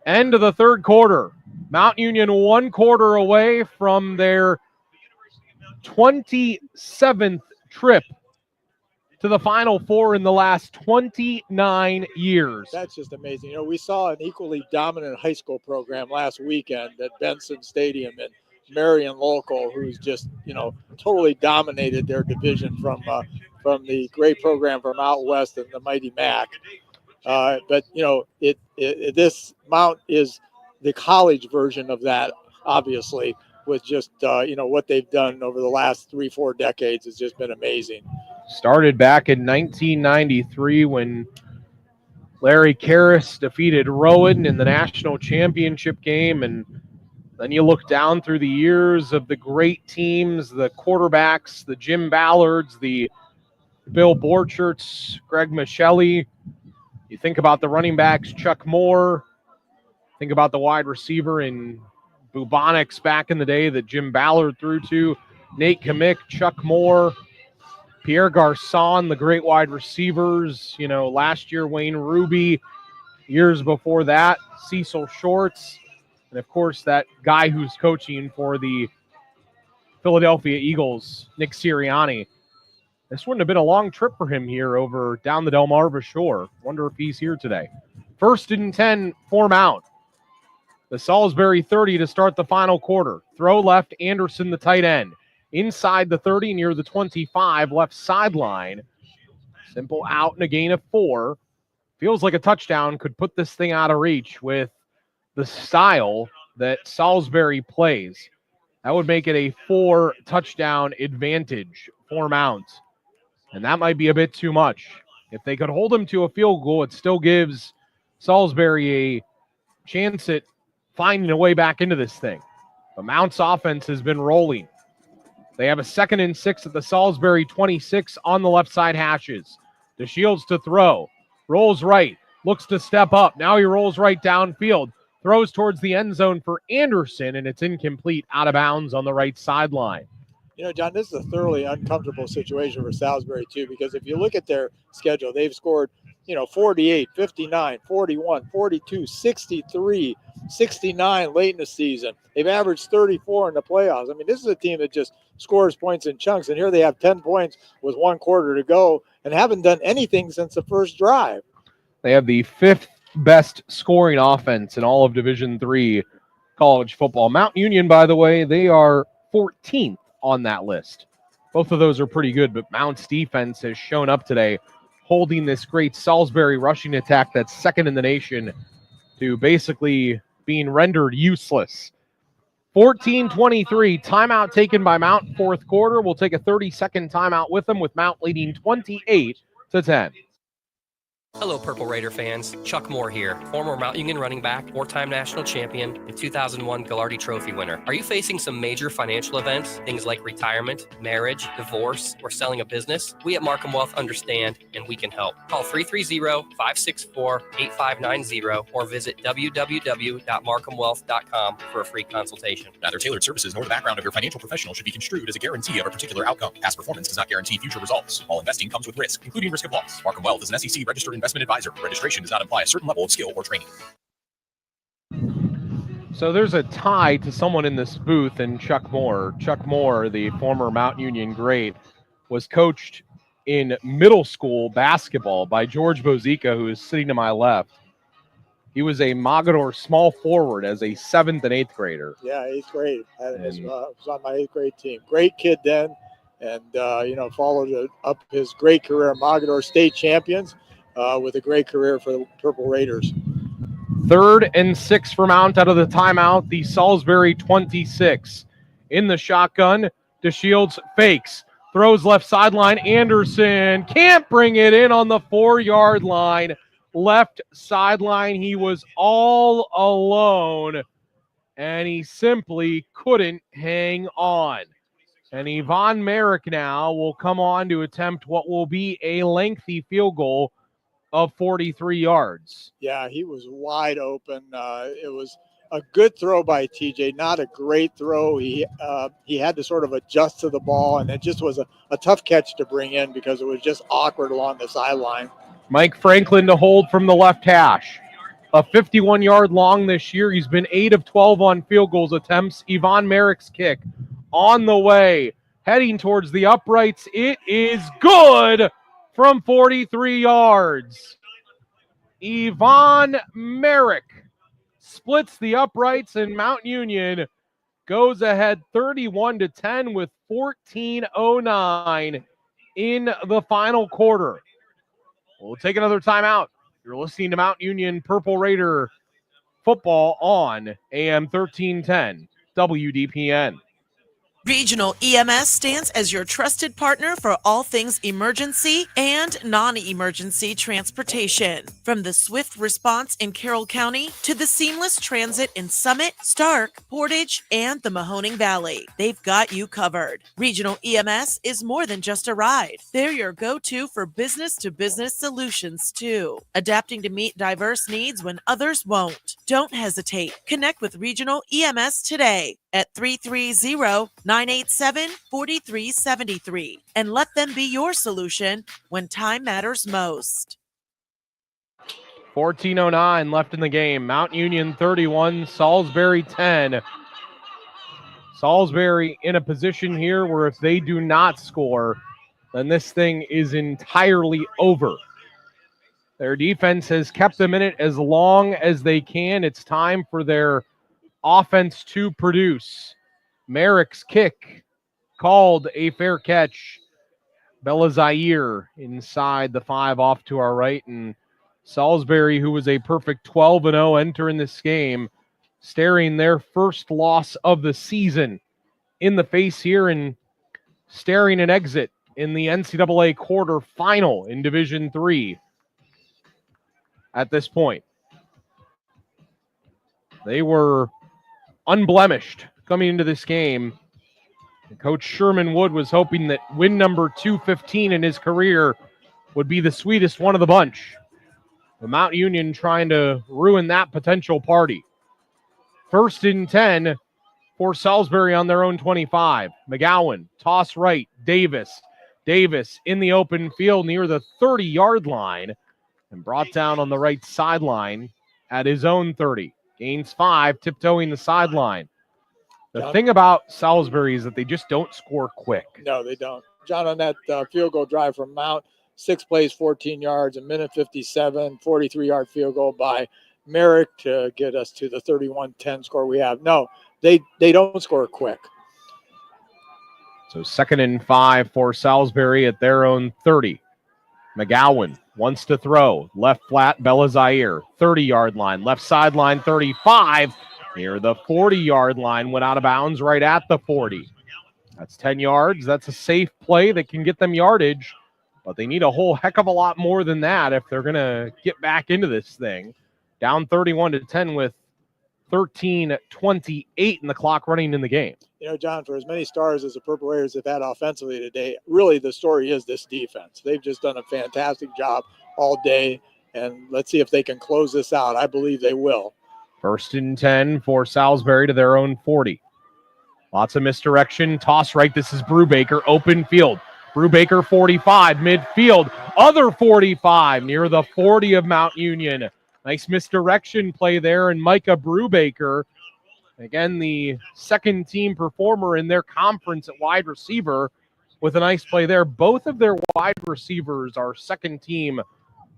S1: End of the third quarter. Mount Union 1 quarter away from their 27th trip to the Final Four in the last 29 years.
S2: That's just amazing. We saw an equally dominant high school program last weekend at Benson Stadium in Marion Local, who's just, totally dominated their division from the great program from out west and the mighty MAC. But this Mount is the college version of that, obviously, with just, what they've done over the last 3-4 decades has just been amazing.
S1: Started back in 1993 when Larry Karras defeated Rowan in the national championship game. And then you look down through the years of the great teams, the quarterbacks, the Jim Ballards, the Bill Borcherts, Greg Michelli. You think about the running backs, Chuck Moore. Think about the wide receiver in Bubonics back in the day that Jim Ballard threw to. Nate Kamick, Chuck Moore, Pierre Garçon, the great wide receivers. Last year, Wayne Ruby. Years before that, Cecil Shorts. And, of course, that guy who's coaching for the Philadelphia Eagles, Nick Sirianni. This wouldn't have been a long trip for him here over down the Delmarva shore. Wonder if he's here today. 1st and 10 for Mount. The Salisbury 30 to start the final quarter. Throw left, Anderson, the tight end. Inside the 30, near the 25, left sideline. Simple out and a gain of 4. Feels like a touchdown. Could put this thing out of reach with the style that Salisbury plays. That would make it a 4-touchdown advantage for Mount. And that might be a bit too much. If they could hold him to a field goal, it still gives Salisbury a chance at finding a way back into this thing. The Mount's offense has been rolling. They have a 2nd and 6 at the Salisbury 26 on the left side hashes. DeShields to throw. Rolls right. Looks to step up. Now he rolls right downfield. Throws towards the end zone for Anderson, and it's incomplete, out of bounds on the right sideline.
S2: You know, John, this is a thoroughly uncomfortable situation for Salisbury, too, because if you look at their schedule, they've scored, 48, 59, 41, 42, 63, 69 late in the season. They've averaged 34 in the playoffs. I mean, this is a team that just scores points in chunks, and here they have 10 points with 1 quarter to go and haven't done anything since the first drive.
S1: They have the 5th best scoring offense in all of Division III college football. Mount Union, by the way, they are 14th on that list. Both of those are pretty good, but Mount's defense has shown up today, holding this great Salisbury rushing attack that's 2nd in the nation to basically being rendered useless. 14-23, timeout taken by Mount, 4th quarter. We'll take a 30-second timeout with them, with Mount leading 28-10.
S6: Hello, Purple Raider fans. Chuck Moore here, former Mount Union running back, 4-time national champion, and 2001 Ghilardi Trophy winner. Are you facing some major financial events, things like retirement, marriage, divorce, or selling a business? We at Markham Wealth understand, and we can help. Call 330-564-8590 or visit www.markhamwealth.com for a free consultation.
S7: Neither tailored services nor the background of your financial professional should be construed as a guarantee of a particular outcome. Past performance does not guarantee future results. All investing comes with risk, including risk of loss. Markham Wealth is an SEC registered investment advisor. Registration does not imply a certain level of skill or training.
S1: So there's a tie to someone in this booth, and Chuck Moore. Chuck Moore, the former Mount Union great, was coached in middle school basketball by George Bozica, who is sitting to my left. He was a Mogador small forward as a 7th and 8th grader.
S2: Yeah, 8th grade. Was on my 8th grade team. Great kid then, and followed up his great career. Mogador state champions. With a great career for the Purple Raiders.
S1: 3rd and 6 for Mount out of the timeout. The Salisbury 26. In the shotgun, DeShields fakes. Throws left sideline. Anderson can't bring it in on the 4-yard line. Left sideline. He was all alone, and he simply couldn't hang on. And Yvonne Merrick now will come on to attempt what will be a lengthy field goal of 43 yards.
S2: Yeah, he was wide open. It was a good throw by TJ, not a great throw. He had to sort of adjust to the ball, and it just was a tough catch to bring in because it was just awkward along the sideline.
S1: Mike Franklin to hold from the left hash. A 51-yard long this year. He's been 8 of 12 on field goals attempts. Yvonne Merrick's kick on the way, heading towards the uprights. It is good from 43 yards. Yvonne Merrick splits the uprights, and Mount Union goes ahead 31-10 with 14:09 in the final quarter. We'll take another timeout. You're listening to Mount Union Purple Raider football on AM 1310 WDPN.
S5: Regional EMS stands as your trusted partner for all things emergency and non-emergency transportation. From the swift response in Carroll County to the seamless transit in Summit, Stark, Portage, and the Mahoning Valley, they've got you covered. Regional EMS is more than just a ride. They're your go-to for business-to-business solutions, too, adapting to meet diverse needs when others won't. Don't hesitate. Connect with Regional EMS today at 330-987-4373 and let them be your solution when time matters most.
S1: 14:09 left in the game. Mount Union 31, Salisbury 10. Salisbury in a position here where if they do not score, then this thing is entirely over. Their defense has kept them in it as long as they can. It's time for their offense to produce. Merrick's kick called a fair catch. Bella Zaire inside the 5 off to our right, and Salisbury, who was a perfect 12-0 entering this game, staring their first loss of the season in the face here and staring an exit in the NCAA quarterfinal in Division III at this point. They were unblemished coming into this game. Coach Sherman Wood was hoping that win number 215 in his career would be the sweetest one of the bunch. The Mount Union trying to ruin that potential party. 1st and 10 for Salisbury on their own 25. McGowan, toss right, Davis. Davis in the open field near the 30-yard line and brought down on the right sideline at his own 30. Gains 5, tiptoeing the sideline. The thing about Salisbury is that they just don't score quick.
S2: No, they don't. John, on that field goal drive from Mount, 6 plays, 14 yards, a minute 57, 43-yard field goal by Merrick to get us to the 31-10 score we have. No, they don't score quick.
S1: So 2nd and 5 for Salisbury at their own 30. McGowan wants to throw. Left flat, Belizaire, 30-yard line. Left sideline, 35. Near the 40-yard line, went out of bounds right at the 40. That's 10 yards. That's a safe play that can get them yardage, but they need a whole heck of a lot more than that if they're going to get back into this thing. Down 31-10 with 13:28 in the clock running in the game.
S2: You know, John, for as many stars as the Purple Raiders have had offensively today, really the story is this defense. They've just done a fantastic job all day, and let's see if they can close this out. I believe they will.
S1: 1st and 10 for Salisbury to their own 40. Lots of misdirection. Toss right. This is Brubaker. Open field. Brubaker 45. Midfield. Other 45 near the 40 of Mount Union. Nice misdirection play there. And Micah Brubaker, again, the second team performer in their conference at wide receiver with a nice play there. Both of their wide receivers are second team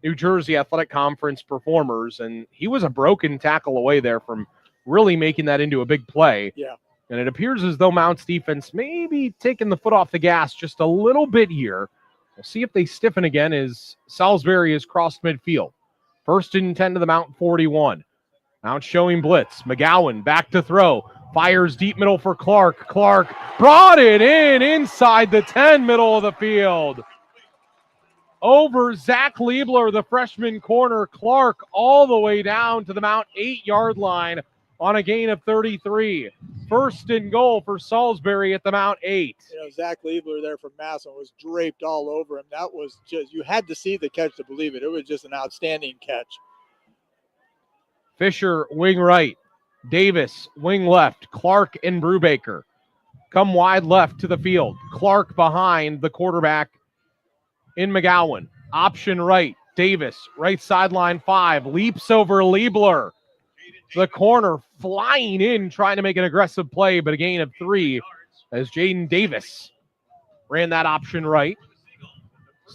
S1: New Jersey Athletic Conference performers, and he was a broken tackle away there from really making that into a big play.
S2: Yeah.
S1: And it appears as though Mount's defense may be taking the foot off the gas just a little bit here. We'll see if they stiffen again as Salisbury has crossed midfield. 1st and 10 to the Mount 41. Mount showing blitz. McGowan back to throw. Fires deep middle for Clark. Clark brought it in inside the 10, middle of the field. Over Zach Liebler, the freshman corner. Clark all the way down to the Mount 8-yard line on a gain of 33. 1st and goal for Salisbury at the Mount 8.
S2: You know, Zach Liebler there from Massillon was draped all over him. That was just, you had to see the catch to believe it. It was just an outstanding catch.
S1: Fisher, wing right. Davis, wing left. Clark and Brubaker come wide left to the field. Clark behind the quarterback in McGowan. Option right. Davis, right sideline 5. Leaps over Liebler. The corner flying in, trying to make an aggressive play, but a gain of 3 as Jaden Davis ran that option right.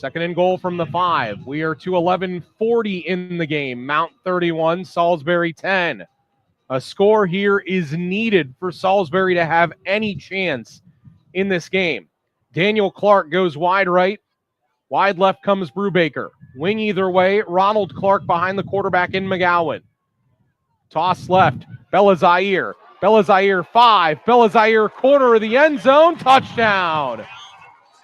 S1: 2nd and goal from the 5. We are to 11:40 in the game. Mount 31, Salisbury 10. A score here is needed for Salisbury to have any chance in this game. Daniel Clark goes wide right. Wide left comes Brubaker. Wing either way. Ronald Clark behind the quarterback in McGowan. Toss left. Belizaire. Belizaire 5. Belizaire corner of the end zone. Touchdown.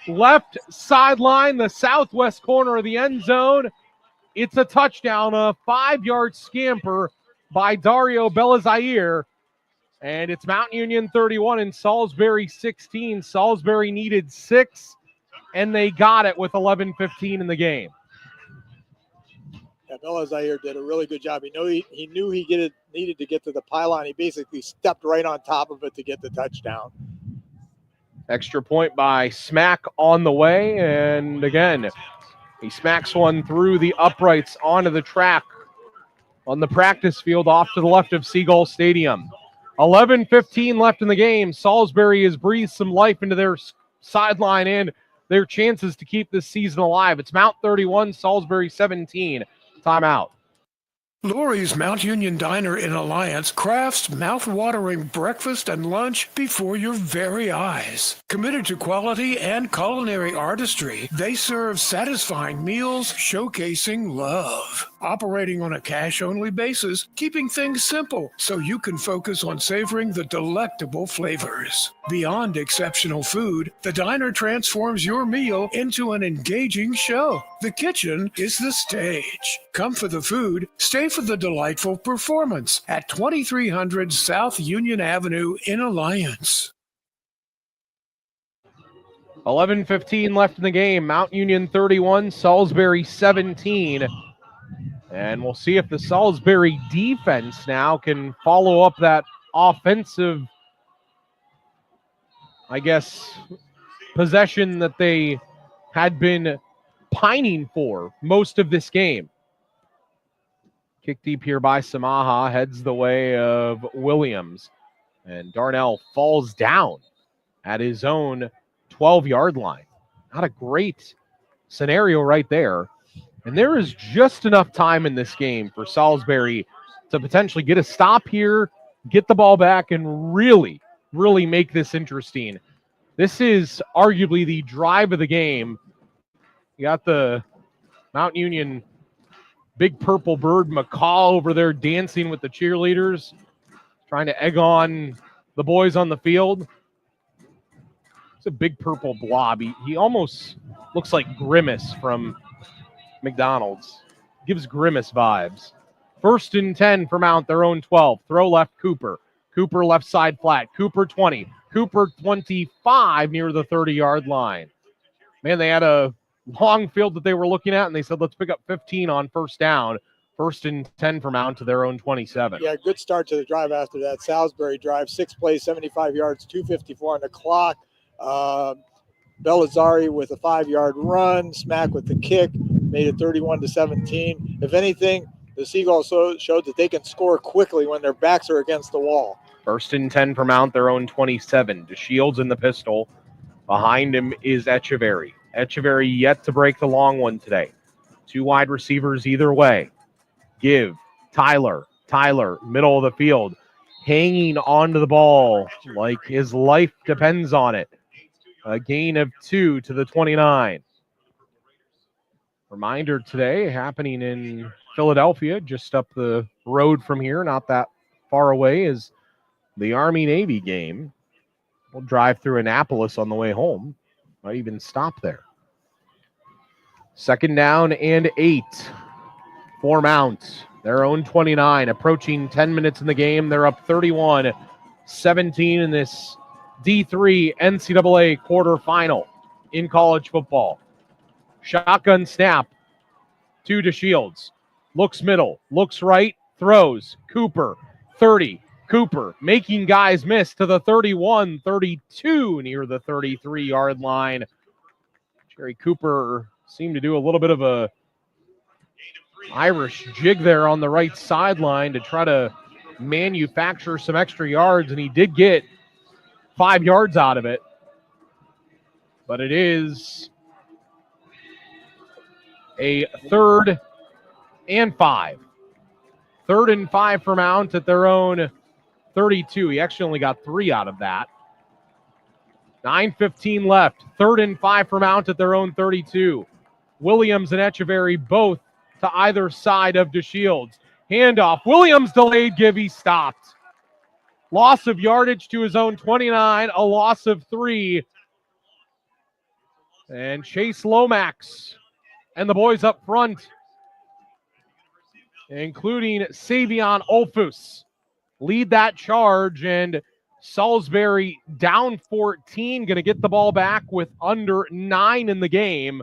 S1: Left sideline, the southwest corner of the end zone. It's a touchdown, a 5-yard scamper by Dario Belizaire. And it's Mount Union 31 and Salisbury 16. Salisbury needed 6, and they got it with 11:15 in the game.
S2: Yeah, Belizaire did a really good job. He knew he needed to get to the pylon. He basically stepped right on top of it to get the touchdown.
S1: Extra point by Smack on the way. And again, he smacks one through the uprights onto the track on the practice field off to the left of Seagull Stadium. 11:15 left in the game. Salisbury has breathed some life into their sideline and their chances to keep this season alive. It's Mount 31, Salisbury 17. Timeout.
S13: Lori's Mount Union Diner in Alliance crafts mouth-watering breakfast and lunch before your very eyes. Committed to quality and culinary artistry, they serve satisfying meals showcasing love. operating on a cash-only basis, keeping things simple so you can focus on savoring the delectable flavors. Beyond exceptional food, the diner transforms your meal into an engaging show. The kitchen is the stage. Come for the food, stay for the delightful performance at 2300 South Union Avenue in Alliance.
S1: 11:15 left in the game. Mount Union 31, Salisbury 17. And we'll see if the Salisbury defense now can follow up that offensive, I guess, possession that they had been pining for most of this game. Kick deep here by Samaha, heads the way of Williams. And Darnell falls down at his own 12-yard line. Not a great scenario right there. And there is just enough time in this game for Salisbury to potentially get a stop here, get the ball back, and really, really make this interesting. This is arguably the drive of the game. You got the Mount Union big purple bird McCall over there dancing with the cheerleaders, trying to egg on the boys on the field. It's a big purple blob. He almost looks like Grimace from McDonald's. Gives Grimace vibes. 1st and 10 for Mount, their own 12. Throw left, Cooper. Cooper left side flat. Cooper 20. Cooper 25 near the 30-yard line. Man, they had a long field that they were looking at, and they said, let's pick up 15 on 1st down. 1st and 10 for Mount to their own 27.
S2: Yeah, good start to the drive after that. Salisbury drive, 6 plays, 75 yards, 2:54 on the clock. Bellazzari with a 5-yard run, Smack with the kick, made it 31-17. If anything, the Seagulls showed that they can score quickly when their backs are against the wall.
S1: 1st and 10 for Mount, their own 27. DeShields in the pistol. Behind him is Echeverry. Echeverry yet to break the long one today. 2 wide receivers either way. Give. Tyler, middle of the field, hanging onto the ball like his life depends on it. A gain of 2 to the 29. Reminder today happening in Philadelphia, just up the road from here, not that far away, is the Army-Navy game. We'll drive through Annapolis on the way home. Might even stop there. 2nd down and 8 for Mount. Their own 29, approaching 10 minutes in the game. They're up 31-17 in this D3 NCAA quarterfinal in college football. Shotgun snap to DeShields. Looks middle, looks right, throws. Cooper, 30. Cooper making guys miss to the 31, 32 near the 33-yard line. Jerry Cooper seemed to do a little bit of a Irish jig there on the right sideline to try to manufacture some extra yards, and he did get 5 yards out of it. But it is a 3rd and 5. 3rd and 5 for Mount at their own 32. He actually only got 3 out of that. 9:15 left. 3rd and 5 for Mount at their own 32. Williams and Echeverry both to either side of DeShields. Handoff. Williams delayed give. He stopped. Loss of yardage to his own 29. A loss of 3. And Chase Lomax and the boys up front, including Savion Olfus, lead that charge. And Salisbury down 14, going to get the ball back with under 9 in the game.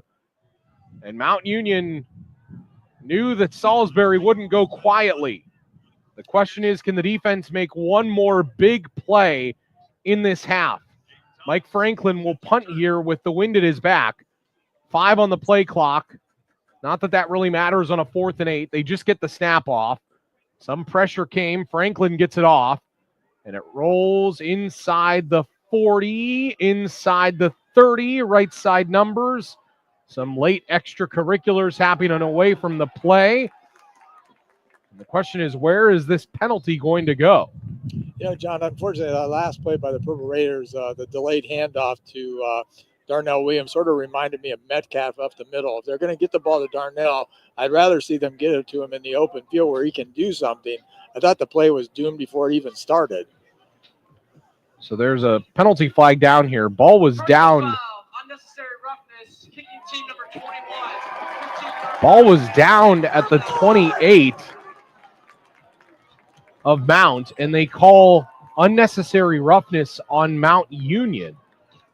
S1: And Mount Union knew that Salisbury wouldn't go quietly. The question is, can the defense make one more big play in this half? Mike Franklin will punt here with the wind at his back. 5 on the play clock. Not that that really matters on a 4th and 8. They just get the snap off. Some pressure came. Franklin gets it off. And it rolls inside the 40, inside the 30, right side numbers. Some late extracurriculars happening away from the play. And the question is, where is this penalty going to go?
S2: You know, John, unfortunately, that last play by the Purple Raiders, the delayed handoff to Darnell Williams sort of reminded me of Metcalf up the middle. If they're going to get the ball to Darnell, I'd rather see them get it to him in the open field where he can do something. I thought the play was doomed before it even started.
S1: So there's a penalty flag down here. Ball was down.
S11: Unnecessary roughness. Kicking team number 21.
S1: Ball was down at the 28 of Mount, and they call unnecessary roughness on Mount Union.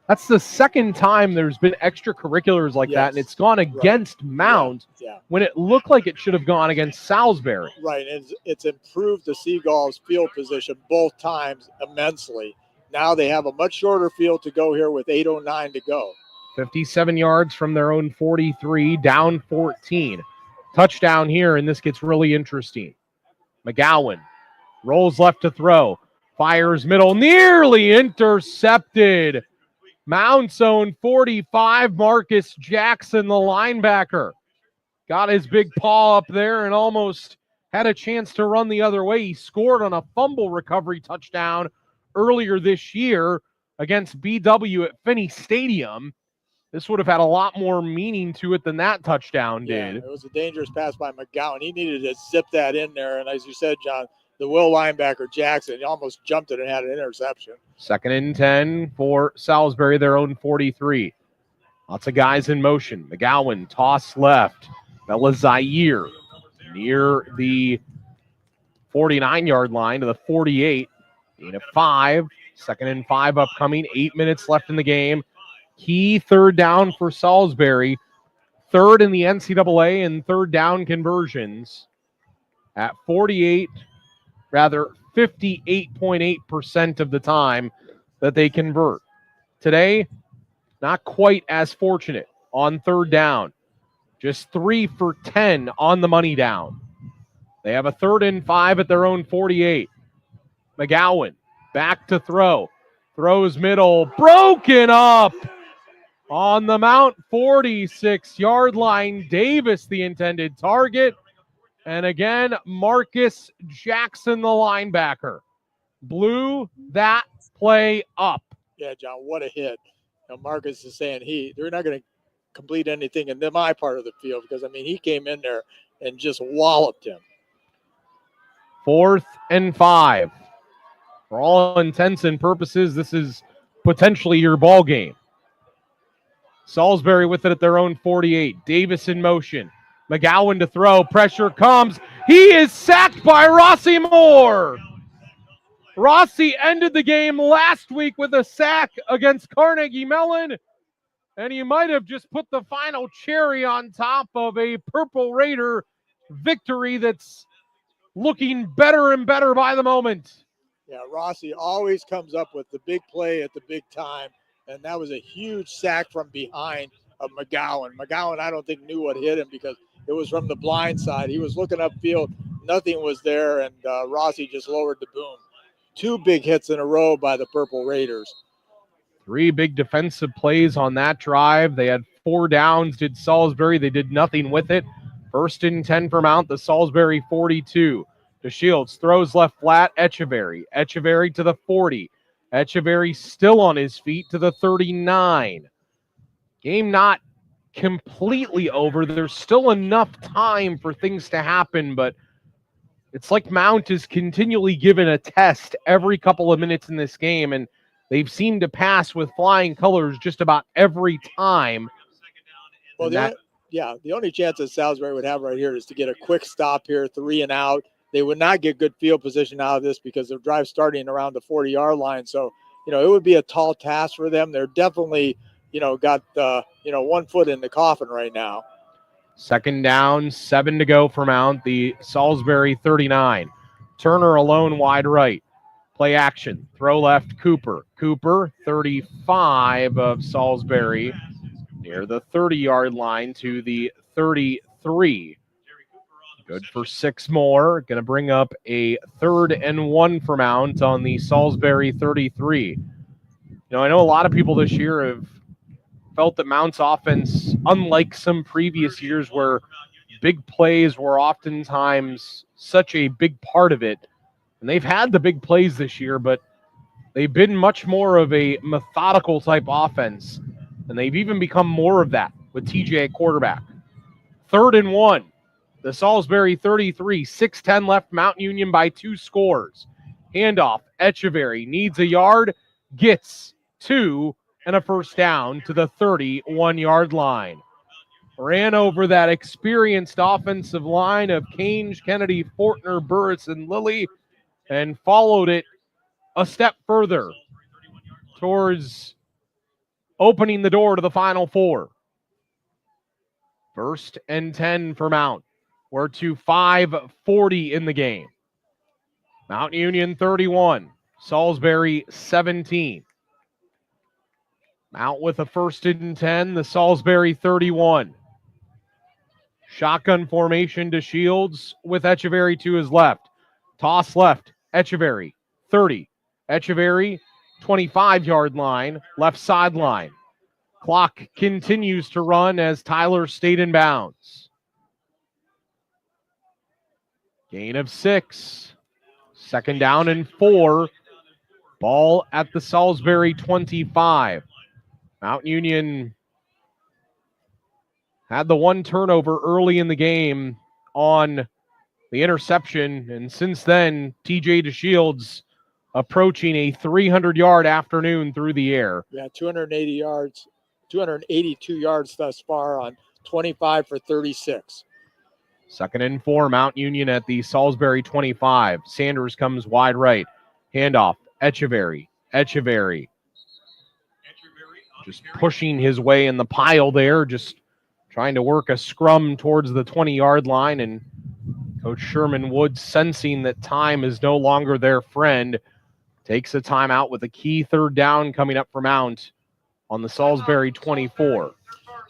S1: That's the second time there's been extracurriculars like that, and it's gone against Mount when it looked like it should have gone against Salisbury.
S2: Right, and it's improved the Seagulls' field position both times immensely. Now they have a much shorter field to go here with 8:09 to go.
S1: 57 yards from their own 43, down 14. Touchdown here, and this gets really interesting. McGowan rolls left to throw, fires middle, nearly intercepted. Mount's own 45, Marcus Jackson, the linebacker. Got his big paw up there and almost had a chance to run the other way. He scored on a fumble recovery touchdown earlier this year against BW at Finney Stadium. This would have had a lot more meaning to it than that touchdown did.
S2: It was a dangerous pass by McGowan. He needed to zip that in there, and as you said, John, the Will linebacker Jackson, he almost jumped it and had an interception.
S1: 2nd and 10 for Salisbury, their own 43. Lots of guys in motion. McGowan, toss left. Bella Zaire near the 49-yard line to the 48. Gain of 5. 2nd and 5 upcoming. 8 minutes left in the game. Key third down for Salisbury. Third in the NCAA in third down conversions at 58.8% of the time that they convert. Today, not quite as fortunate on third down. Just 3 for 10 on the money down. They have a 3rd and 5 at their own 48. McGowan back to throw. Throws middle. Broken up on the Mount 46-yard line. Davis, the intended target. And again, Marcus Jackson, the linebacker, blew that play up.
S2: Yeah, John, what a hit. Now, Marcus is saying they're not going to complete anything in my part of the field because, he came in there and just walloped him.
S1: 4th and 5. For all intents and purposes, this is potentially your ball game. Salisbury with it at their own 48. Davis in motion. McGowan to throw. Pressure comes. He is sacked by Rossi Moore. Rossi ended the game last week with a sack against Carnegie Mellon, and he might have just put the final cherry on top of a Purple Raider victory that's looking better and better by the moment.
S2: Yeah, Rossi always comes up with the big play at the big time, and that was a huge sack from behind of McGowan. McGowan, I don't think, knew what hit him because it was from the blind side. He was looking upfield. Nothing was there, and Rossi just lowered the boom. 2 big hits in a row by the Purple Raiders.
S1: 3 big defensive plays on that drive. They had 4 downs, did Salisbury. They did nothing with it. 1st and 10 for Mount, the Salisbury 42. DeShields throws left flat. Echeverry to the 40. Echeverry still on his feet to the 39. Game not completely over. There's still enough time for things to happen, but it's like Mount is continually given a test every couple of minutes in this game, and they've seemed to pass with flying colors just about every time.
S2: Well, the only chance that Salisbury would have right here is to get a quick stop here, 3 and out. They would not get good field position out of this because their drive starting around the 40-yard line. So, it would be a tall task for them. They're definitely, got, 1 foot in the coffin right now.
S1: 2nd down, 7 to go for Mount, the Salisbury 39. Turner alone wide right. Play action. Throw left, Cooper. Cooper, 35 of Salisbury, near the 30-yard line to the 33. Good for 6 more. Going to bring up a 3rd and 1 for Mount on the Salisbury 33. I know a lot of people this year have felt that Mount's offense, unlike some previous years where big plays were oftentimes such a big part of it, and they've had the big plays this year, but they've been much more of a methodical type offense. And they've even become more of that with TJ at quarterback. 3rd and 1. The Salisbury 33, 6:10 left, Mount Union by 2 scores. Handoff, Echeverry needs a yard, gets 2 and a first down to the 31-yard line. Ran over that experienced offensive line of Cange, Kennedy, Fortner, Burris, and Lilly, and followed it a step further towards opening the door to the Final Four. 1st and 10 for Mount. We're to 5:40 in the game. Mount Union 31, Salisbury 17. Mount with a 1st and 10, the Salisbury 31. Shotgun formation to Shields with Echeverry to his left. Toss left, Echeverry 30. Echeverry 25-yard line, left sideline. Clock continues to run as Tyler stayed in bounds. Gain of 6. 2nd down and 4. Ball at the Salisbury 25. Mount Union had the 1 turnover early in the game on the interception, and since then, TJ DeShields approaching a 300-yard afternoon through the air.
S2: Yeah, 280 yards, 282 yards thus far on 25 for 36.
S1: 2nd and 4, Mount Union at the Salisbury 25. Sanders comes wide right. Handoff, Echeverry. Echeverry just pushing his way in the pile there, just trying to work a scrum towards the 20-yard line, and Coach Sherman Woods, sensing that time is no longer their friend, takes a timeout with a key 3rd down coming up for Mount on the Salisbury 24.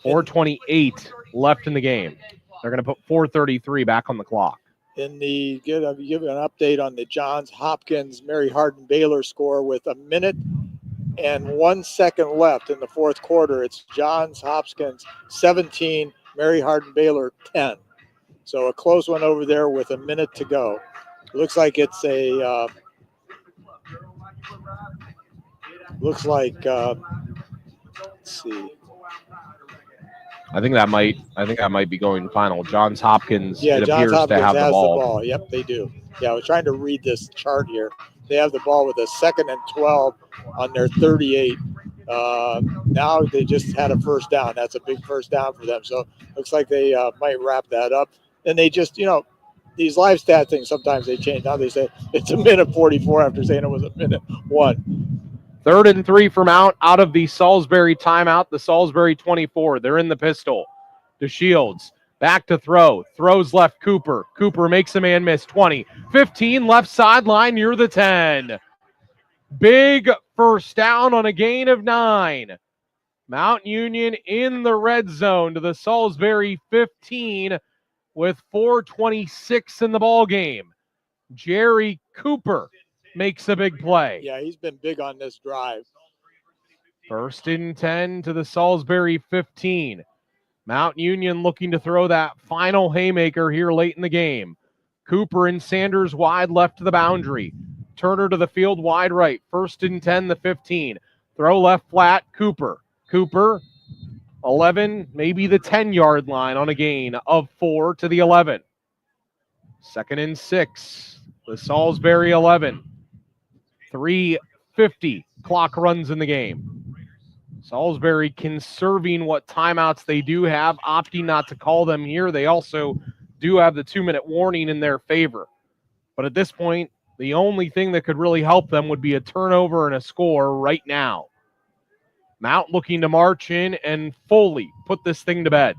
S1: 4:28 left in the game. They're going to put 4:33 back on the clock.
S2: In the give an update on the Johns Hopkins Mary Hardin Baylor score with 1 minute and 1 second left in the 4th quarter. It's Johns Hopkins 17, Mary Hardin Baylor 10. So a close one over there with 1 minute to go. Looks like it's a let's see.
S1: I think that might be going final. Johns Hopkins,
S2: Yeah,
S1: it
S2: Johns
S1: appears
S2: Hopkins
S1: to have
S2: has
S1: the ball.
S2: Yep, they do. Yeah, I was trying to read this chart here. They have the ball with a 2nd and 12 on their 38. Now they just had a 1st down. That's a big 1st down for them. So looks like they might wrap that up. And they just, these live stat things, sometimes they change. Now they say it's 1 minute 44 after saying it was 1 minute 1.
S1: 3rd and 3 from out of the Salisbury timeout, the Salisbury 24. They're in the pistol. DeShields back to throw. Throws left, Cooper. Cooper makes a man miss. 20, 15, left sideline near the 10. Big 1st down on a gain of 9. Mount Union in the red zone to the Salisbury 15 with 4:26 in the ball game. Jerry Cooper makes a big play.
S2: Yeah, he's been big on this drive.
S1: 1st and 10 to the Salisbury 15. Mount Union looking to throw that final haymaker here late in the game. Cooper and Sanders wide left to the boundary. Turner to the field wide right. 1st and 10, the 15. Throw left flat, Cooper. Cooper, 11, maybe the 10-yard line on a gain of 4 to the 11. 2nd and 6, the Salisbury 11. 3:50 clock runs in the game. Salisbury conserving what timeouts they do have, opting not to call them here. They also do have the 2-minute warning in their favor. But at this point, the only thing that could really help them would be a turnover and a score right now. Mount looking to march in and fully put this thing to bed.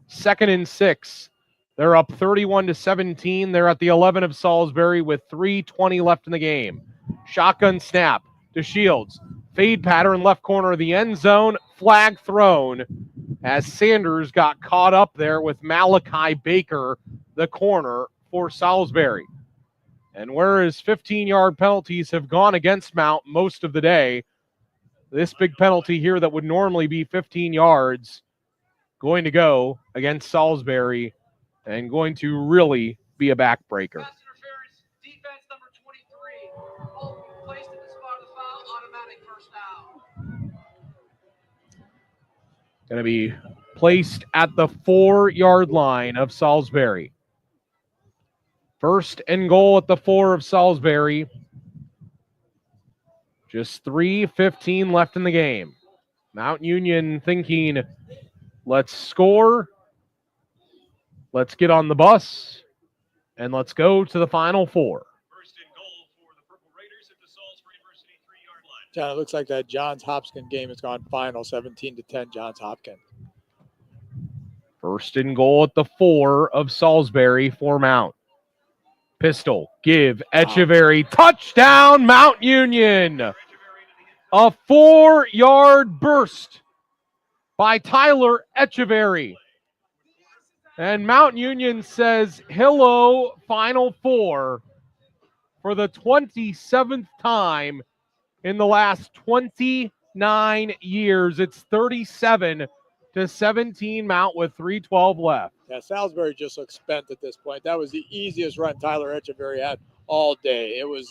S1: 2nd and 6. They're up 31-17. They're at the 11 of Salisbury with 3:20 left in the game. Shotgun snap to Shields. Fade pattern left corner of the end zone. Flag thrown as Sanders got caught up there with Malachi Baker, the corner for Salisbury. And whereas 15-yard penalties have gone against Mount most of the day, this big penalty here that would normally be 15 yards going to go against Salisbury and going to really be a backbreaker.
S11: Defense number 23. Placed in the spot of the foul, automatic 1st down.
S1: Going to be placed at the 4-yard line of Salisbury. First and goal at the 4 of Salisbury. Just 3:15 left in the game. Mount Union thinking, let's score, let's get on the bus, and let's go to the Final Four.
S2: John, it looks like that Johns Hopkins game has gone final, 17-10 Johns Hopkins.
S1: First and goal at the 4 of Salisbury for Mount. Pistol, give, Echeverry, touchdown, Mount Union. A 4-yard burst by Tyler Echeverry. And Mount Union says, hello, Final Four, for the 27th time in the last 29 years. It's 37-17 Mount with 3:12 left.
S2: Yeah, Salisbury just looks spent at this point. That was the easiest run Tyler Echeverry had all day. It was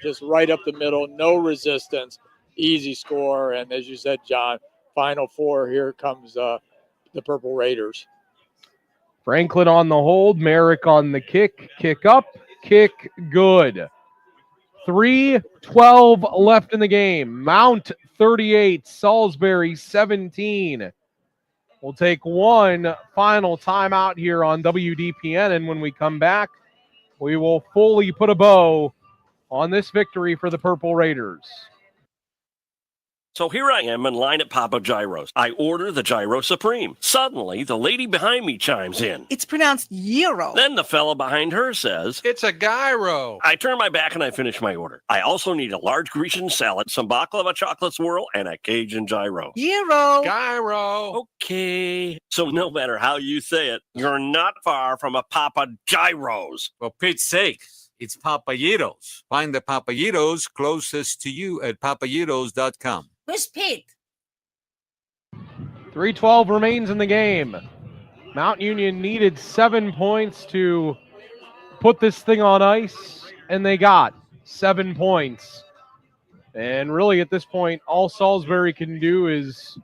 S2: just right up the middle, no resistance, easy score. And as you said, John, Final Four, here comes the Purple Raiders.
S1: Franklin on the hold, Merrick on the kick up, kick good. 3:12 left in the game. Mount 38, Salisbury 17. We'll take one final timeout here on WDPN, and when we come back, we will fully put a bow on this victory for the Purple Raiders.
S8: So here I am in line at Papa Gyro's. I order the Gyro Supreme. Suddenly, the lady behind me chimes in.
S9: It's pronounced gyro.
S8: Then the fella behind her says,
S17: it's a gyro.
S8: I turn my back and I finish my order. I also need a large Grecian salad, some baklava chocolate swirl, and a Cajun gyro.
S9: Gyro.
S17: Gyro.
S8: Okay. So no matter how you say it, you're not far from a Papa Gyro's.
S10: For Pete's sake, it's Papayitos. Find the Papayitos closest to you at papayitos.com.
S9: Who's Pete?
S1: 3:12 remains in the game. Mount Union needed 7 points to put this thing on ice, and they got 7 points. And really, at this point, all Salisbury can do is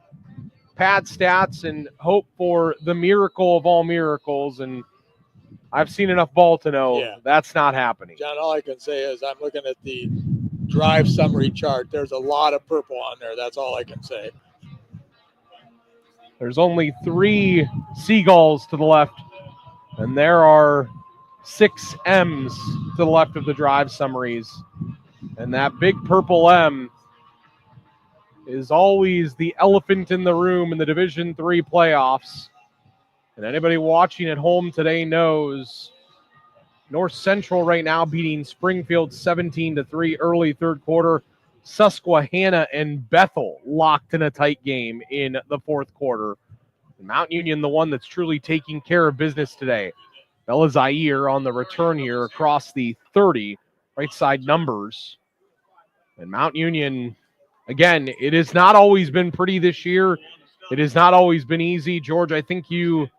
S1: pad stats and hope for the miracle of all miracles. And I've seen enough ball to know that's not happening.
S2: John, all I can say is I'm looking at the drive summary chart. There's a lot of purple on there. That's all I can say.
S1: There's only 3 seagulls to the left, and there are 6 M's to the left of the drive summaries. And that big purple M is always the elephant in the room in the Division III playoffs. And anybody watching at home today knows North Central right now beating Springfield 17-3 early third quarter. Susquehanna and Bethel locked in a tight game in the fourth quarter. Mount Union, the one that's truly taking care of business today. Bella Zaire on the return here across the 30, right side numbers. And Mount Union, again, it has not always been pretty this year. It has not always been easy. George, I think you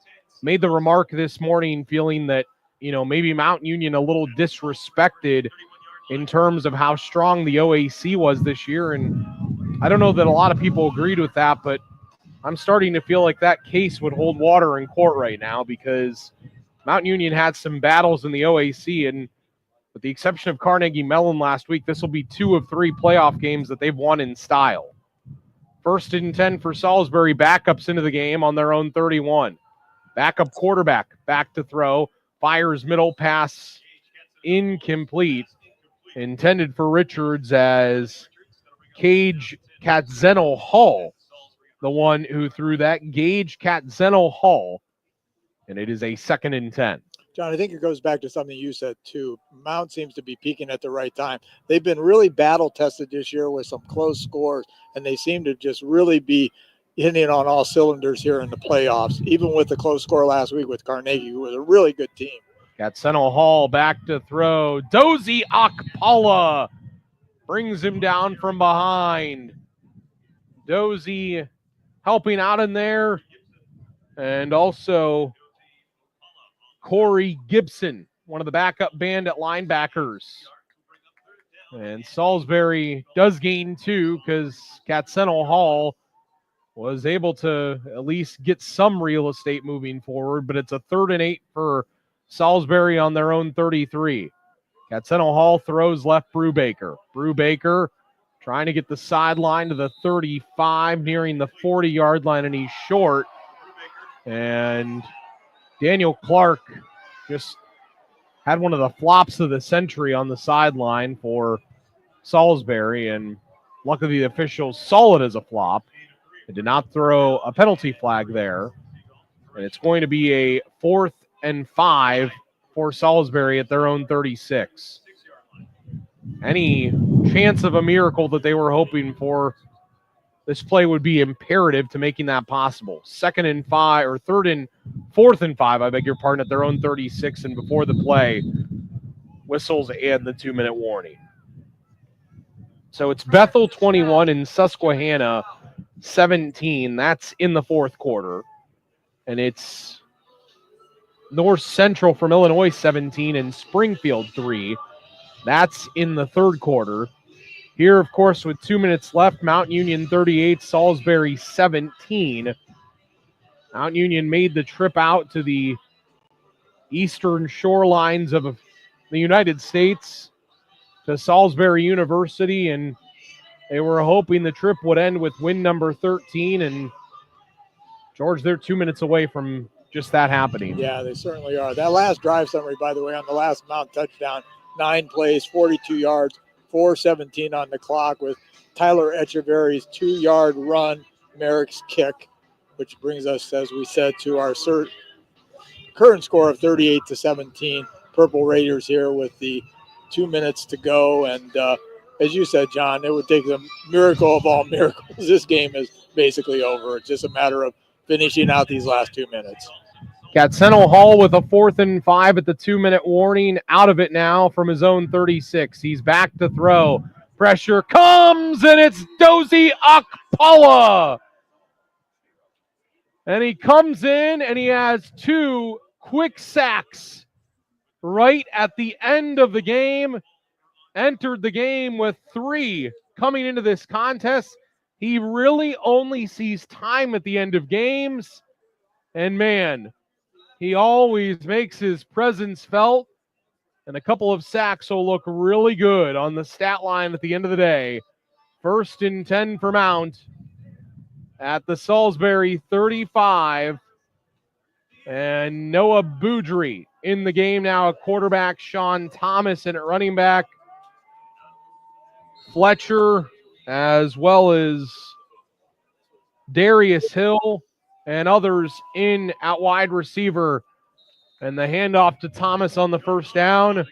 S1: made the remark this morning feeling that, you know, maybe Mount Union a little disrespected in terms of how strong the OAC was this year. And I don't know that a lot of people agreed with that, but I'm starting to feel like that case would hold water in court right now, because Mount Union had some battles in the OAC, and with the exception of Carnegie Mellon last week, this will be 2 of 3 playoff games that they've won in style. First and 10 for Salisbury, backups into the game on their own 31. Backup quarterback back to throw. Fires middle, pass incomplete. Intended for Richards, as Cage Katzeno Hall, the one who threw that. Gage Katzeno Hall. And it is a 2nd and 10.
S2: John, I think it goes back to something you said too. Mount seems to be peaking at the right time. They've been really battle tested this year with some close scores, and they seem to just really be hitting on all cylinders here in the playoffs, even with the close score last week with Carnegie, who was a really good team.
S1: Katzeno Hall back to throw. Dozie Akpala brings him down from behind. Dozie helping out in there. And also Corey Gibson, one of the backup band at linebackers. And Salisbury does gain 2 because Katzeno Hall was able to at least get some real estate moving forward, but it's a 3rd and 8 for Salisbury on their own 33. Katseno Hall throws left Brubaker. Brubaker trying to get the sideline to the 35, nearing the 40-yard line, and he's short. And Daniel Clark just had one of the flops of the century on the sideline for Salisbury, and luckily the officials saw it as a flop. They did not throw a penalty flag there, and it's going to be a 4th and 5 for Salisbury at their own 36. Any chance of a miracle that they were hoping for, this play would be imperative to making that possible. 4th and 5, I beg your pardon, at their own 36, and before the play, whistles and the 2-minute warning. So it's Bethel 21 and Susquehanna 17. That's in the 4th quarter. And it's North Central from Illinois 17 and Springfield 3. That's in the 3rd quarter. Here, of course, with 2 minutes left, Mount Union 38, Salisbury 17. Mount Union made the trip out to the eastern shorelines of the United States to Salisbury University, and they were hoping the trip would end with win number 13, and George, they're 2 minutes away from just that happening.
S2: Yeah, they certainly are. That last drive summary, by the way, on the last Mount touchdown, 9 plays, 42 yards, 4:17 on the clock with Tyler Echeverry's 2-yard run, Merrick's kick, which brings us, as we said, to our current score of 38-17. Purple Raiders here with the 2 minutes to go. And as you said, John, it would take the miracle of all miracles. This game is basically over. It's just a matter of finishing out these last 2 minutes.
S1: Katseno Hall with a 4th and 5 at the 2-minute warning. Out of it now from his own 36. He's back to throw. Pressure comes, and it's Dozie Akpala. And he comes in, and he has 2 quick sacks right at the end of the game. Entered the game with 3 coming into this contest. He really only sees time at the end of games. And man, he always makes his presence felt. And a couple of sacks will look really good on the stat line at the end of the day. 1st and 10 for Mount at the Salisbury 35. And Noah Boudry in the game now, at quarterback, Sean Thomas, and at running back, Fletcher, as well as Darius Hill and others in at wide receiver. And the handoff to Thomas on the 1st down.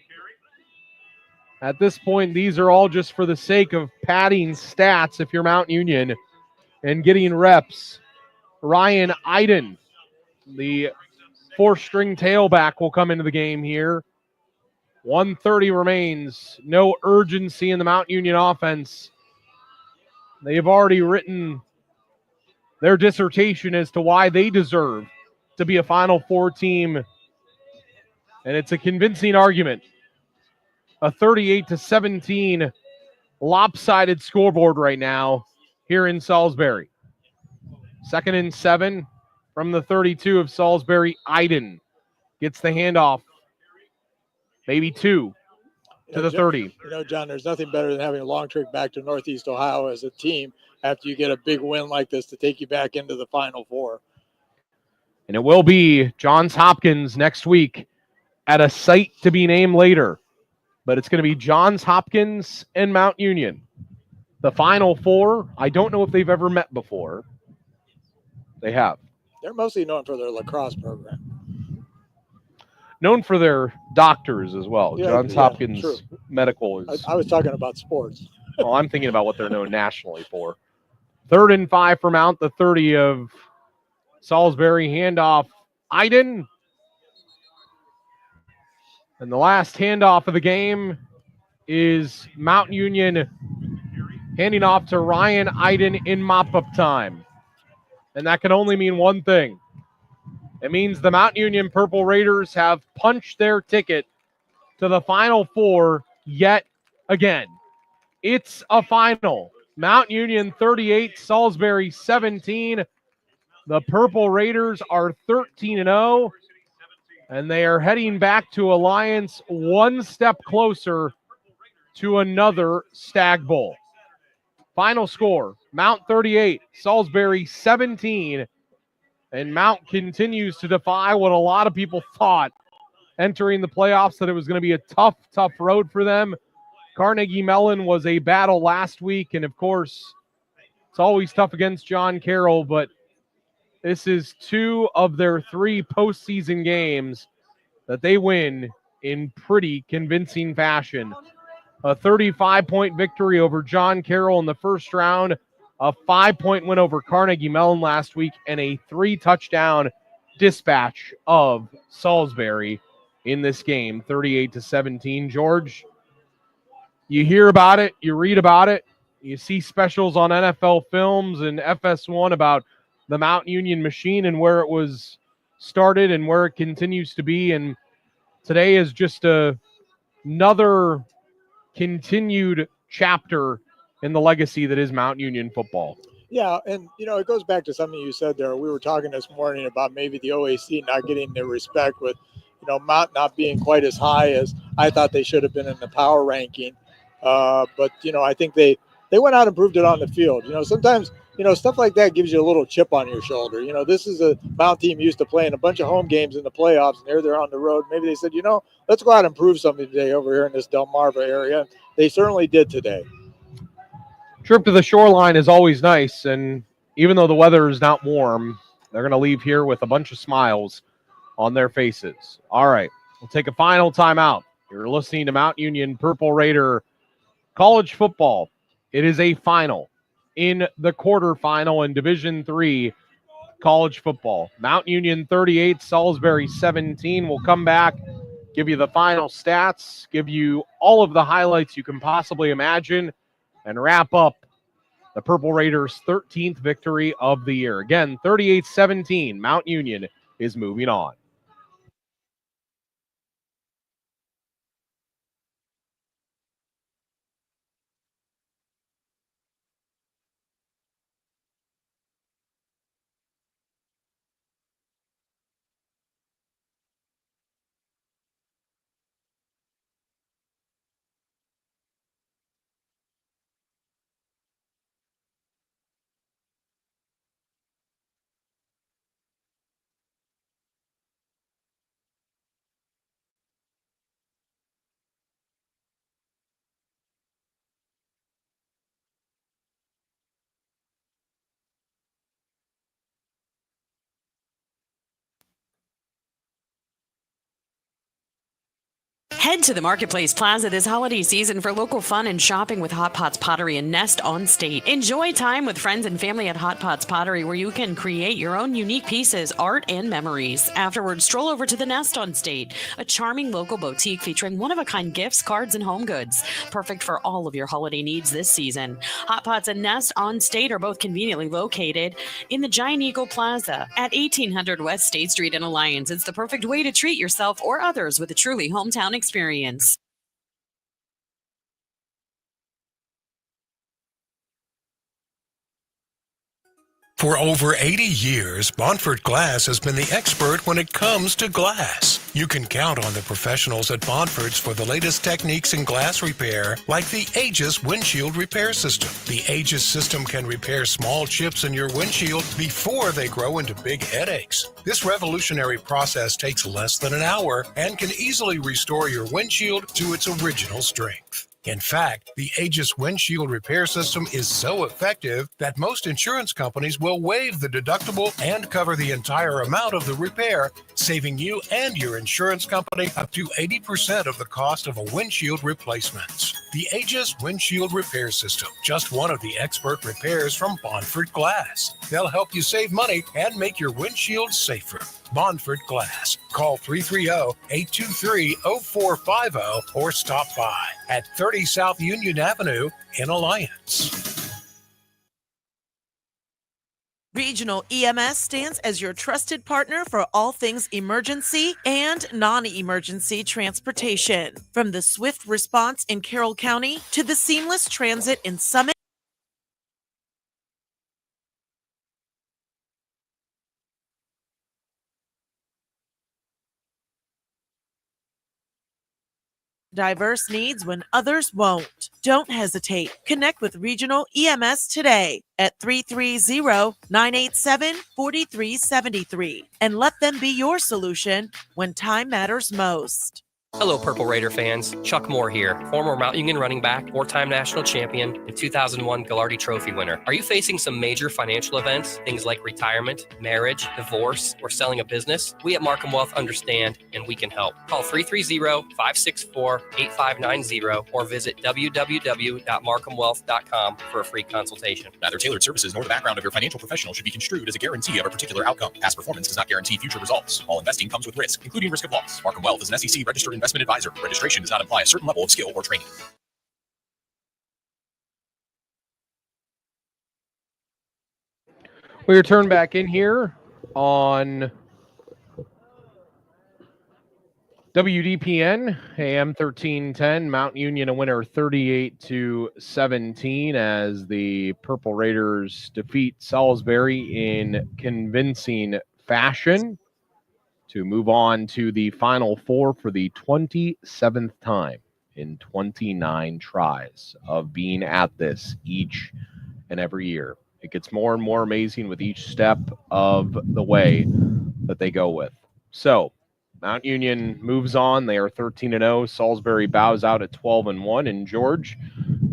S1: At this point, these are all just for the sake of padding stats if you're Mount Union and getting reps. Ryan Iden, the 4th-string tailback, will come into the game here. 1:30 remains. No urgency in the Mount Union offense. They've already written their dissertation as to why they deserve to be a Final Four team. And it's a convincing argument. A 38-17 lopsided scoreboard right now here in Salisbury. 2nd and 7 from the 32 of Salisbury. Iden gets the handoff. Maybe 2 to the 30.
S2: You know, John, there's nothing better than having a long trip back to Northeast Ohio as a team after you get a big win like this to take you back into the Final Four.
S1: And it will be Johns Hopkins next week at a site to be named later. But it's going to be Johns Hopkins and Mount Union. The Final Four, I don't know if they've ever met before. They have.
S2: They're mostly known for their lacrosse program.
S1: Known for their doctors as well.
S2: Yeah,
S1: Johns Hopkins
S2: true.
S1: Medical is.
S2: I was talking about sports.
S1: Well, I'm thinking about what they're known nationally for. 3rd and 5 for Mount, the 30 of Salisbury. Handoff, Iden. And the last handoff of the game is Mount Union handing off to Ryan Iden in mop-up time. And that can only mean one thing. It means the Mount Union Purple Raiders have punched their ticket to the Final Four yet again. It's a final. Mount Union 38, Salisbury 17. The Purple Raiders are 13-0, and they are heading back to Alliance one step closer to another Stag Bowl. Final score, Mount 38, Salisbury 17, and Mount continues to defy what a lot of people thought entering the playoffs, that it was going to be a tough road for them. Carnegie Mellon was a battle last week, and of course, it's always tough against John Carroll, but this is 2 of their 3 postseason games that they win in pretty convincing fashion. A 35-point victory over John Carroll in the first round, a 5-point win over Carnegie Mellon last week, and a 3-touchdown dispatch of Salisbury in this game, 38-17. George, you hear about it, you read about it, you see specials on NFL Films and FS1 about the Mount Union machine and where it was started and where it continues to be. And today is just another continued chapter in the legacy that is Mount Union football.
S2: Yeah, and it goes back to something you said there. We were talking this morning about maybe the OAC not getting their respect with, Mount not being quite as high as I thought they should have been in the power ranking. But I think they went out and proved it on the field. Sometimes stuff like that gives you a little chip on your shoulder. This is a Mount team used to playing a bunch of home games in the playoffs, and they're on the road. Maybe they said, let's go out and prove something today over here in this Delmarva area. They certainly did today.
S1: Trip to the shoreline is always nice, and even though the weather is not warm, they're going to leave here with a bunch of smiles on their faces. All right, we'll take a final timeout. You're listening to Mount Union Purple Raider college football. It is a final in the quarterfinal in Division III college football. Mount Union 38, Salisbury 17. We'll come back, give you the final stats, give you all of the highlights you can possibly imagine, and wrap up the Purple Raiders' 13th victory of the year. Again, 38-17, Mount Union is moving on.
S12: Head to the Marketplace Plaza this holiday season for local fun and shopping with Hot Pots Pottery and Nest on State. Enjoy time with friends and family at Hot Pots Pottery, where you can create your own unique pieces, art, and memories. Afterwards, stroll over to the Nest on State, a charming local boutique featuring one-of-a-kind gifts, cards, and home goods. Perfect for all of your holiday needs this season. Hot Pots and Nest on State are both conveniently located in the Giant Eagle Plaza at 1800 West State Street in Alliance. It's the perfect way to treat yourself or others with a truly hometown experience.
S3: For over 80 years, Bonford Glass has been the expert when it comes to glass. You can count on the professionals at Bonford's for the latest techniques in glass repair, like the Aegis windshield repair system. The Aegis system can repair small chips in your windshield before they grow into big headaches. This revolutionary process takes less than an hour and can easily restore your windshield to its original strength. In fact, the Aegis windshield repair system is so effective that most insurance companies will waive the deductible and cover the entire amount of the repair, saving you and your insurance company up to 80% of the cost of a windshield replacement. The Aegis windshield repair system, just one of the expert repairs from Bonford Glass. They'll help you save money and make your windshield safer. Bonford Glass. Call 330-823-0450 or stop by at 30 South Union Avenue in Alliance.
S5: Regional EMS stands as your trusted partner for all things emergency and non-emergency transportation. From the swift response in Carroll County to the seamless transit in Summit diverse needs when others won't. Don't hesitate. Connect with Regional EMS today at 330-987-4373 and let them be your solution when time matters most.
S6: Hello, Purple Raider fans. Chuck Moore here, former Mount Union running back, four-time national champion, and 2001 Ghilardi Trophy winner. Are you facing some major financial events, things like retirement, marriage, divorce, or selling a business? We at Markham Wealth understand, and we can help. Call 330-564-8590 or visit www.markhamwealth.com for a free consultation.
S7: Neither tailored services nor the background of your financial professional should be construed as a guarantee of a particular outcome. Past performance does not guarantee future results. All investing comes with risk, including risk of loss. Markham Wealth is an SEC registered investment advisor. Registration does not imply a certain level of skill or training.
S1: We return back in here on WDPN, AM 1310, Mount Union a winner 38-17 as the Purple Raiders defeat Salisbury in convincing fashion to move on to the Final Four for the 27th time in 29 tries of being at this each and every year. It gets more and more amazing with each step of the way that they go with. So, Mount Union moves on. They are 13-0. Salisbury bows out at 12-1. And George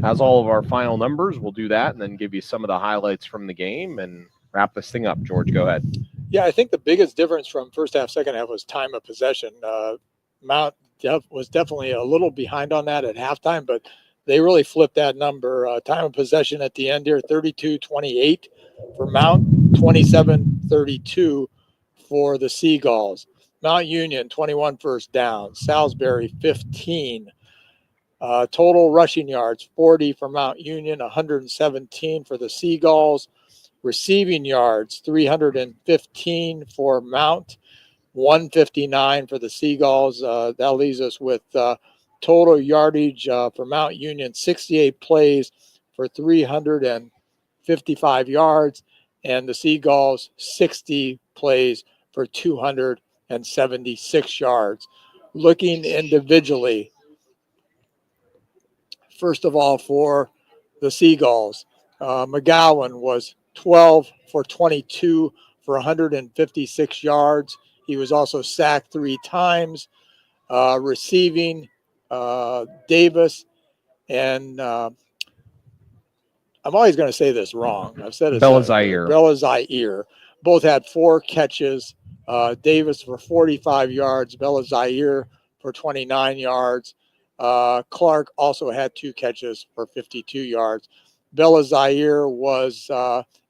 S1: has all of our final numbers. We'll do that and then give you some of the highlights from the game and wrap this thing up. George, go ahead.
S2: Yeah, I think the biggest difference from first half, second half was time of possession. Mount was definitely a little behind on that at halftime, but they really flipped that number. Time of possession at the end here, 32-28 for Mount, 27-32 for the Seagulls. Mount Union, 21 first down. Salisbury, 15. Total rushing yards, 40 for Mount Union, 117 for the Seagulls. Receiving yards, 315 for Mount, 159 for the Seagulls. That leaves us with total yardage for Mount Union, 68 plays for 355 yards, and the Seagulls, 60 plays for 276 yards. Looking individually, first of all, for the Seagulls, McGowan was 12 for 22 for 156 yards. He was also sacked 3 times. Receiving, Davis and I'm always going to say this wrong. I've said it. Zaire. Both had 4 catches. Davis for 45 yards. Zaire for 29 yards. Clark also had 2 catches for 52 yards. Zaire was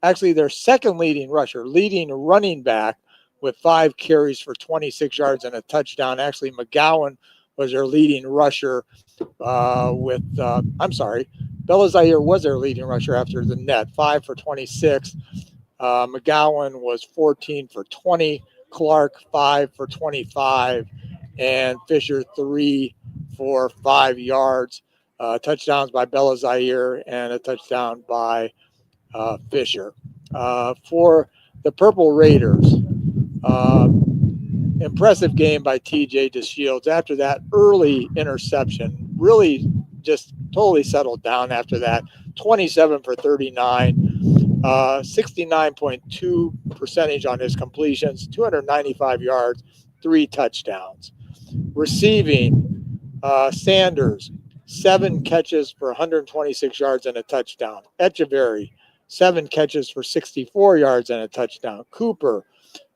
S2: actually their second leading running back with 5 carries for 26 yards and a touchdown. Actually, McGowan was their leading rusher Zaire was their leading rusher after the net, 5 for 26. McGowan was 14 for 20. Clark, 5 for 25. And Fisher, 3 for 5 yards. Touchdowns by Zaire and a touchdown by Fisher. For the Purple Raiders, impressive game by TJ DeShields. After that early interception, really just totally settled down after that. 27 for 39, 69.2 percentage on his completions, 295 yards, 3 touchdowns. Receiving, Sanders, 7 catches for 126 yards and a touchdown. Echeverry, 7 catches for 64 yards and a touchdown. Cooper,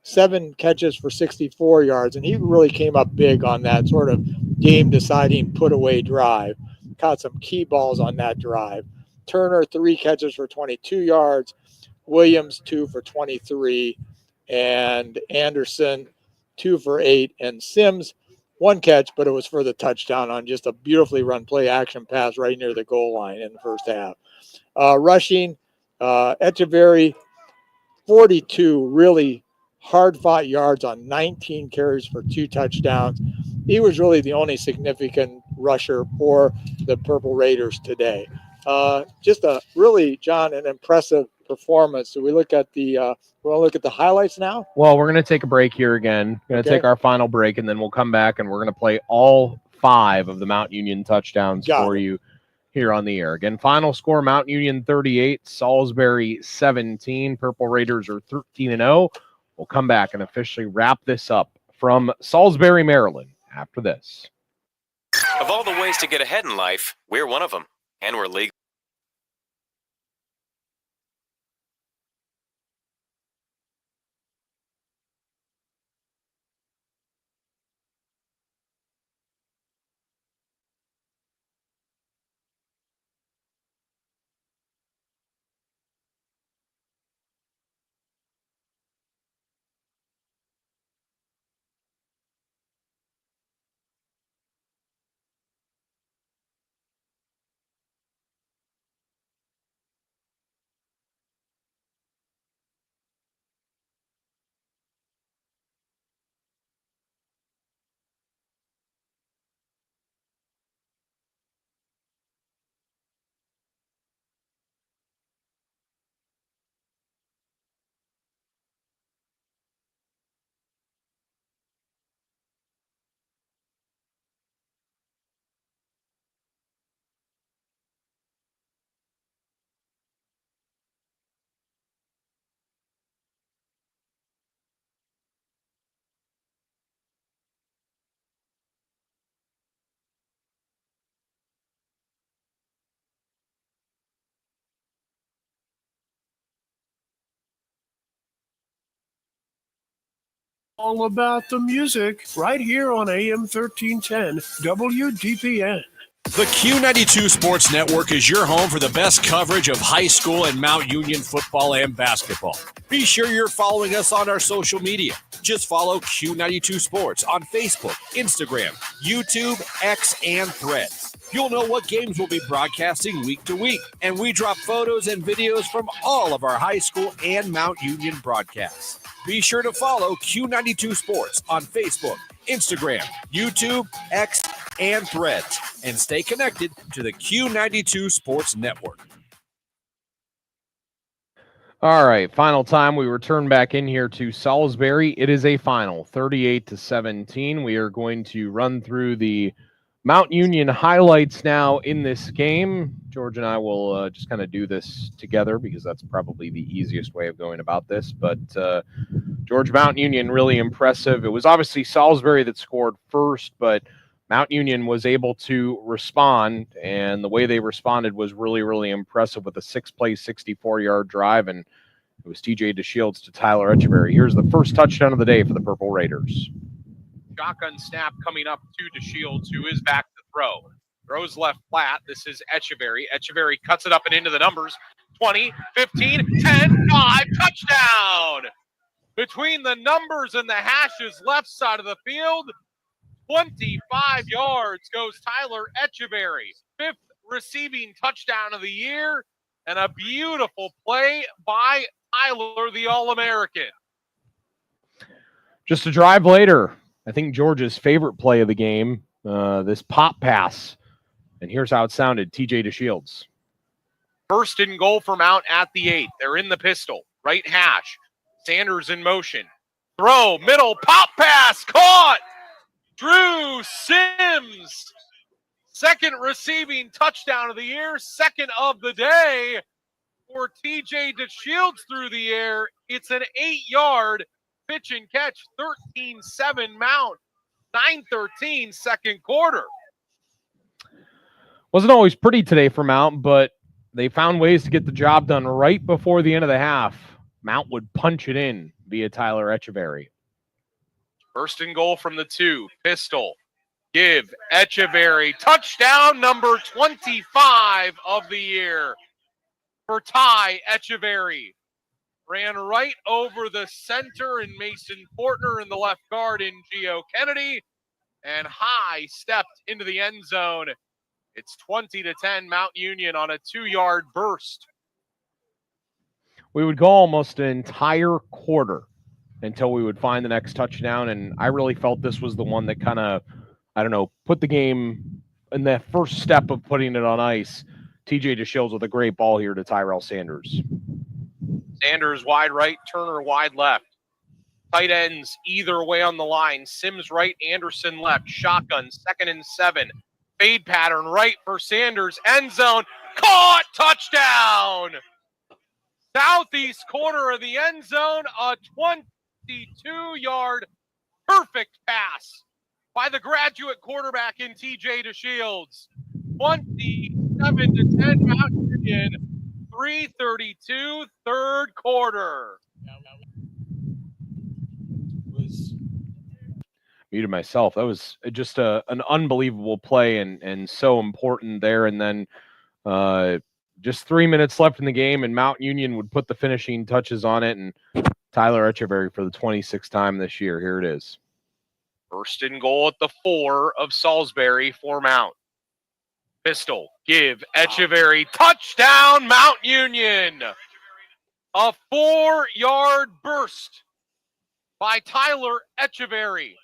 S2: 7 catches for 64 yards, and he really came up big on that sort of game-deciding put-away drive. Caught some key balls on that drive. Turner, 3 catches for 22 yards. Williams, 2 for 23. And Anderson, 2 for 8. And Sims, 1 catch, but it was for the touchdown on just a beautifully run play-action pass right near the goal line in the first half. Rushing, Echeverry, 42 really hard-fought yards on 19 carries for 2 touchdowns. He was really the only significant rusher for the Purple Raiders today. Just a really, John, an impressive performance. So we look at the highlights now.
S1: Well, we're going to take a break here again. We're going to take our final break, and then we'll come back and we're going to play all 5 of the Mount Union touchdowns for you here on the air. Again, final score, Mount Union 38, Salisbury 17. Purple Raiders are 13-0. We'll come back and officially wrap this up from Salisbury, Maryland after this.
S18: Of all the ways to get ahead in life, we're one of them, and we're legal.
S13: All about the music right here on AM 1310 WDPN.
S19: The Q92 Sports Network is your home for the best coverage of high school and Mount Union football and basketball. Be sure you're following us on our social media. Just follow Q92 Sports on Facebook, Instagram, YouTube, X, and Threads. You'll know what games we'll be broadcasting week to week, and we drop photos and videos from all of our high school and Mount Union broadcasts. Be sure to follow Q92 Sports on Facebook, Instagram, YouTube, X, and Threads, and stay connected to the Q92 Sports Network.
S1: All right, final time we return back in here to Salisbury. It is a final, 38-17. We are going to run through the Mount Union highlights now in this game. George and I will just kind of do this together because that's probably the easiest way of going about this. But George, Mount Union, really impressive. It was obviously Salisbury that scored first, but Mount Union was able to respond, and the way they responded was really, really impressive with a 6-play, 64-yard drive, and it was TJ DeShields to Tyler Echeverry. Here's the first touchdown of the day for the Purple Raiders. Shotgun snap coming up to DeShields, who is back to throw. Throws left flat. This is Echeverry. Echeverry cuts it up and into the numbers. 20, 15, 10, 5, touchdown! Between the numbers and the hashes left side of the field, 25 yards goes Tyler Echeverry. 5th receiving touchdown of the year, and a beautiful play by Tyler, the All-American. Just a drive later, I think George's favorite play of the game, this pop pass. And here's how it sounded, TJ DeShields. First and goal for Mount at the 8. They're in the pistol. Right hash. Sanders in motion. Throw, middle, pop pass, caught! Drew Sims. 2nd receiving touchdown of the year, 2nd of the day for TJ DeShields through the air. It's an 8-yard pitch and catch, 13-7 Mount, 9-13 second quarter. Wasn't always pretty today for Mount, but they found ways to get the job done right before the end of the half. Mount would punch it in via Tyler Echeverry. First and goal from the 2. Pistol. Give Echeverry. Touchdown number 25 of the year for Ty Echeverry. Ran right over the center in Mason Portner and the left guard in Gio Kennedy, and high stepped into the end zone. It's 20-10 Mount Union on a 2-yard burst. We would go almost an entire quarter until we would find the next touchdown, and I really felt this was the one that kind of, put the game in the first step of putting it on ice. TJ DeShields with a great ball here to Tyrell Sanders. Sanders wide right, Turner wide left. Tight ends either way on the line. Sims right, Anderson left. Shotgun, 2nd and 7. Fade pattern right for Sanders. End zone. Caught! Touchdown! Southeast corner of the end zone. A 22-yard perfect pass by the graduate quarterback in TJ DeShields. 27-10 Mount Union. 3:32, third quarter. Muted myself. That was just an unbelievable play and so important there. And then just 3 minutes left in the game, and Mount Union would put the finishing touches on it. And Tyler Echeverry for the 26th time this year. Here it is. First and goal at the 4 of Salisbury for Mount. Pistol, give, Echeverry, touchdown, Mount Union. A 4-yard burst by Tyler Echeverry.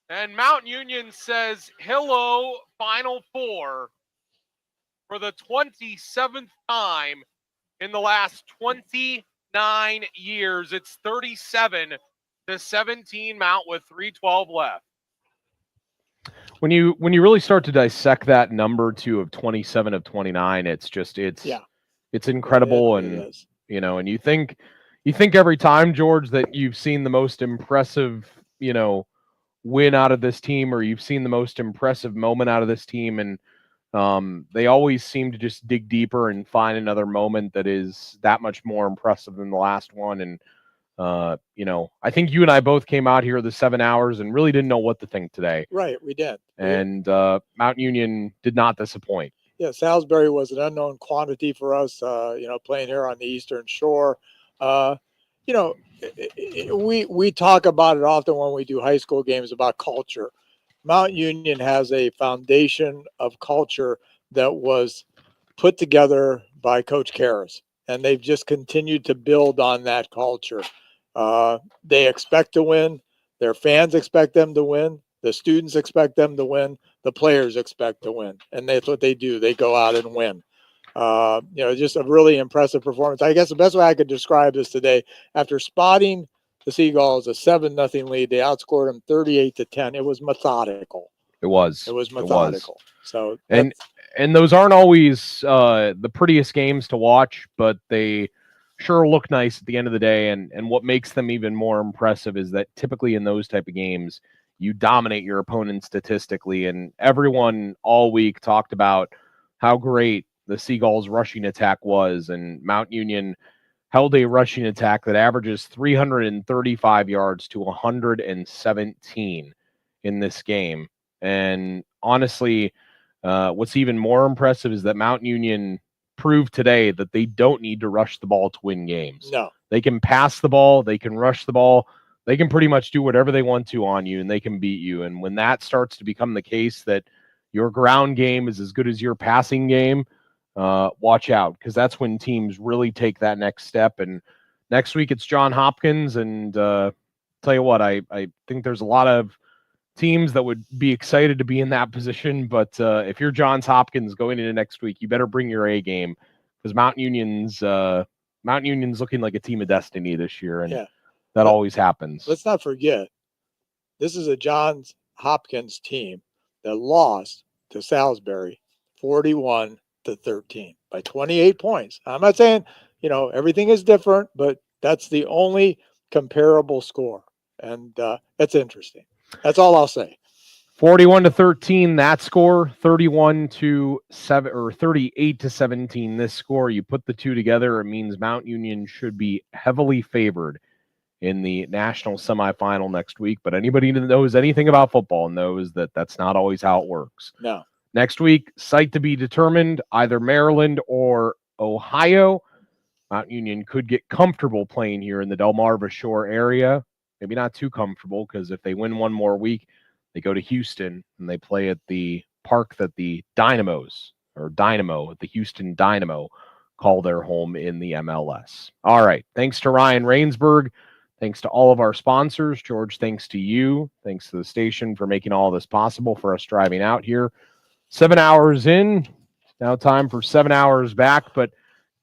S1: And Mount Union says, hello, Final Four, for the 27th time in the last 29 years. It's 37-17 Mount with 3:12 left. When you really start to dissect that number too of 27 of 29, it's incredible. And and you think every time, George, that you've seen the most impressive, win out of this team, or you've seen the most impressive moment out of this team, and they always seem to just dig deeper and find another moment that is that much more impressive than the last one. And I think you and I both came out here the 7 hours and really didn't know what to think today.
S2: Right, we did.
S1: And Mount Union did not disappoint.
S2: Yeah, Salisbury was an unknown quantity for us, playing here on the Eastern Shore. We talk about it often when we do high school games about culture. Mount Union has a foundation of culture that was put together by Coach Karras, and they've just continued to build on that culture. They expect to win. Their fans expect them to win. The students expect them to win. The players expect to win. And that's what they do. They go out and win. Just a really impressive performance. I guess the best way I could describe this today, after spotting the Seagulls a 7-0 lead, they outscored them 38-10. It was methodical.
S1: It was
S2: methodical. So
S1: and those aren't always the prettiest games to watch, but they sure look nice at the end of the day. And what makes them even more impressive is that typically in those type of games, you dominate your opponent statistically. And everyone all week talked about how great the Seagulls rushing attack was, and Mount Union held a rushing attack that averages 335 yards to 117 in this game. And honestly, what's even more impressive is that Mount Union proved today that they don't need to rush the ball to win games.
S2: No.
S1: They can pass the ball, they can rush the ball, they can pretty much do whatever they want to on you, and they can beat you. And when that starts to become the case, that your ground game is as good as your passing game, watch out, because that's when teams really take that next step. And next week it's John Hopkins, and tell you what, I think there's a lot of teams that would be excited to be in that position. But if you're Johns Hopkins going into next week, you better bring your A game, because Mount Union's looking like a team of destiny this year, and that always happens.
S2: Let's not forget, this is a Johns Hopkins team that lost to Salisbury 41-13 by 28 points. I'm not saying, everything is different, but that's the only comparable score. And that's interesting. That's all I'll say.
S1: 41-13, that score. 31-7 or 38-17, this score. You put the two together, it means Mount Union should be heavily favored in the national semifinal next week. But anybody that knows anything about football knows that that's not always how it works.
S2: No.
S1: Next week, site to be determined, either Maryland or Ohio. Mount Union could get comfortable playing here in the Delmarva Shore area. Maybe not too comfortable, because if they win one more week, they go to Houston and they play at the park that the Dynamo, the Houston Dynamo, call their home in the MLS. All right. Thanks to Ryan Rainsberg. Thanks to all of our sponsors. George, thanks to you. Thanks to the station for making all this possible for us driving out here. 7 hours in. It's now time for 7 hours back. But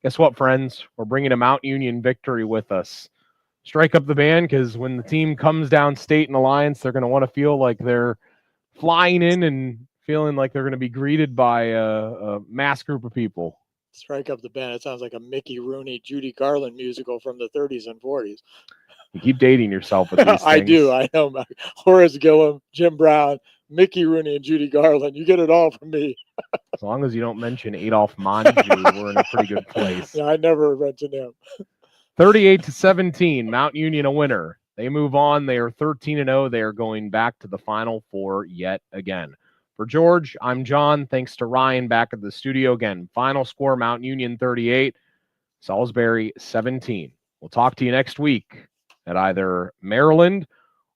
S1: guess what, friends? We're bringing a Mount Union victory with us. strike up the band, because when the team comes down state in Alliance, they're going to want to feel like they're flying in and feeling like they're going to be greeted by a mass group of people.
S2: Strike up the band. It sounds like a Mickey Rooney, Judy Garland musical from the 30s and 40s.
S1: You keep dating yourself with these things.
S2: I do. I know. Horace Gillum, Jim Brown, Mickey Rooney, and Judy Garland. You get it all from me.
S1: As long as you don't mention Adolph Monju, we're in a pretty good place.
S2: Yeah, I never mentioned him.
S1: 38-17, Mount Union a winner. They move on. They are 13-0. They are going back to the Final Four yet again. For George, I'm John. Thanks to Ryan back at the studio again. Final score, Mount Union 38, Salisbury 17. We'll talk to you next week at either Maryland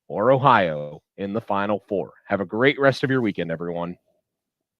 S1: or Ohio in the Final Four. Have a great rest of your weekend, everyone.